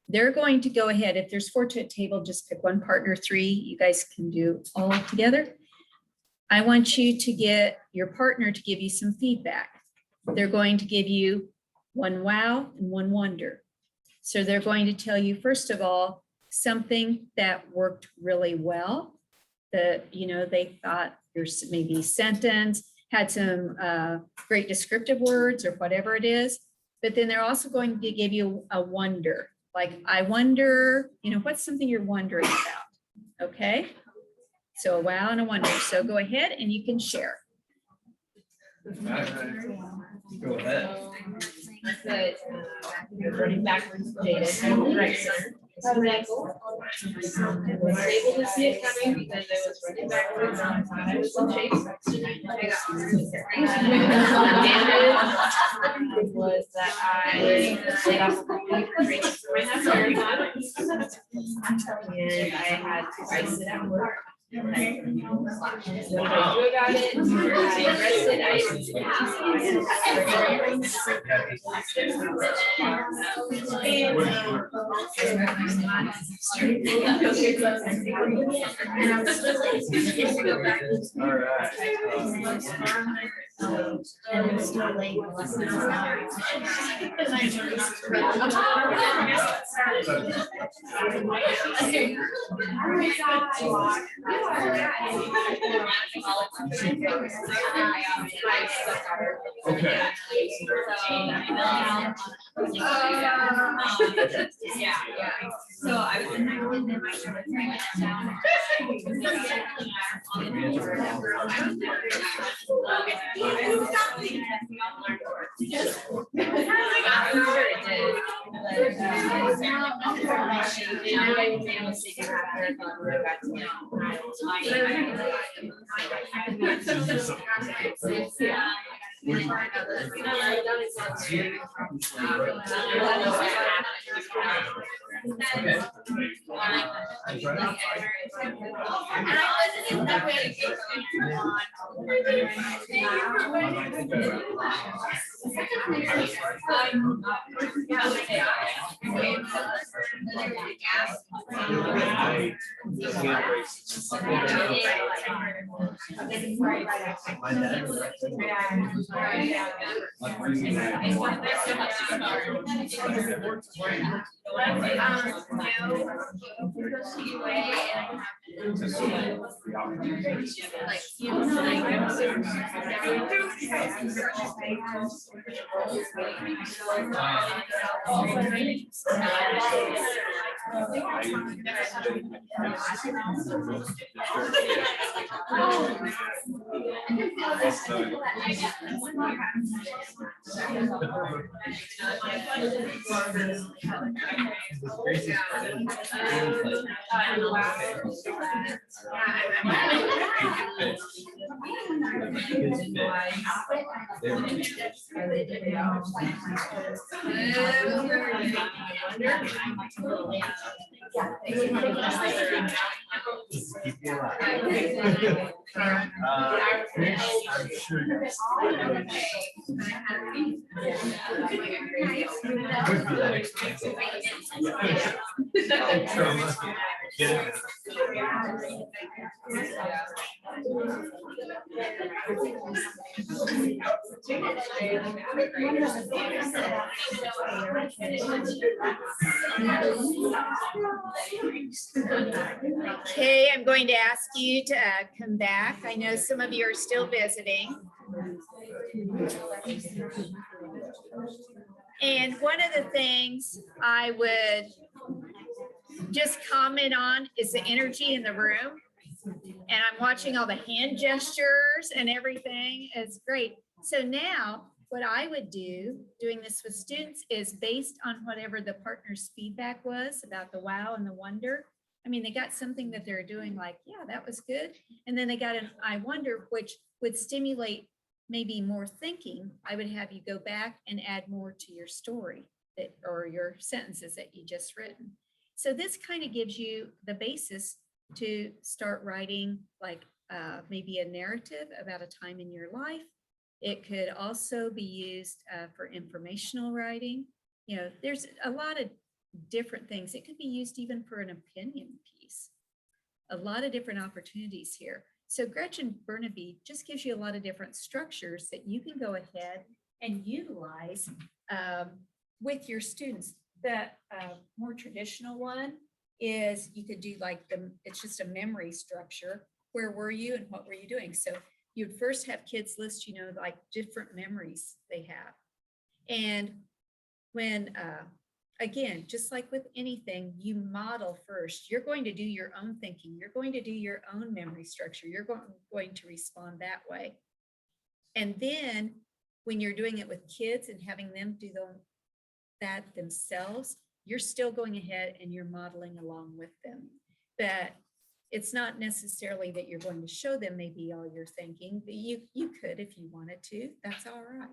They're going to go ahead. If there's 4 to a table, just pick one partner, 3. You guys can do all together. I want you to get your partner to give you some feedback. They're going to give you 1 wow and 1 wonder. So they're going to tell you, first of all, something that worked really well, that, they thought there's maybe a sentence, had some great descriptive words or whatever it is. But then they're also going to give you a wonder. Like, I wonder, what's something you're wondering about? Okay. So a wow and a wonder. So go ahead and you can share. Go ahead. But running backwards data, right center. Was able to see it coming because I was running backwards on I was in shape. Was that I got training for my half marathon. And I had to sit at work. What did I do about it? I rested, All right. And I'm still late. Okay. So I was in my down. Okay, I'm going to ask you to come back. I know some of you are still visiting. And one of the things I would just comment on is the energy in the room. And I'm watching all the hand gestures and everything. It's great. So now what I would do doing this with students is based on whatever the partner's feedback was about the wow and the wonder. I mean, they got something that they're doing like, yeah, that was good. And then they got an I wonder, which would stimulate maybe more thinking. I would have you go back and add more to your story or your sentences that you just written. So this kind of gives you the basis to start writing like maybe a narrative about a time in your life. It could also be used for informational writing. You know, there's a lot of different things. It could be used even for an opinion piece. A lot of different opportunities here. So Gretchen Burnaby just gives you a lot of different structures that you can go ahead and utilize with your students. The more traditional one is you could do like it's just a memory structure. Where were you and what were you doing? So you'd first have kids list, you know, like different memories they have. And when, again, just like with anything, you model first. You're going to do your own thinking. You're going to do your own memory structure. You're going to respond that way. And then when you're doing it with kids and having them do that themselves, you're still going ahead and you're modeling along with them. That it's not necessarily that you're going to show them maybe all your thinking, but you could if you wanted to. That's all right.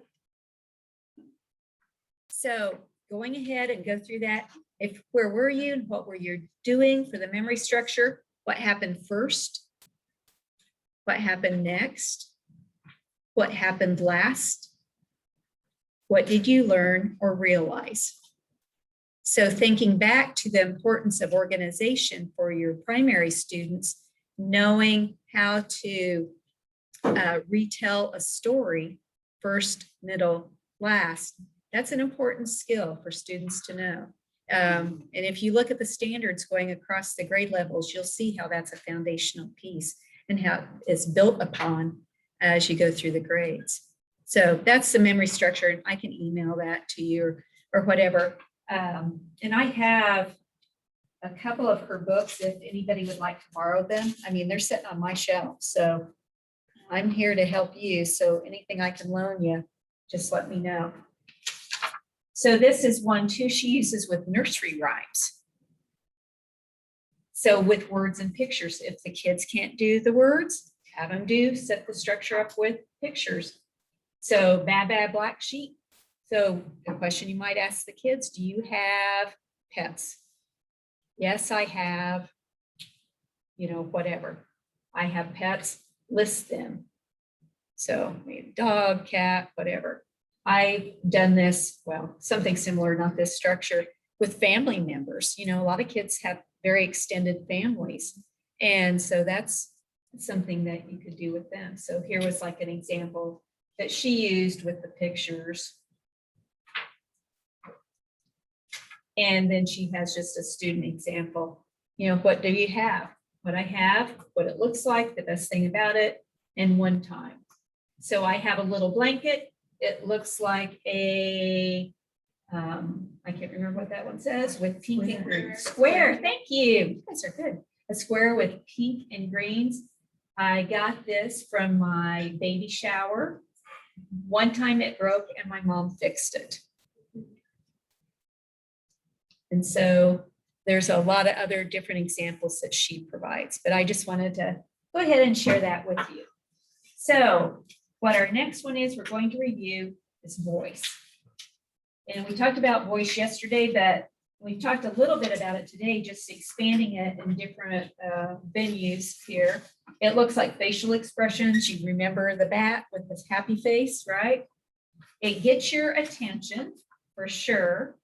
So going ahead and go through that. Where were you and what were you doing for the memory structure? What happened first? What happened next? What happened last? What did you learn or realize? So thinking back to the importance of organization for your primary students, knowing how to retell a story first, middle, last, that's an important skill for students to know. And if you look at the standards going across the grade levels, you'll see how that's a foundational piece and how it's built upon as you go through the grades. So that's the memory structure, and I can email that to you or whatever. And I have a couple of her books if anybody would like to borrow them. I mean, they're sitting on my shelf, so I'm here to help you. So anything I can loan you, just let me know. So this is one too she uses with nursery rhymes. So with words and pictures, if the kids can't do the words, have them set the structure up with pictures. So bad black sheep. So the question you might ask the kids, do you have pets? Yes, I have, you know, whatever. I have pets, list them. So maybe dog, cat, whatever. I've done this, well, something similar, not this structure, with family members. You know, a lot of kids have very extended families. And so that's something that you could do with them. So here was like an example that she used with the pictures. And then she has just a student example. You know, what do you have? What I have, what it looks like, the best thing about it, and one time. So I have a little blanket. It looks like a, I can't remember what that one says, with pink and green. Square, thank you. You guys are good. A square with pink and greens. I got this from my baby shower. One time it broke and my mom fixed it. And so there's a lot of other different examples that she provides, but I just wanted to go ahead and share that with you. So what our next one is, we're going to review is voice. And we talked about voice yesterday, but we've talked a little bit about it today, just expanding it in different venues here. It looks like facial expressions. You remember the bat with this happy face, right? It gets your attention for sure.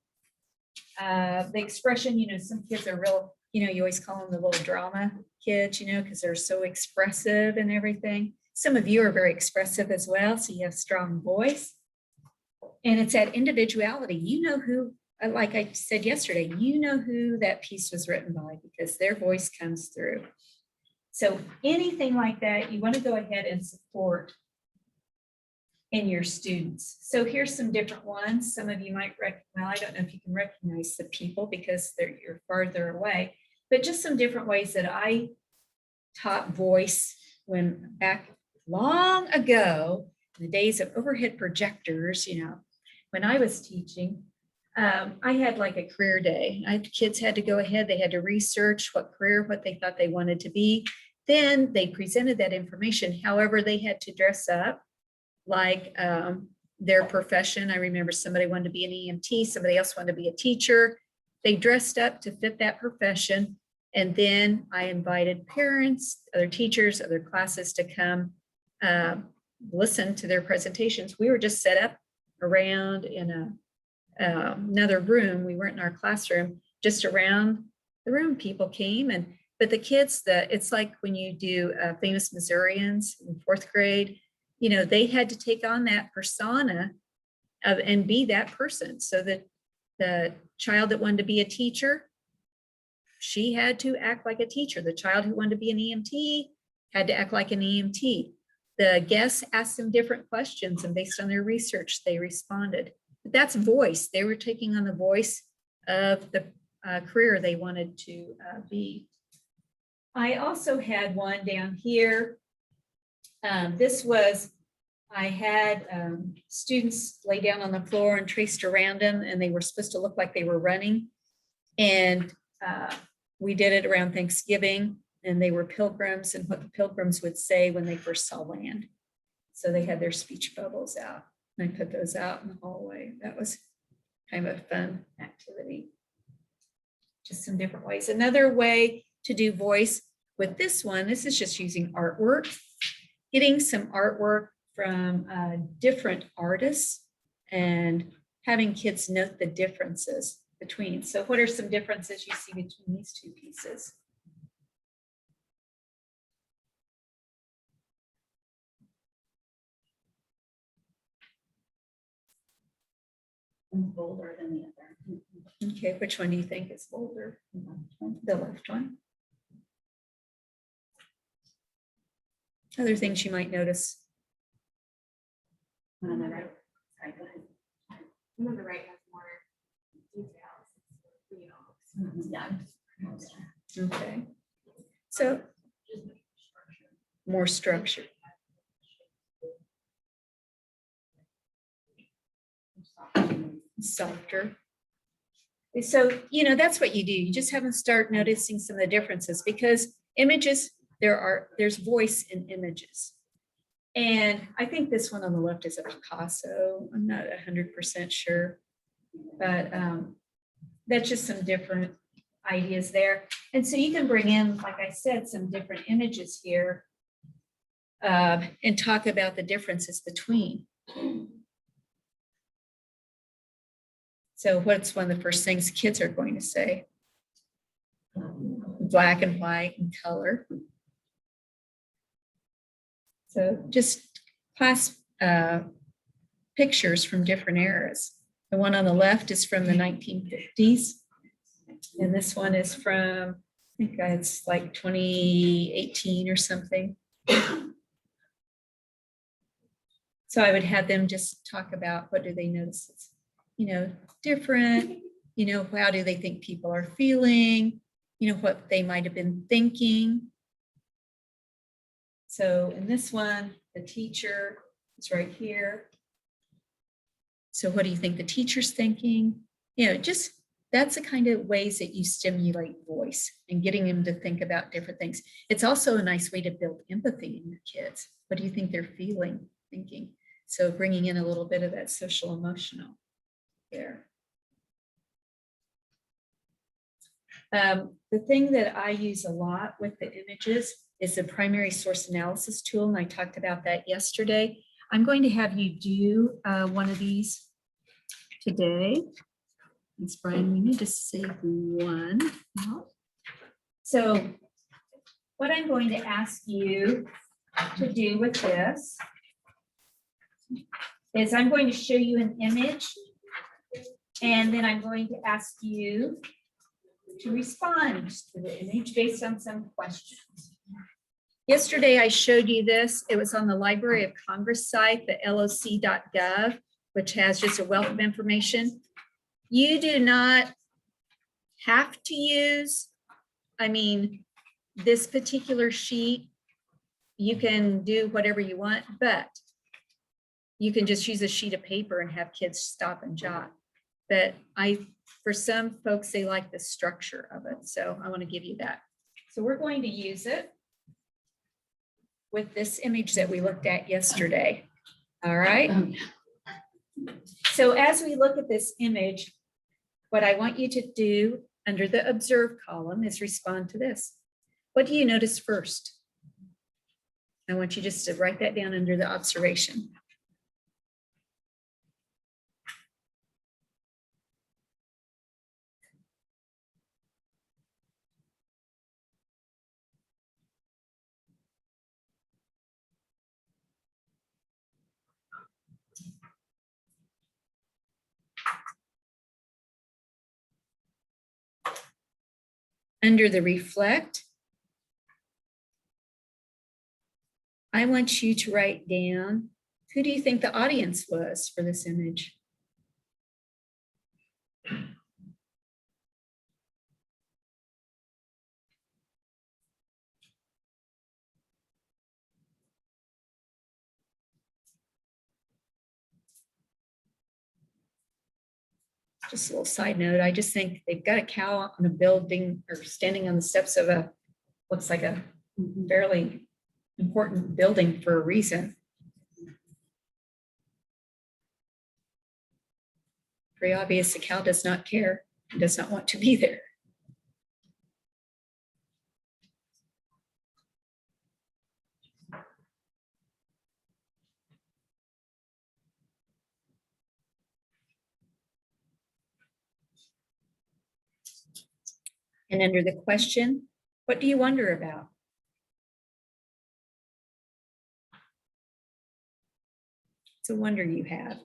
The expression, you know, some kids are real, you know, you always call them the little drama kids, you know, because they're so expressive and everything. Some of you are very expressive as well, so you have strong voice. And it's that individuality. You know who, like I said yesterday, you know who that piece was written by because their voice comes through. So anything like that, you want to go ahead and support in your students. So here's some different ones. Some of you might recognize, well, I don't know if you can recognize the people because you're farther away, but just some different ways that I taught voice when back long ago, in the days of overhead projectors, you know, when I was teaching, I had like a career day. Kids had to go ahead, they had to research what career, what they thought they wanted to be. Then they presented that information. However, they had to dress up like their profession. I remember somebody wanted to be an EMT, somebody else wanted to be a teacher. They dressed up to fit that profession. And then I invited parents, other teachers, other classes to come listen to their presentations. We were just set up around in another room. We weren't in our classroom, just around the room. People came, but the kids, it's like when you do Famous Missourians in 4th grade, you know, they had to take on that persona and be that person. So that the child that wanted to be a teacher, she had to act like a teacher. The child who wanted to be an EMT had to act like an EMT. The guests asked them different questions, and based on their research, they responded. But that's voice. They were taking on the voice of the career they wanted to be. I also had one down here. I had students lay down on the floor and traced around them, and they were supposed to look like they were running. And we did it around Thanksgiving, and they were pilgrims and what the pilgrims would say when they first saw land. So they had their speech bubbles out, and I put those out in the hallway. That was kind of a fun activity. Just some different ways. Another way to do voice with this one, this is just using artwork, getting some artwork from different artists and having kids note the differences between. So what are some differences you see between these two pieces? One's bolder than the other. Okay, which one do you think is bolder? The left one. Other things you might notice. One on the right. Sorry, go ahead. One on the right has more details. Yeah. Okay. So more structure. Softer. So, you know, that's what you do. You just have them start noticing some of the differences, because images, there's voice in images. And I think this one on the left is a Picasso. I'm not 100% sure, but that's just some different ideas there. And so you can bring in, like I said, some different images here and talk about the differences between. So what's one of the first things kids are going to say? Black and white and color. So just class pictures from different eras. The one on the left is from the 1950s. And this one is from, I think it's like 2018 or something. So I would have them just talk about what do they notice it's, you know, different, you know, how do they think people are feeling, you know, what they might have been thinking. So in this one, the teacher is right here. So what do you think the teacher's thinking? You know, just that's the kind of ways that you stimulate voice and getting them to think about different things. It's also a nice way to build empathy in your kids. What do you think they're feeling, thinking? So bringing in a little bit of that social emotional there. The thing that I use a lot with the images is the primary source analysis tool, and I talked about that yesterday. I'm going to have you do one of these today. Thanks, Brian. We need to save one out. So what I'm going to ask you to do with this is I'm going to show you an image, and then I'm going to ask you to respond to the image based on some questions. Yesterday, I showed you this. It was on the Library of Congress site, the loc.gov, which has just a wealth of information. You do not have to use, I mean, this particular sheet. You can do whatever you want, but you can just use a sheet of paper and have kids stop and jot. But for some folks, they like the structure of it. So I want to give you that. So we're going to use it with this image that we looked at yesterday. All right. So as we look at this image, what I want you to do under the observe column is respond to this. What do you notice first? I want you just to write that down under the observation. Under the reflect, I want you to write down, who do you think the audience was for this image? Just a little side note, I just think they've got a cow on a building or standing on the steps of a, looks like a fairly important building for a reason. Very obvious, the cow does not care, and does not want to be there. And under the question, what do you wonder about? It's a wonder you have.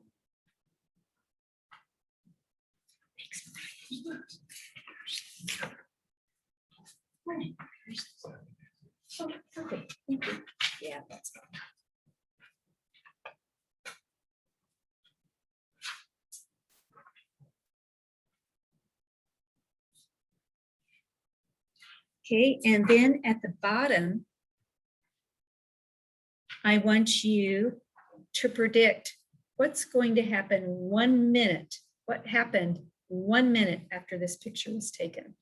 Okay, thank you. Yeah, that's fine. Okay, and then at the bottom, I want you to predict what's going to happen 1 minute. What happened 1 minute after this picture was taken?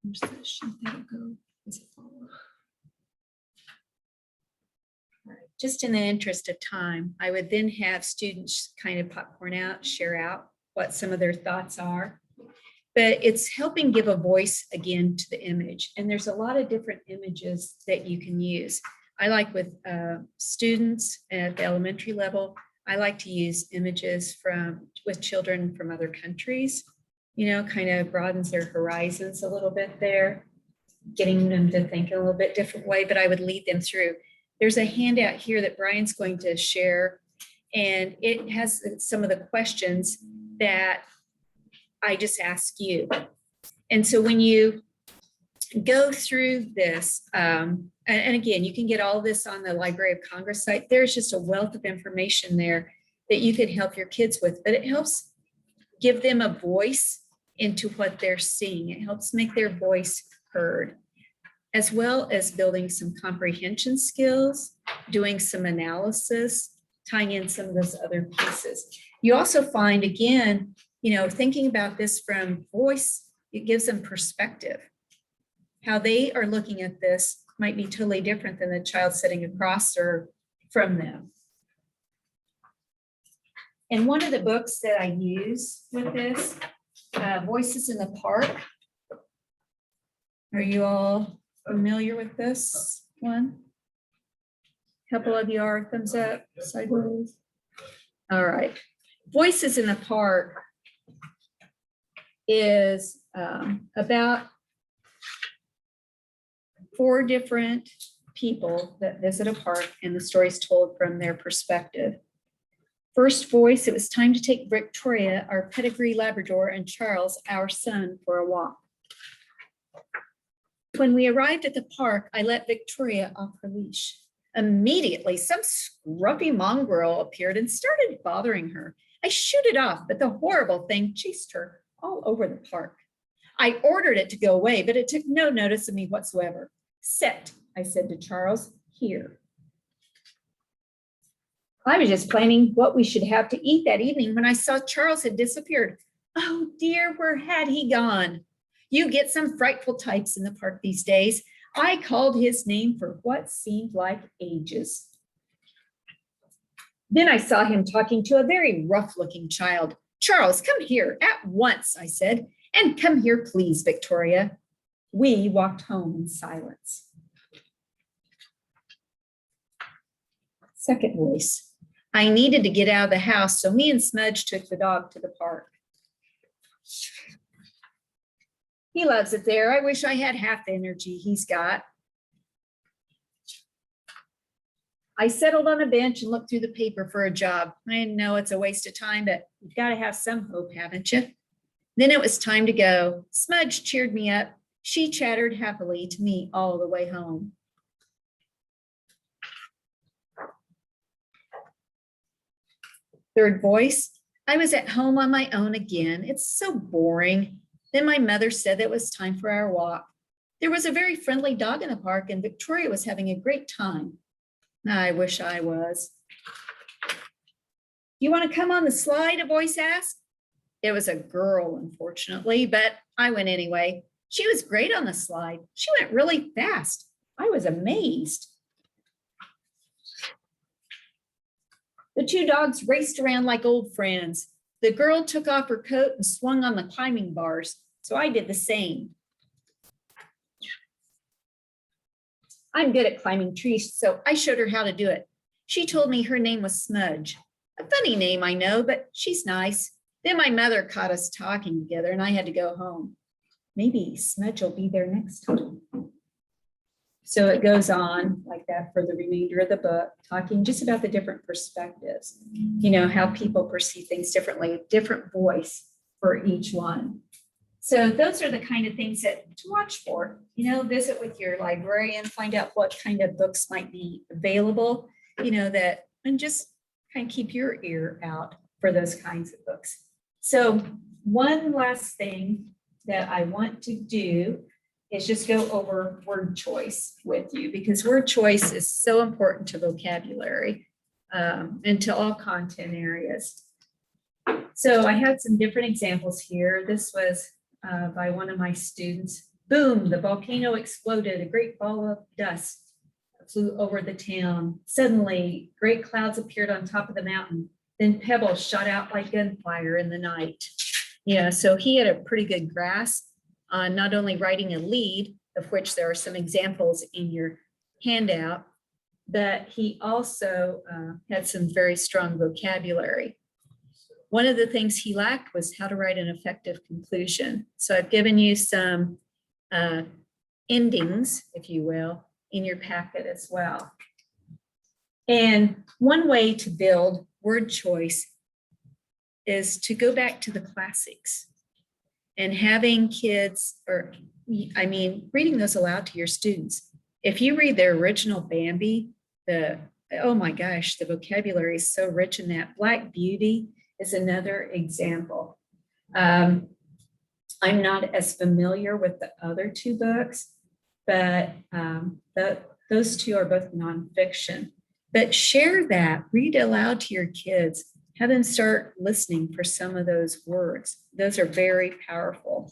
Where's the sheet that'll go? Is it follow? All right, just in the interest of time, I would then have students kind of popcorn out, share out what some of their thoughts are. But it's helping give a voice again to the image. And there's a lot of different images that you can use. I like with students at the elementary level, I like to use images with children from other countries. You know, kind of broadens their horizons a little bit there, getting them to think in a little bit different way, but I would lead them through. There's a handout here that Brian's going to share, and it has some of the questions that I just ask you. And so when you go through this, and again, you can get all this on the Library of Congress site. There's just a wealth of information there that you could help your kids with, but it helps give them a voice into what they're seeing. It helps make their voice heard, as well as building some comprehension skills, doing some analysis, tying in some of those other pieces. You also find, again, you know, thinking about this from voice, it gives them perspective. How they are looking at this might be totally different than the child sitting across or from them. And one of the books that I use with this, Voices in the Park. Are you all familiar with this one? A couple of you are, thumbs up, sideways. All right. Voices in the Park is about 4 different people that visit a park, and the story is told from their perspective. First voice, it was time to take Victoria, our pedigree Labrador, and Charles, our son, for a walk. When we arrived at the park, I let Victoria off her leash. Immediately, some scruffy mongrel appeared and started bothering her. I shooed it off, but the horrible thing chased her all over the park. I ordered it to go away, but it took no notice of me whatsoever. Sit, I said to Charles, here. I was just planning what we should have to eat that evening when I saw Charles had disappeared. Oh dear, where had he gone? You get some frightful types in the park these days. I called his name for what seemed like ages. Then I saw him talking to a very rough-looking child. Charles, come here at once, I said, and come here, please, Victoria. We walked home in silence. Second voice. I needed to get out of the house, so me and Smudge took the dog to the park. He loves it there. I wish I had half the energy he's got. I settled on a bench and looked through the paper for a job. I know it's a waste of time, but you've got to have some hope, haven't you? Then it was time to go. Smudge cheered me up. She chattered happily to me all the way home. Third voice. I was at home on my own again. It's so boring. Then my mother said that it was time for our walk. There was a very friendly dog in the park, and Victoria was having a great time. I wish I was. You want to come on the slide? A voice asked. It was a girl, unfortunately, but I went anyway. She was great on the slide. She went really fast. I was amazed. The two dogs raced around like old friends. The girl took off her coat and swung on the climbing bars, so I did the same. I'm good at climbing trees, so I showed her how to do it. She told me her name was Smudge. A funny name, I know, but she's nice. Then my mother caught us talking together and I had to go home. Maybe Smudge will be there next time. So it goes on like that for the remainder of the book, talking just about the different perspectives, you know, how people perceive things differently, a different voice for each one. So those are the kind of things that to watch for, you know, visit with your librarian, find out what kind of books might be available, you know, that, and just kind of keep your ear out for those kinds of books. So one last thing that I want to do is just go over word choice with you, because word choice is so important to vocabulary and to all content areas. So I had some different examples here. This was by one of my students. Boom, the volcano exploded. A great ball of dust flew over the town. Suddenly, great clouds appeared on top of the mountain. Then pebbles shot out like gunfire in the night. Yeah, so he had a pretty good grasp on not only writing a lead, of which there are some examples in your handout, but he also had some very strong vocabulary. One of the things he lacked was how to write an effective conclusion. So I've given you some endings, if you will, in your packet as well. And one way to build word choice is to go back to the classics and having kids, or I mean, reading those aloud to your students. If you read their original Bambi, oh my gosh, the vocabulary is so rich in that. Black Beauty is another example. I'm not as familiar with the other two books, but those two are both nonfiction. But share that, read aloud to your kids, have them start listening for some of those words. Those are very powerful.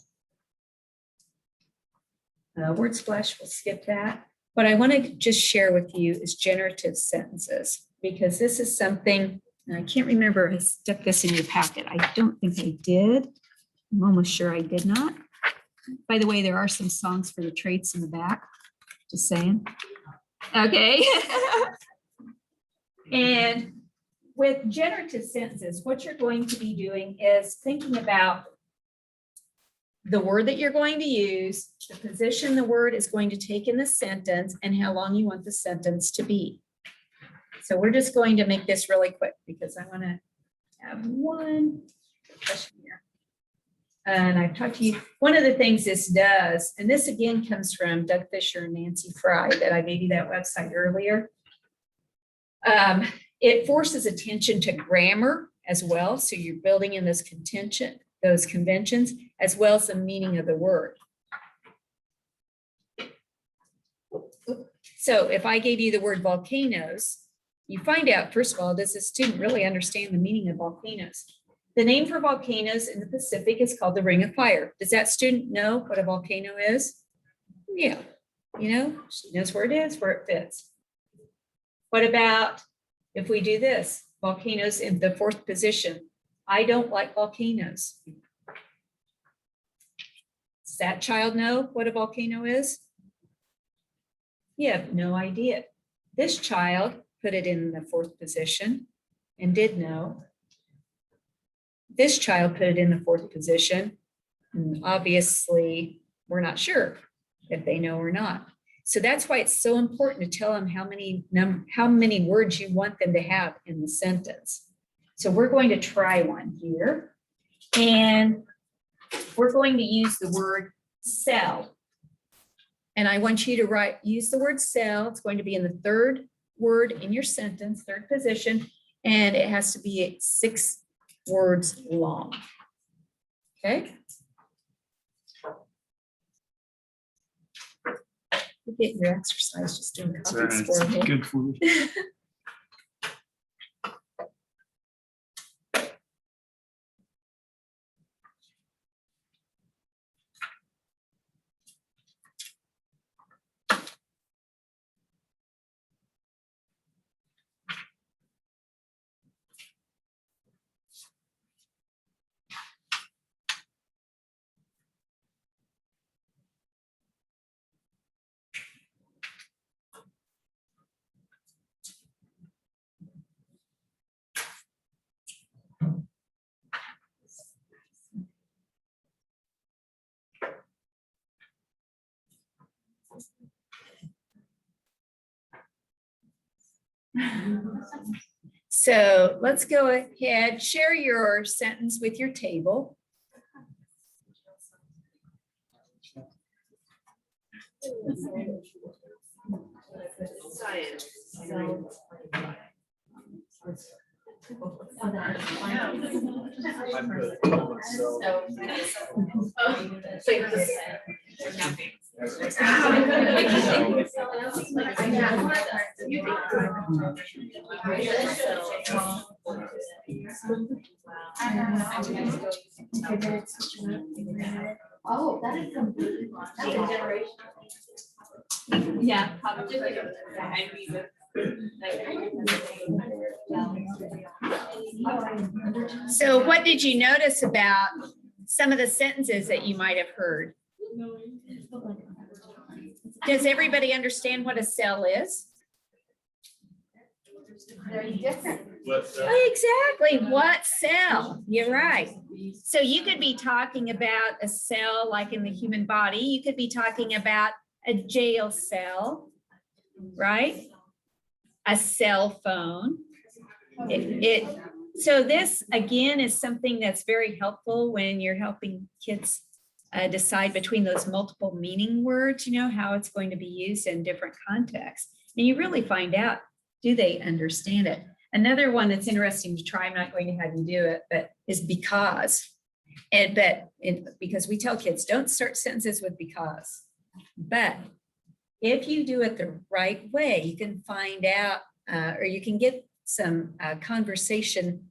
Word splash, we'll skip that. What I want to just share with you is generative sentences, because this is something, and I can't remember if I stuck this in your packet. I don't think I did. I'm almost sure I did not. By the way, there are some songs for the traits in the back, just saying. Okay. And with generative sentences, what you're going to be doing is thinking about the word that you're going to use, the position the word is going to take in the sentence, and how long you want the sentence to be. So we're just going to make this really quick because I want to have one question here. And I've talked to you, one of the things this does, and this again comes from Doug Fisher and Nancy Fry that I gave you that website earlier. It forces attention to grammar as well. So you're building in those conventions, as well as the meaning of the word. So if I gave you the word volcanoes, you find out, first of all, does the student really understand the meaning of volcanoes? The name for volcanoes in the Pacific is called the Ring of Fire. Does that student know what a volcano is? Yeah, you know, she knows where it is, where it fits. What about if we do this? Volcanoes in the 4th position. I don't like volcanoes. Does that child know what a volcano is? You have no idea. This child put it in the 4th position and did know. This child put it in the 4th position. And obviously, we're not sure if they know or not. So that's why it's so important to tell them how many words you want them to have in the sentence. So we're going to try one here. And we're going to use the word cell. And I want you to use the word cell. It's going to be in the 3rd word in your sentence, 3rd position, and it has to be 6 words long. Okay? You get your exercise just doing copies for me. Good for me. So let's go ahead, share your sentence with your table. Science. Oh, that is completely wrong. That's a generation. Yeah, probably. So what did you notice about some of the sentences that you might have heard? Does everybody understand what a cell is? Very different. Exactly, what cell? You're right. So you could be talking about a cell like in the human body. You could be talking about a jail cell, right? A cell phone. So this, again, is something that's very helpful when you're helping kids decide between those multiple meaning words, you know, how it's going to be used in different contexts. And you really find out, do they understand it? Another one that's interesting to try, I'm not going to have you do it, but is because. Because we tell kids, don't start sentences with because. But if you do it the right way, you can find out, or you can get some conversation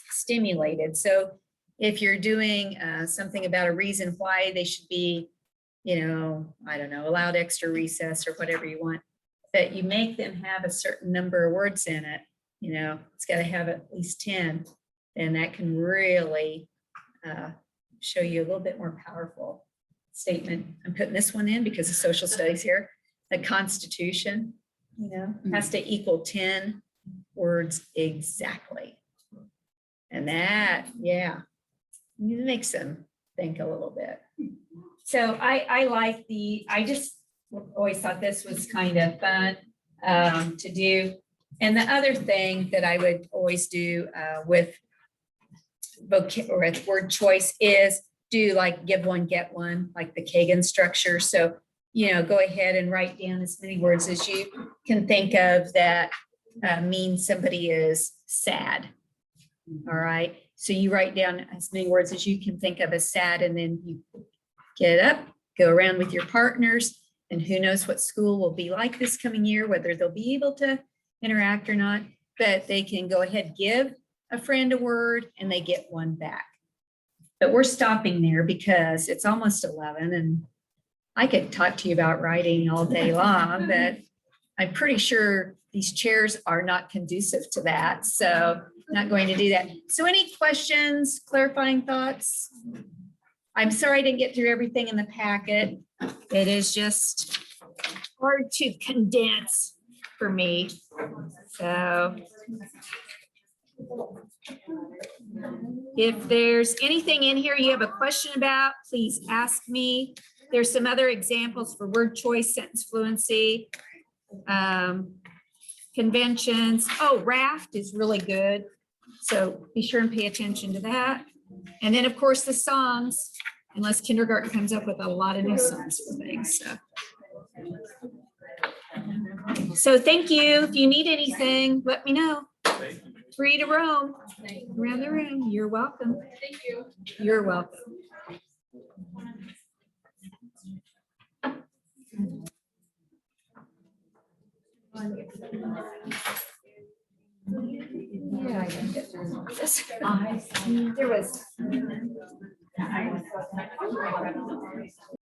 stimulated. So if you're doing something about a reason why they should be, you know, I don't know, allowed extra recess or whatever you want, that you make them have a certain number of words in it, you know, it's got to have at least 10, then that can really show you a little bit more powerful statement. I'm putting this one in because of social studies here. The Constitution, you know, has to equal 10 words exactly. And that, yeah, it makes them think a little bit. So I like I just always thought this was kind of fun to do. And the other thing that I would always do with word choice is do like give one, get one, like the Kagan structure. So, you know, go ahead and write down as many words as you can think of that mean somebody is sad. All right, so you write down as many words as you can think of as sad, and then you get up, go around with your partners, and who knows what school will be like this coming year, whether they'll be able to interact or not, but they can go ahead, give a friend a word, and they get one back. But we're stopping there because it's almost 11, and I could talk to you about writing all day long, but I'm pretty sure these chairs are not conducive to that, so not going to do that. So any questions, clarifying thoughts? I'm sorry I didn't get through everything in the packet. It is just hard to condense for me. So if there's anything in here you have a question about, please ask me. There's some other examples for word choice, sentence fluency, conventions. Oh, raft is really good. So be sure and pay attention to that. And then, of course, the songs, unless kindergarten comes up with a lot of new songs for things. So thank you. If you need anything, let me know. Free to roam around the room. You're welcome. Thank you. You're welcome. Yeah, I can get through all this. There was.